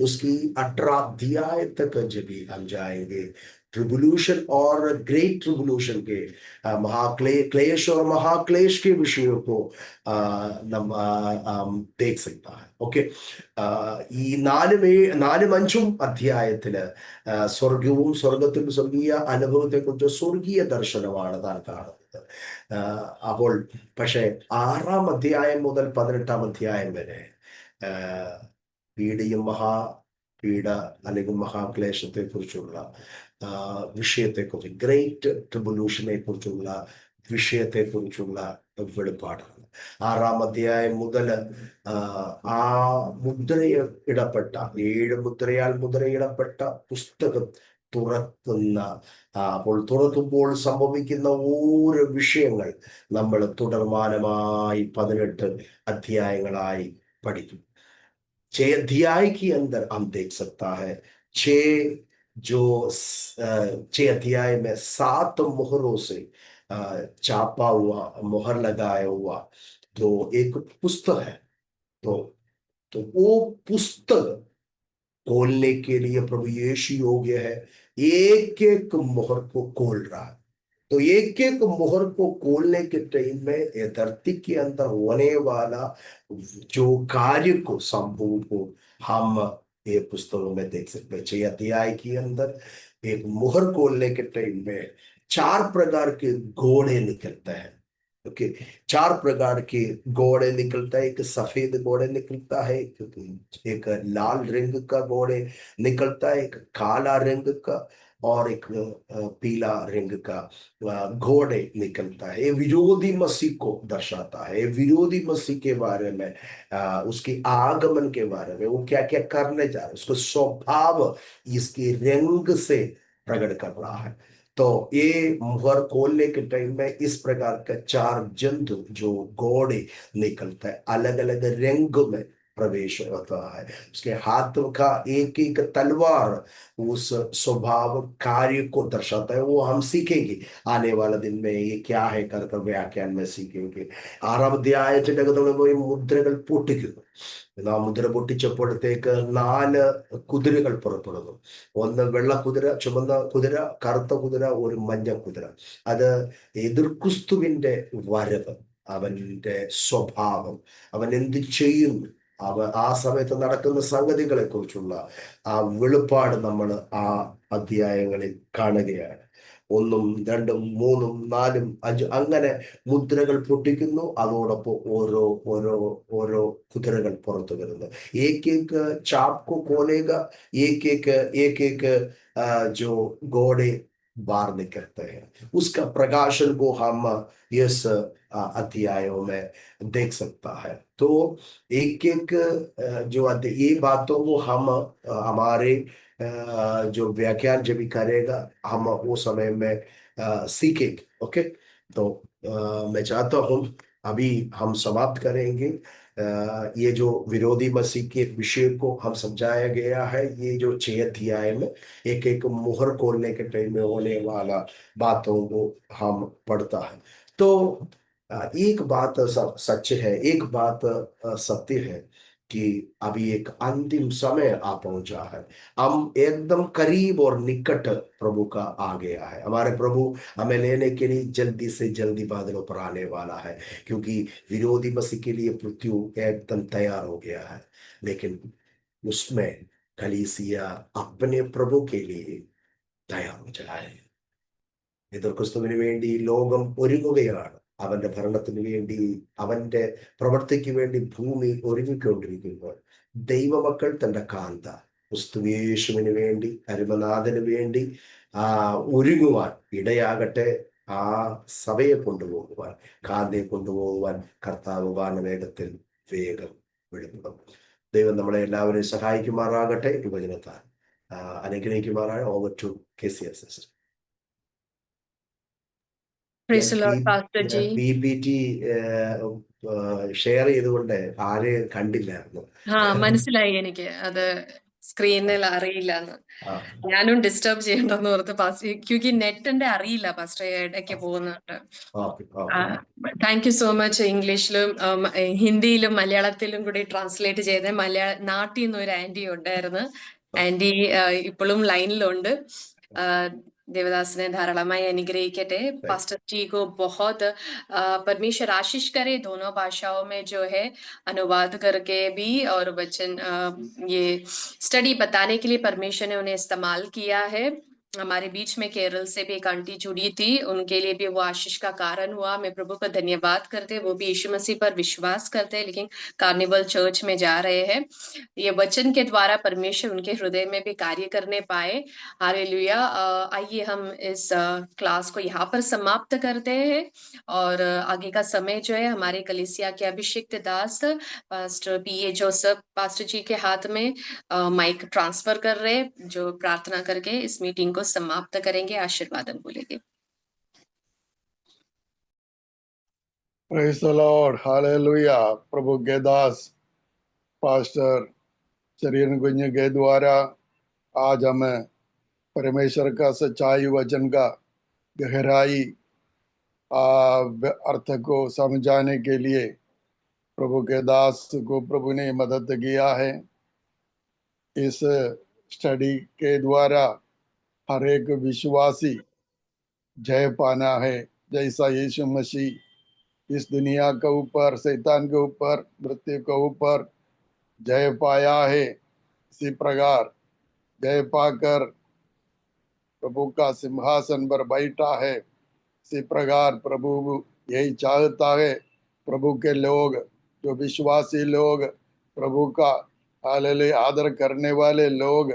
उसकी 18 अध्याय तक जब हम जाएंगे ट्रिबुल्यूशन और ग्रेट ट्रिबुल्यूशन के क्लेश और महाक्लेश के विषयों को देख सकता है. ഓക്കെ, ഈ നാലും അഞ്ചും അധ്യായത്തില് സ്വർഗവും സ്വർഗത്തിൽ സ്വർഗീയ അനുഭവത്തെക്കുറിച്ച് സ്വർഗീയ ദർശനമാണ് താൻ കാണുന്നത്. അപ്പോൾ പക്ഷെ 6-ാം അധ്യായം മുതൽ 18-ാം അധ്യായം വരെ പീഡയും മഹാപീഡ അല്ലെങ്കിൽ മഹാക്ലേശത്തെ കുറിച്ചുള്ള വിഷയത്തെക്കുറിച്ച്, ഗ്രേറ്റ് ട്രിബുല്യൂഷനെ കുറിച്ചുള്ള വിഷയത്തെക്കുറിച്ചുള്ള വെളിപ്പാടാണ്. 6-ാം അധ്യായം മുതൽ ആ മുദ്രയിടപ്പെട്ട 7 മുദ്രയാൽ മുദ്രയിടപ്പെട്ട പുസ്തകം തുറക്കുന്ന അപ്പോൾ തുറക്കുമ്പോൾ സംഭവിക്കുന്ന ഓരോ വിഷയങ്ങൾ നമ്മൾ തുടർമാനമായി 18 അധ്യായങ്ങളായി പഠിക്കും. 6 अध्याय के अंदर हम देख सकता है 6 अध्याय में 7 मोहरों से छापा हुआ, मोहर लगाया हुआ तो एक पुस्तक है. तो वो पुस्तक खोलने के लिए प्रभु यीशु योग्य है. एक एक मोहर को खोल रहा है. तो एक एक मोहर को खोलने के टाइम में ये धरती के अंदर होने वाला जो कार्य को, संभव को हम ये पुस्तकों में देख सकते हैं. 6 अध्याय के अंदर एक मोहर खोलने के टाइम में 4 प्रकार के घोड़े निकलते हैं. ओके, 4 प्रकार के घोड़े निकलता है. एक सफेद घोड़े निकलता है, एक लाल रंग का घोड़े निकलता है, एक काला रंग का और एक पीला रंग का घोड़े निकलता है. ये विरोधी मसीह को दर्शाता है. विरोधी मसीह के बारे में, उसके आगमन के बारे में, वो क्या क्या करने जा रहा है, उसका स्वभाव इसके रंग से प्रकट कर रहा है. तो ये मुहर खोलने के टाइम में इस प्रकार का 4 जंतु जो घोड़े निकलता है, अलग अलग रंग में प्रवेश होता है. उसके हाथ का एक एक तलवार उस स्वभाव कार्य को दर्शाता है. वो हम सीखेंगे आने वाला दिन में ये क्या है कर व्याख्यान में सीखेंगे. 6-ാം അധ്യായത്തിന്റെ അകത്ത് പോയി മുദ്രകൾ പൊട്ടിക്കുന്നു. ആ മുദ്ര പൊട്ടിച്ചപ്പോഴത്തേക്ക് 4 കുതിരകൾ പുറപ്പെടുന്നു. ഒന്ന് വെള്ള കുതിര, ചുമന്ന കുതിര, കറുത്ത കുതിര, ഒരു മഞ്ഞ കുതിര. അത് എതിർക്രിസ്തുവിന്റെ വരവ്, അവന്റെ സ്വഭാവം, അവൻ എന്ത് ചെയ്യുന്നു, ആ സമയത്ത് നടക്കുന്ന സംഗതികളെ കുറിച്ചുള്ള ആ വെളിപ്പാട് നമ്മൾ ആ അധ്യായങ്ങളിൽ കാണുകയാണ്. 1, 2, 3, 4, 5 അങ്ങനെ മുദ്രകൾ പൊട്ടിക്കുന്നു. അതോടൊപ്പം ഓരോ ഓരോ ഓരോ കുതിരകൾ പുറത്തു വരുന്നു. एक एक चाप को खोलेगा, एक एक जो घोड़े बाहर निकलते हैं, उसका प्रकाशन को हम इस अध्यायों में देख सकता है. तो एक एक जो ये बातों को हम हमारे जो व्याख्यान जब भी करेगा हम वो समय में सीखेंगे. ओके, तो मैं चाहता हूँ अभी हम समाप्त करेंगे. ये जो विरोधी मसीह के विषय को हम समझाया गया है, ये जो 6 अध्याय में एक एक मुहर खोलने के टाइम में होने वाला बातों को हम पढ़ता है. तो एक बात सच है, एक बात सत्य है कि अभी एक अंतिम समय आ पहुंचा है. हम एकदम करीब और निकट प्रभु का आ गया है. हमारे प्रभु हमें लेने के लिए जल्दी से जल्दी बादलों पर आने वाला है, क्योंकि विरोधी मसीह के लिए मृत्यु एकदम तैयार हो गया है. लेकिन उसमें कलीसिया अपने प्रभु के लिए तैयार हो जाए. എതിർ ക്രിസ്തുവിന് വേണ്ടി ലോകം ഒരുങ്ങുകയാണ്. അവന്റെ ഭരണത്തിന് വേണ്ടി, അവന്റെ പ്രവൃത്തിക്ക് വേണ്ടി ഭൂമി ഒരുങ്ങിക്കൊണ്ടിരിക്കുമ്പോൾ ദൈവമക്കൾ തന്റെ കാന്ത ക്രിസ്തുയേശുവിന് വേണ്ടി, അരുമനാഥന് വേണ്ടി ഒരുങ്ങുവാൻ ഇടയാകട്ടെ. ആ സഭയെ കൊണ്ടുപോകുവാൻ, കാന്തയെ കൊണ്ടുപോകുവാൻ കർത്താവ് വാനവേഗത്തിൽ വേഗം വെളിപ്പെടും. ദൈവം നമ്മളെ എല്ലാവരെയും സഹായിക്കുമാറാകട്ടെ. വിഭജനത്താൽ അനുഗ്രഹിക്കുമാറായ. Over to KCS. PPT share ചെയ്തുകൊണ്ട് ആരെയും കണ്ടില്ലായിരുന്നു. മനസ്സിലായി എനിക്ക്, അത് സ്ക്രീനിൽ അറിയില്ലെന്ന്. ഞാനും ഡിസ്റ്റർബ് ചെയ്യണ്ടെന്ന് ഓർത്ത് ക്യൂക്കി നെറ്റിന്റെ അറിയില്ല പാസ്റ്റർ, ഇടയ്ക്ക് പോകുന്നുണ്ട്. Thank you so much. ഇംഗ്ലീഷിലും ഹിന്ദിയിലും മലയാളത്തിലും കൂടി ട്രാൻസ്ലേറ്റ് ചെയ്ത് നാട്ടിൽ നിന്ന് ഒരു ആന്റി ഉണ്ടായിരുന്നു. ആന്റി ഇപ്പോഴും ലൈനിലുണ്ട്. ദേവദാസിനെ ധാരാളമായി അനുഗ്രഹിക്കട്ടെ. പാസ്റ്റർ जी को बहुत परमेश्वर आशीष करे, दोनों भाषाओं में जो है अनुवाद करके भी और वचन ये स्टडी बताने के लिए परमेश्वर ने उन्हें इस्तेमाल किया है। हमारे बीच में केरल से भी एक आंटी जुड़ी थी, उनके लिए भी वो आशीष का कारण हुआ। मैं प्रभु का धन्यवाद करते, वो भी यीशु मसीह पर विश्वास करते हैं लेकिन कार्निवल चर्च में जा रहे हैं। ये वचन के द्वारा परमेश्वर उनके हृदय में भी कार्य करने पाए। हालेलुया। आइए हम इस क्लास को यहाँ पर समाप्त करते हैं और आगे का समय जो है हमारे कलीसिया के अभिषिक्त दास पास्टर पीए जोसेफ पास्टर जी के हाथ में माइक ट्रांसफर कर रहे हैं, जो प्रार्थना करके इस मीटिंग को समाप्त करेंगे, आशीर्वादन बोलेंगे। Praise the Lord, hallelujah. प्रभु के दास पास्टर चरियन कुंज के द्वारा आज हमें परमेश्वर का सच्चाई वचन का गहराई अर्थ को समझाने के लिए प्रभु के दास को प्रभु ने मदद किया है। इस स्टडी के द्वारा हर एक विश्वासी जय पाना है, जैसा यीशु मसीह इस दुनिया के ऊपर, शैतान के ऊपर, मृत्यु के ऊपर जय पाया है, इसी प्रकार जय पाकर प्रभु का सिंहासन पर बैठा है। इसी प्रकार प्रभु यही चाहता है, प्रभु के लोग, जो विश्वासी लोग, प्रभु का हालेलुया आदर करने वाले लोग,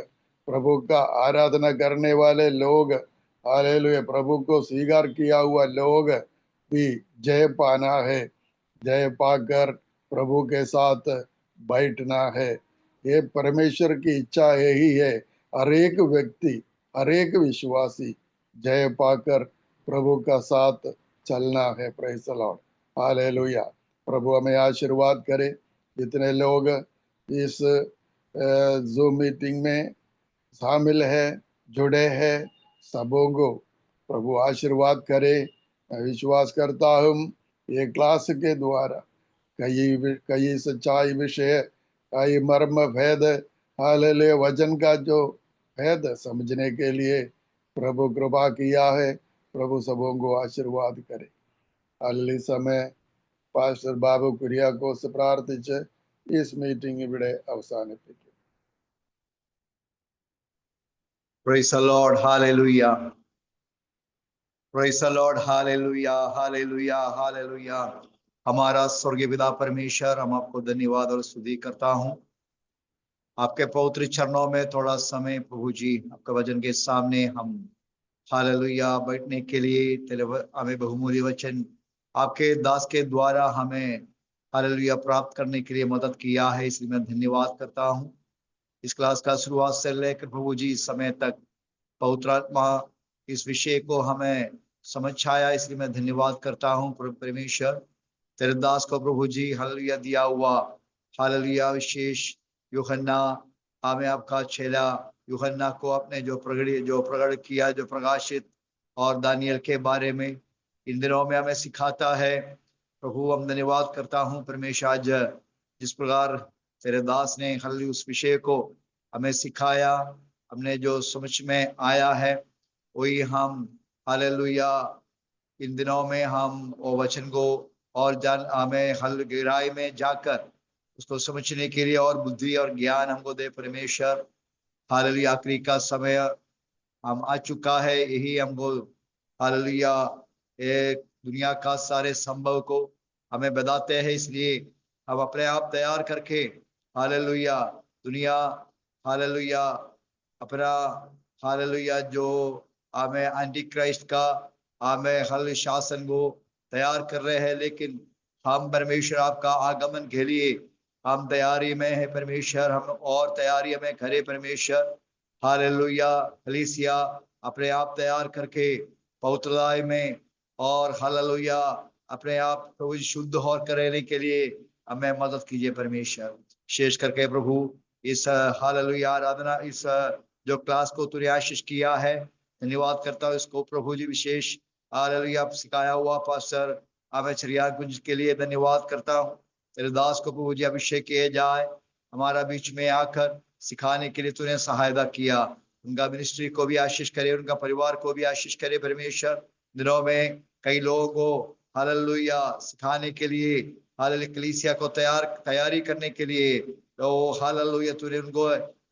प्रभु का आराधना करने वाले लोग, हालेलुया प्रभु को स्वीकार किया हुआ लोग भी जय पाना है, जय पाकर प्रभु के साथ बैठना है। ये परमेश्वर की इच्छा यही है, हर एक व्यक्ति, हर एक विश्वासी जय पाकर प्रभु का साथ चलना है। Praise the Lord, hallelujah. प्रभु हमें आशीर्वाद करे। जितने लोग इस जूम मीटिंग में शामिल है, जुड़े हैं, सबों को प्रभु आशीर्वाद करे। मैं विश्वास करता हूँ ये क्लास के द्वारा कई सच्चाई विषय, कई मर्म भेद, हालेलुया वचन का जो भेद समझने के लिए प्रभु कृपा किया है। प्रभु सबों को आशीर्वाद करे। अल्ली समय പാസ്റ്റർ ബാബു കുര്യാക്കോസ് പ്രാർത്ഥിച്ച് ഈ മീറ്റിംഗ് ഇവിടെ അവസാനിപ്പിക്കും. Praise the Lord, hallelujah. Praise the Lord, hallelujah, hallelujah, hallelujah. हमारा स्वर्गीय पिता परमेश्वर, हम आपको धन्यवाद और स्तुति करता हूं। आपके पवित्र चरणों में थोड़ा समय प्रभु जी आपके वचन के सामने हम हालेलुया बैठने के लिए हमें बहुमूल्य वचन आपके दास के द्वारा हमें हालेलुया प्राप्त करने के लिए मदद किया है, इसलिए मैं धन्यवाद करता हूं। इस क्लास का शुरुआत से लेकर प्रभु जी समय तक पवित्र आत्मा इस विषय को हमें समझाया, इसलिए मैं धन्यवाद करता हूं। परमेश्वर तेरे दास को प्रभु जी हालेलुया दिया हुआ हालेलुया विशेष यूहन्ना, हमें आपका चेला यूहन्ना को अपने जो प्रकट किया, जो प्रकाशित और दानियल के बारे में इन दिनों में हमें सिखाता है। प्रभु हम धन्यवाद करता हूँ परमेश्वर, आज जिस प्रकार तेरे दास ने हालेलुया उस विषय को हमें सिखाया, हमने जो समझ में आया है वही हम हालेलुया इन दिनों में हम वो वचन को और हमें गहराई में जाकर उसको समझने के लिए और बुद्धि और ज्ञान हमको दे परमेश्वर। हालेलुया आखिरी का समय हम आ चुका है, यही हमको हालेलुया एक दुनिया का सारे संभव को हमें बताते हैं, इसलिए हम अपने आप तैयार करके हालेलुया दुनिया हालेलुया अपना हालेलुया जो हमें एंटी क्राइस्ट का हमें हल शासन को तैयार कर रहे हैं, लेकिन हम परमेश्वर आपका आगमन के लिए हम तैयारी में है परमेश्वर, हम और तैयारी में करे परमेश्वर। हालेलुया कलीसिया अपने आप तैयार करके पवित्रताई में और हालेलुया अपने आप प्रभु शुद्ध और करने के लिए हमें मदद कीजिए परमेश्वर। विशेष करके प्रभु इस हालेलुया आराधना इस जो क्लास को तूने आशीष किया है, धन्यवाद करता हूँ इसको प्रभु जी विशेष हालेलुया सिखाया हुआ पास्टर हमें चरिया कुंज के लिए धन्यवाद करता हूँ। तेरे दास को प्रभु जी अभिषेक किए जाए, हमारा बीच में आकर सिखाने के लिए तूने सहायता किया उनका मिनिस्ट्री को भी आशीष करे, उनका परिवार को भी आशीष करे परमेश्वर। दिनों में कई लोगों को हालेलुया सिखाने के लिए, हालेलुया कलीसिया को तैयारी करने के लिए, तो हालेलुया तूने उनको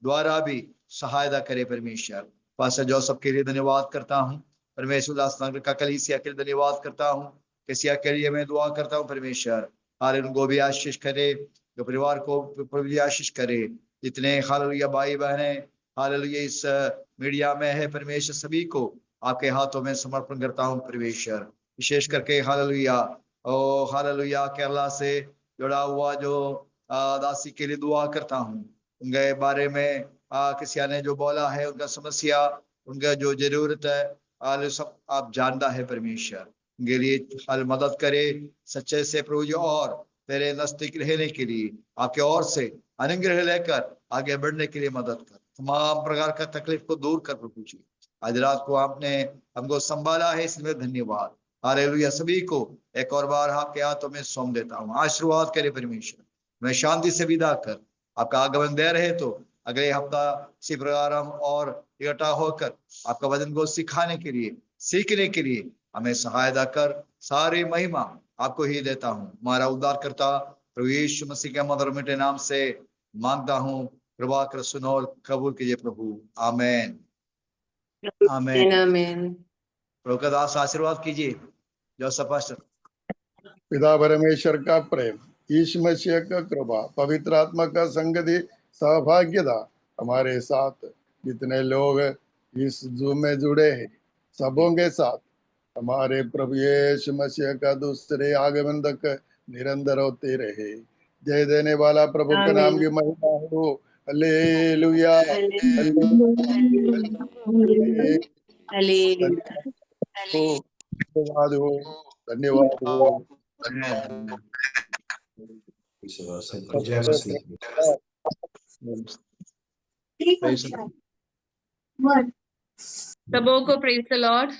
द्वारा भी सहायता करे परमेश्वर। पास्टर जोसेफ के लिए धन्यवाद करता हूँ परमेश्वर। उल्लासनगर का कलीसिया के लिए धन्यवाद करता हूँ, कलीसिया के लिए मैं दुआ करता हूँ परमेश्वर। हालेलुया उनको भी आशीष करे, जो परिवार को भी आशीष करे। जितने हालेलुया भाई बहने हालेलुया इस मीडिया में है परमेश्वर, सभी को आपके हाथों में समर्पण करता हूँ परमेश्वर। विशेष करके हालेलुया ओ हालेलुया केरला से जुड़ा हुआ जो दासी के लिए दुआ करता हूँ। उनके बारे में किसी ने जो बोला है, उनका समस्या, उनका जो जरूरत है, हाल सब आप जानता है परमेश्वर। उनके लिए हाल मदद करे सच्चे से प्रभु जी, और तेरे नजदीक रहने के लिए आपके ओर से अनुग्रह लेकर आगे बढ़ने के लिए मदद कर। तमाम प्रकार का तकलीफ को दूर कर प्रभु जी। आज रात को आपने हमको संभाला है, इसलिए धन्यवाद। हालेलुया सभी को एक और बार आपके हाथों में सौंप देता हूँ। आशीर्वाद करे परमेश्वर, मैं शांति से विदा कर आपका आगमन दे रहे तो अगले हफ्ता इसी प्रकार हम और इकट्ठा होकर आपका वचन को सिखाने के लिए, सीखने के लिए हमें सहायता कर। सारी महिमा आपको ही देता हूँ। हमारा उद्धार करता प्रभु यीशु मसीह के मधुर मीठे नाम से मांगता हूँ। कृपा कर सुनो और कबूल कीजिए प्रभु। आमीन आमीन। आमीन। प्रभु का दास आशीर्वाद कीजिए। Joseph pastor. पिता परमेश्वर का प्रेम, यीशु मसीह का कृपा, पवित्र आत्मा का संगति, सहभाग्यता हमारे साथ जितने लोग इस जूम में जुड़े हैं सबों के साथ हमारे प्रभु यीशु मसीह का दूसरे आगमन तक निरंतर होते रहे। जय देने वाला प्रभु के नाम की महिमा हो। हालेलुया धन्यवाद हो, धन्यवाद हो। जय मसीह। सबों को praise the Lord.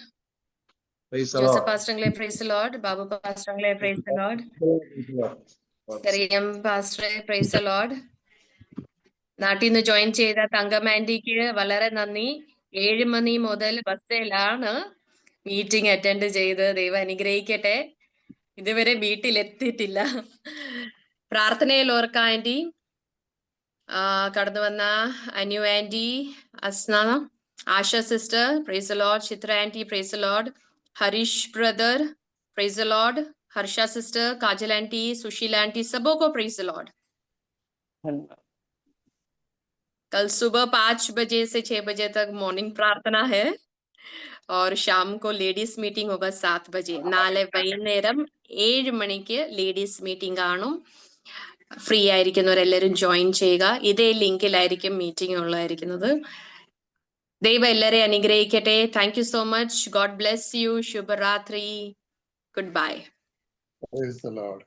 Praise the Joseph Lord. പാസ്റ്ററിലെ പ്രൈസ് ദി ലോർഡ്, ബാബു പാസ്റ്ററിലെ പ്രൈസ് ദി ലോർഡ്, കറിയം പാസ്റ്ററെ പ്രൈസ് ദി ലോർഡ്. നാട്ടിൽ നിന്ന് ജോയിൻ ചെയ്ത തങ്കമാൻഡിക്ക് വളരെ നന്ദി. 7 മണി മുതൽ ബസ്സിലാണ് മീറ്റിംഗ് അറ്റൻഡ് ചെയ്ത്. ദൈവം അനുഗ്രഹിക്കട്ടെ. ഇതുവരെ വീട്ടിലെത്തിയിട്ടില്ല. പ്രാർത്ഥനയിൽ ഓർക്കാം ആന്റി, കടന്നു വന്ന Anu aunty, Asna, Asha sister praise the lord, Chitra aunty praise the lord, Harish brother praise the lord, Harsha sister, Kajal aunty, Sushila aunty, सबों को प्रेज द लॉर्ड। कल सुबह 5 बजे से 6 बजे तक मॉर्निंग प्रार्थना है और शाम को लेडीज मीटिंग होगा 7 बजे. 4 വൈകുന്നേരം 7 മണിക്ക് ലേഡീസ് മീറ്റിംഗ് കാണും. ഫ്രീ ആയിരിക്കുന്നവരെല്ലാവരും ജോയിൻ ചെയ്യുക. ഇതേ ലിങ്കിലായിരിക്കും മീറ്റിംഗ് ഉള്ളതായിരിക്കുന്നത്. ദൈവം എല്ലാരെയും അനുഗ്രഹിക്കട്ടെ. Thank you so much. God bless you. ശുഭരാത്രി. Goodbye. Praise the Lord.